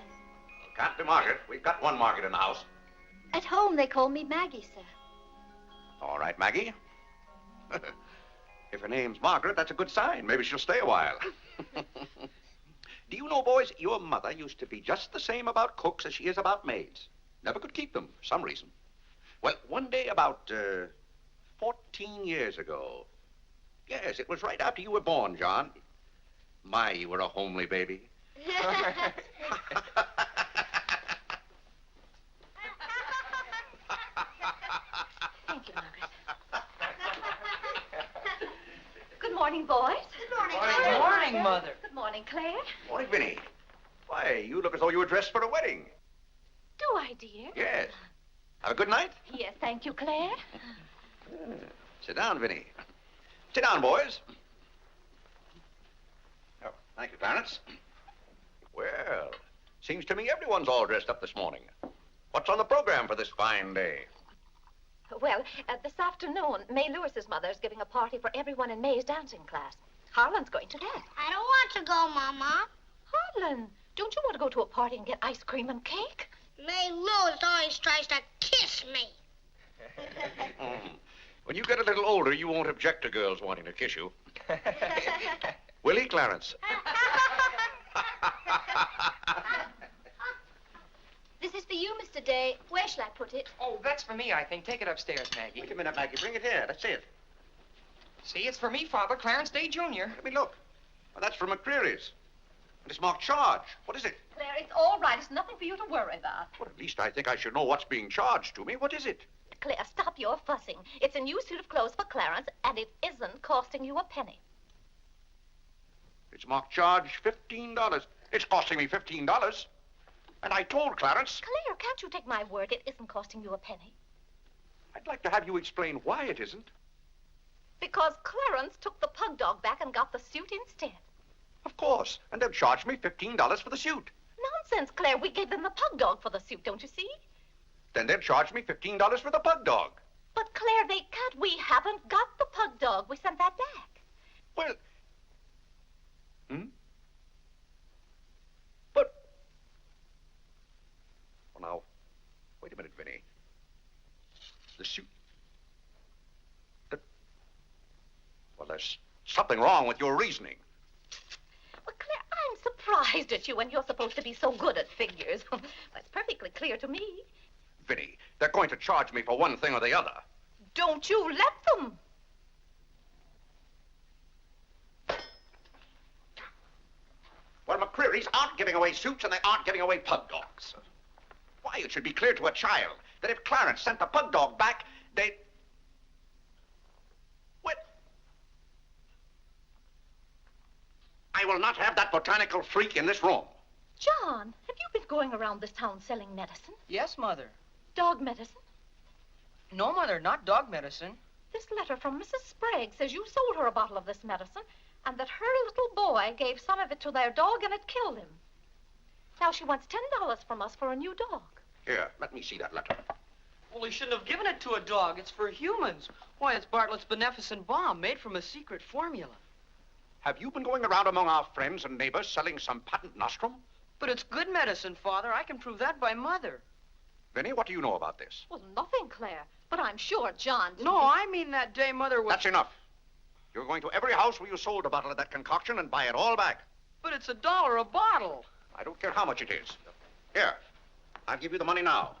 [SPEAKER 3] Can't be Margaret. We've got one Margaret in the house.
[SPEAKER 5] At home, they call me Maggie, sir.
[SPEAKER 3] All right, Maggie. If her name's Margaret, that's a good sign. Maybe she'll stay a while. Do you know, boys, your mother used to be just the same about cooks as she is about maids. Never could keep them for some reason. Well, one day about 14 years ago. Yes, it was right after you were born, John. My, you were a homely baby.
[SPEAKER 5] Thank you, Margaret. Good morning, boys.
[SPEAKER 2] Good morning,
[SPEAKER 6] Good morning, Mother.
[SPEAKER 5] Good morning, Claire.
[SPEAKER 3] Morning, Vinny. Why, you look as though you were dressed for a wedding.
[SPEAKER 5] Do I, dear?
[SPEAKER 3] Yes. Have a good night?
[SPEAKER 5] Yes, thank you, Claire.
[SPEAKER 3] Sit down, Vinny. Sit down, boys. Oh, thank you, Clarence. Well, seems to me everyone's all dressed up this morning. What's on the program for this fine day?
[SPEAKER 5] Well, this afternoon, May Lewis's mother is giving a party for everyone in May's dancing class. Harlan's going to that.
[SPEAKER 8] I don't want to go, Mama.
[SPEAKER 5] Harlan, don't you want to go to a party and get ice cream and cake?
[SPEAKER 8] May Lewis always tries to kiss me.
[SPEAKER 3] When you get a little older, you won't object to girls wanting to kiss you. Will he, Clarence?
[SPEAKER 9] This is for you, Mr. Mr. Day. Where shall I put it?
[SPEAKER 6] Oh, that's for me, I think. Take it upstairs, Maggie.
[SPEAKER 3] Wait a minute, Maggie. Bring it here. Let's see it.
[SPEAKER 6] See, it's for me, Father. Clarence Day, Jr.
[SPEAKER 3] Let me look. Well, that's from McCreary's. And it's marked charge. What is it?
[SPEAKER 5] Claire, it's all right. It's nothing for you to worry about.
[SPEAKER 3] Well, at least I think I should know what's being charged to me. What is it?
[SPEAKER 5] Claire, stop your fussing. It's a new suit of clothes for Clarence, and it isn't costing you a penny.
[SPEAKER 3] It's marked charge $15. It's costing me $15. And I told Clarence...
[SPEAKER 5] Claire, can't you take my word? It isn't costing you a penny.
[SPEAKER 3] I'd like to have you explain why it isn't.
[SPEAKER 5] Because Clarence took the pug dog back and got the suit instead.
[SPEAKER 3] Of course. And they'll charge me $15 for the suit.
[SPEAKER 5] Nonsense, Claire. We gave them the pug dog for the suit, don't you see?
[SPEAKER 3] Then they'll charge me $15 for the pug dog.
[SPEAKER 5] But, Claire, they can't. We haven't got the pug dog. We sent that back.
[SPEAKER 3] Well... But... Well, now, wait a minute, Vinny. The suit... Well, there's something wrong with your reasoning.
[SPEAKER 5] Well, Claire, I'm surprised at you when you're supposed to be so good at figures. That's perfectly clear to me.
[SPEAKER 3] Vinny, they're going to charge me for one thing or the other.
[SPEAKER 5] Don't you let them.
[SPEAKER 3] Well, McCreary's aren't giving away suits and they aren't giving away pug dogs. Why, it should be clear to a child that if Clarence sent the pug dog back, they'd... Well... I will not have that botanical freak in this room.
[SPEAKER 5] John, have you been going around this town selling medicine?
[SPEAKER 7] Yes, Mother.
[SPEAKER 5] Dog medicine?
[SPEAKER 7] No, Mother, not dog medicine.
[SPEAKER 5] This letter from Mrs. Sprague says you sold her a bottle of this medicine and that her little boy gave some of it to their dog and it killed him. Now she wants $10 from us for a new dog.
[SPEAKER 3] Here, let me see that letter.
[SPEAKER 7] Well, he shouldn't have given it to a dog. It's for humans. Why, it's Bartlett's beneficent balm made from a secret formula.
[SPEAKER 3] Have you been going around among our friends and neighbors selling some patent nostrum?
[SPEAKER 7] But it's good medicine, Father. I can prove that by Mother.
[SPEAKER 3] Vinny, what do you know about this?
[SPEAKER 5] Well, nothing, Claire. But I'm sure John...
[SPEAKER 7] No, I mean that day Mother was...
[SPEAKER 3] That's enough. You're going to every house where you sold a bottle of that concoction and buy it all back.
[SPEAKER 7] But it's $1 a bottle.
[SPEAKER 3] I don't care how much it is. Here, I'll give you the money now.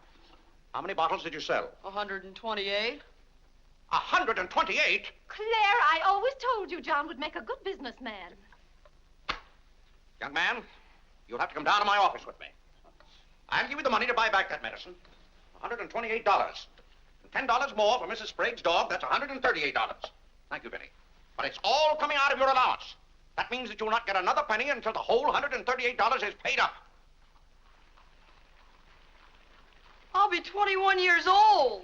[SPEAKER 3] How many bottles did you sell?
[SPEAKER 7] 128.
[SPEAKER 3] 128?
[SPEAKER 5] Claire, I always told you John would make a good businessman.
[SPEAKER 3] Young man, you'll have to come down to my office with me. I'll give you the money to buy back that medicine. $128. And $10 more for Mrs. Sprague's dog. That's $138. Thank you, Vinny. But it's all coming out of your allowance. That means that you'll not get another penny until the whole $138 is paid up.
[SPEAKER 7] I'll be 21 years old.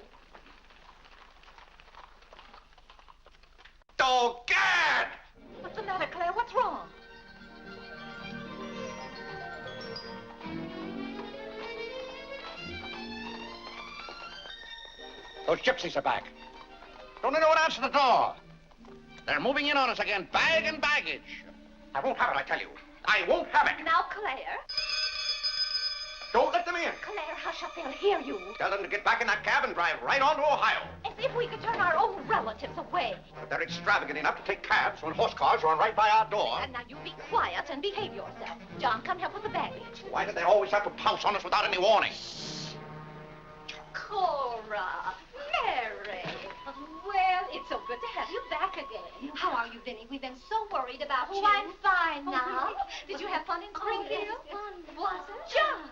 [SPEAKER 3] Dog-gad!
[SPEAKER 5] What's the matter, Claire? What's wrong?
[SPEAKER 3] Those gypsies are back. Don't anyone answer the door. They're moving in on us again, bag and baggage. I won't have it, I tell you. I won't have it.
[SPEAKER 5] Now, Claire.
[SPEAKER 3] Don't let them in.
[SPEAKER 5] Claire, hush up. They'll hear you.
[SPEAKER 3] Tell them to get back in that cab and drive right on to Ohio.
[SPEAKER 5] As if we could turn our own relatives away.
[SPEAKER 3] But they're extravagant enough to take cabs when horse cars run right by our door.
[SPEAKER 5] And now you be quiet and behave yourself. John, come help with the baggage.
[SPEAKER 3] Why do they always have to pounce on us without any warning?
[SPEAKER 5] Cora, Mary. Well, it's so good to have you back again.
[SPEAKER 9] How are you, Vinny? We've been so worried about you.
[SPEAKER 5] Oh, I'm fine now.
[SPEAKER 9] really?
[SPEAKER 5] Did you have fun in Springfield?
[SPEAKER 9] yes,
[SPEAKER 5] Was it?
[SPEAKER 9] John,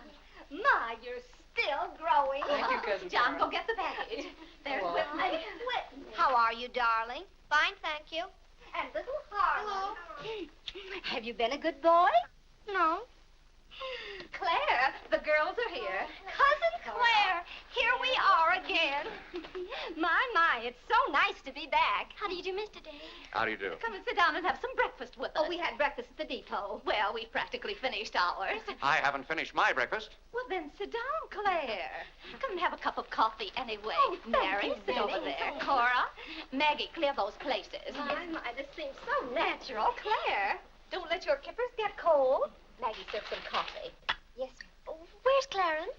[SPEAKER 9] my, you're still growing.
[SPEAKER 7] Thank you, Cousin
[SPEAKER 5] John,
[SPEAKER 7] Cora.
[SPEAKER 5] go get the baggage. There's
[SPEAKER 7] Well.
[SPEAKER 5] Whitney.
[SPEAKER 8] How are you, darling? Fine, thank you.
[SPEAKER 9] And little Harlan. Have you been a good boy?
[SPEAKER 8] No.
[SPEAKER 5] Claire, the girls are here.
[SPEAKER 9] Cousin Claire, here we are again. My, it's so nice to be back.
[SPEAKER 8] How do you do, Mr. Day?
[SPEAKER 3] How do you do?
[SPEAKER 5] Come and sit down and have some breakfast with us.
[SPEAKER 9] Oh, we had breakfast at the depot.
[SPEAKER 5] Well, we've practically finished ours.
[SPEAKER 3] I haven't finished my breakfast.
[SPEAKER 5] Well, then sit down, Claire. Come and have a cup of coffee anyway.
[SPEAKER 9] Oh, thank
[SPEAKER 5] Mary,
[SPEAKER 9] you,
[SPEAKER 5] sit over
[SPEAKER 9] Vinny.
[SPEAKER 5] there. Cora, Maggie, clear those places.
[SPEAKER 9] My, this seems so natural.
[SPEAKER 5] Claire, don't let your kippers get cold. Maggie, serve some coffee.
[SPEAKER 9] Yes, ma'am.
[SPEAKER 8] Where's Clarence?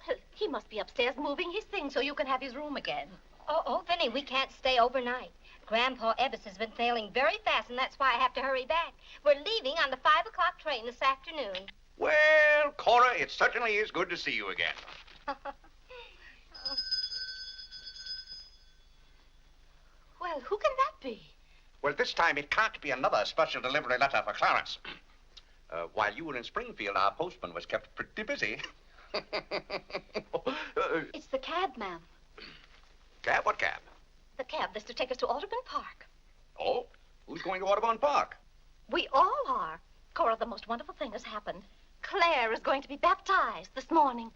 [SPEAKER 5] Well, he must be upstairs moving his things so you can have his room again.
[SPEAKER 9] Oh, Vinny, we can't stay overnight. Grandpa Ebbs has been sailing very fast, and that's why I have to hurry back. We're leaving on the 5 o'clock train this afternoon.
[SPEAKER 3] Well, Cora, it certainly is good to see you again.
[SPEAKER 4] Well, who can that be?
[SPEAKER 3] Well, this time it can't be another special delivery letter for Clarence. While you were in Springfield, our postman was kept pretty busy.
[SPEAKER 4] It's the cab, ma'am.
[SPEAKER 3] Cab? What cab?
[SPEAKER 4] The cab that's to take us to Audubon Park.
[SPEAKER 3] Oh? Who's going to Audubon Park?
[SPEAKER 4] We all are. Cora, the most wonderful thing has happened. Claire is going to be baptized this morning.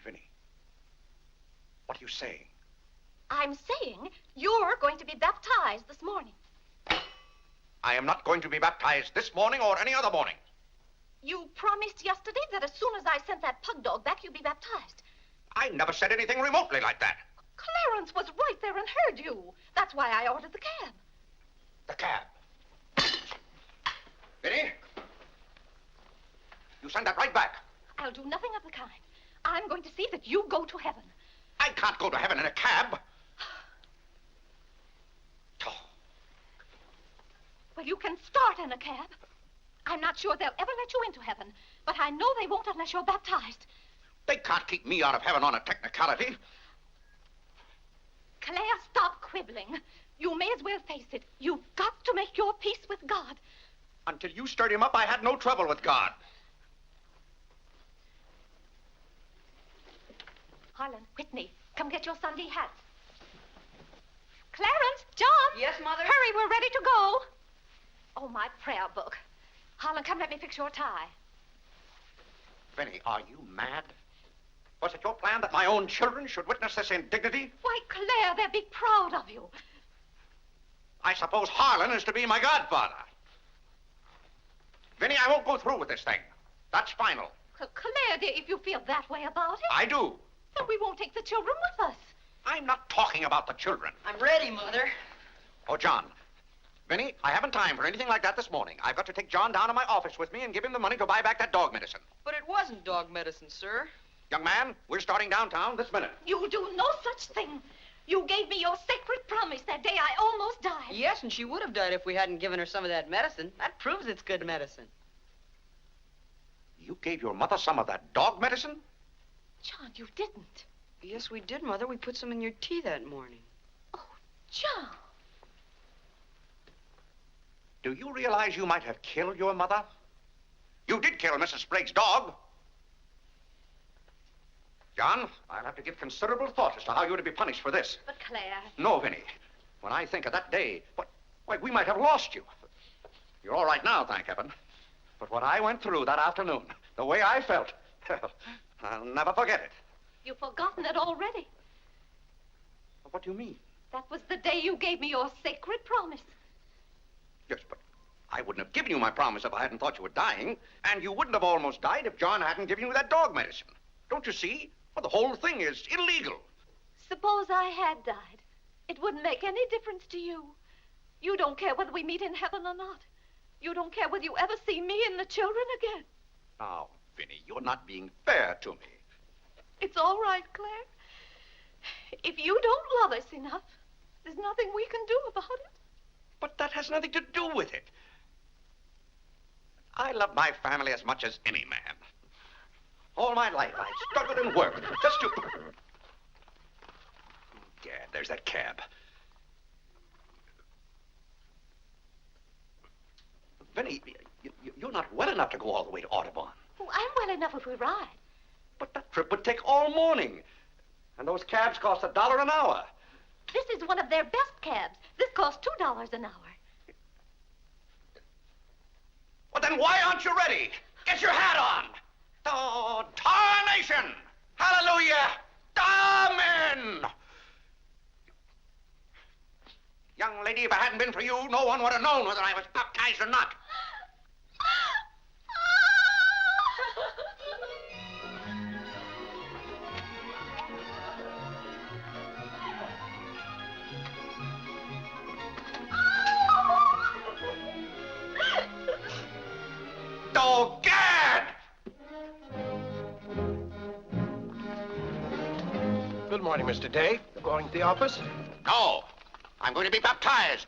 [SPEAKER 3] Vinny, what are you saying?
[SPEAKER 4] I'm saying you're going to be baptized this morning.
[SPEAKER 3] I am not going to be baptized this morning or any other morning.
[SPEAKER 4] You promised yesterday that as soon as I sent that pug dog back, you'd be baptized.
[SPEAKER 3] I never said anything remotely like that.
[SPEAKER 4] Clarence was right there and heard you. That's why I ordered the cab.
[SPEAKER 3] The cab. Vinny, you send that right back.
[SPEAKER 4] I'll do nothing of the kind. I'm going to see that you go to heaven.
[SPEAKER 3] I can't go to heaven in a cab.
[SPEAKER 4] Well, you can start in a cab. I'm not sure they'll ever let you into heaven, but I know they won't unless you're baptized.
[SPEAKER 3] They can't keep me out of heaven on a technicality.
[SPEAKER 4] Claire, stop quibbling. You may as well face it. You've got to make your peace with God.
[SPEAKER 3] Until you stirred him up, I had no trouble with God.
[SPEAKER 4] Harlan, Whitney, come get your Sunday hats. Clarence, John.
[SPEAKER 7] Yes, Mother?
[SPEAKER 4] Hurry, we're ready to go. Oh, my prayer book. Harlan, come let me fix your tie.
[SPEAKER 3] Vinny, are you mad? Was it your plan that my own children should witness this indignity?
[SPEAKER 4] Why, Claire, they'll be proud of you.
[SPEAKER 3] I suppose Harlan is to be my godfather. Vinny, I won't go through with this thing. That's final.
[SPEAKER 4] Claire, dear, if you feel that way about it...
[SPEAKER 3] I do.
[SPEAKER 4] Then we won't take the children with us.
[SPEAKER 3] I'm not talking about the children.
[SPEAKER 7] I'm ready, Mother.
[SPEAKER 3] Oh, John. Vinny, I haven't time for anything like that this morning. I've got to take John down to my office with me and give him the money to buy back that dog medicine.
[SPEAKER 7] But it wasn't dog medicine, sir.
[SPEAKER 3] Young man, we're starting downtown this minute.
[SPEAKER 4] You'll do no such thing. You gave me your sacred promise that day I almost died.
[SPEAKER 7] Yes, and she would have died if we hadn't given her some of that medicine. That proves it's good medicine.
[SPEAKER 3] You gave your mother some of that dog medicine?
[SPEAKER 4] John, you didn't.
[SPEAKER 7] Yes, we did, Mother. We put some in your tea that morning.
[SPEAKER 4] Oh, John.
[SPEAKER 3] Do you realize you might have killed your mother? You did kill Mrs. Sprague's dog. John, I'll have to give considerable thought as to how you're to be punished for this.
[SPEAKER 4] But Claire...
[SPEAKER 3] No, Vinny. When I think of that day, why, we might have lost you. You're all right now, thank heaven. But what I went through that afternoon, the way I felt, I'll never forget it.
[SPEAKER 4] You've forgotten it already.
[SPEAKER 3] What do you mean?
[SPEAKER 4] That was the day you gave me your sacred promise.
[SPEAKER 3] Yes, but I wouldn't have given you my promise if I hadn't thought you were dying. And you wouldn't have almost died if John hadn't given you that dog medicine. Don't you see? Well, the whole thing is illegal.
[SPEAKER 4] Suppose I had died. It wouldn't make any difference to you. You don't care whether we meet in heaven or not. You don't care whether you ever see me and the children again.
[SPEAKER 3] Now, Vinny, you're not being fair to me.
[SPEAKER 4] It's all right, Claire. If you don't love us enough, there's nothing we can do about it.
[SPEAKER 3] But that has nothing to do with it. I love my family as much as any man. All my life, I've struggled and worked just to... Yeah, there's that cab. Vinny, you're not well enough to go all the way to Audubon.
[SPEAKER 4] Oh, I'm well enough if we ride.
[SPEAKER 3] But that trip would take all morning. And those cabs cost $1 an hour.
[SPEAKER 4] This is one of their best cabs. This costs $2 an hour.
[SPEAKER 3] Well, then why aren't you ready? Get your hat on. Oh, tarnation! Hallelujah! Amen! Young lady, if it hadn't been for you, no one would have known whether I was baptized or not. Oh, Gad!
[SPEAKER 16] Good morning, Mr. Day. Going to the office?
[SPEAKER 3] No. I'm going to be baptized.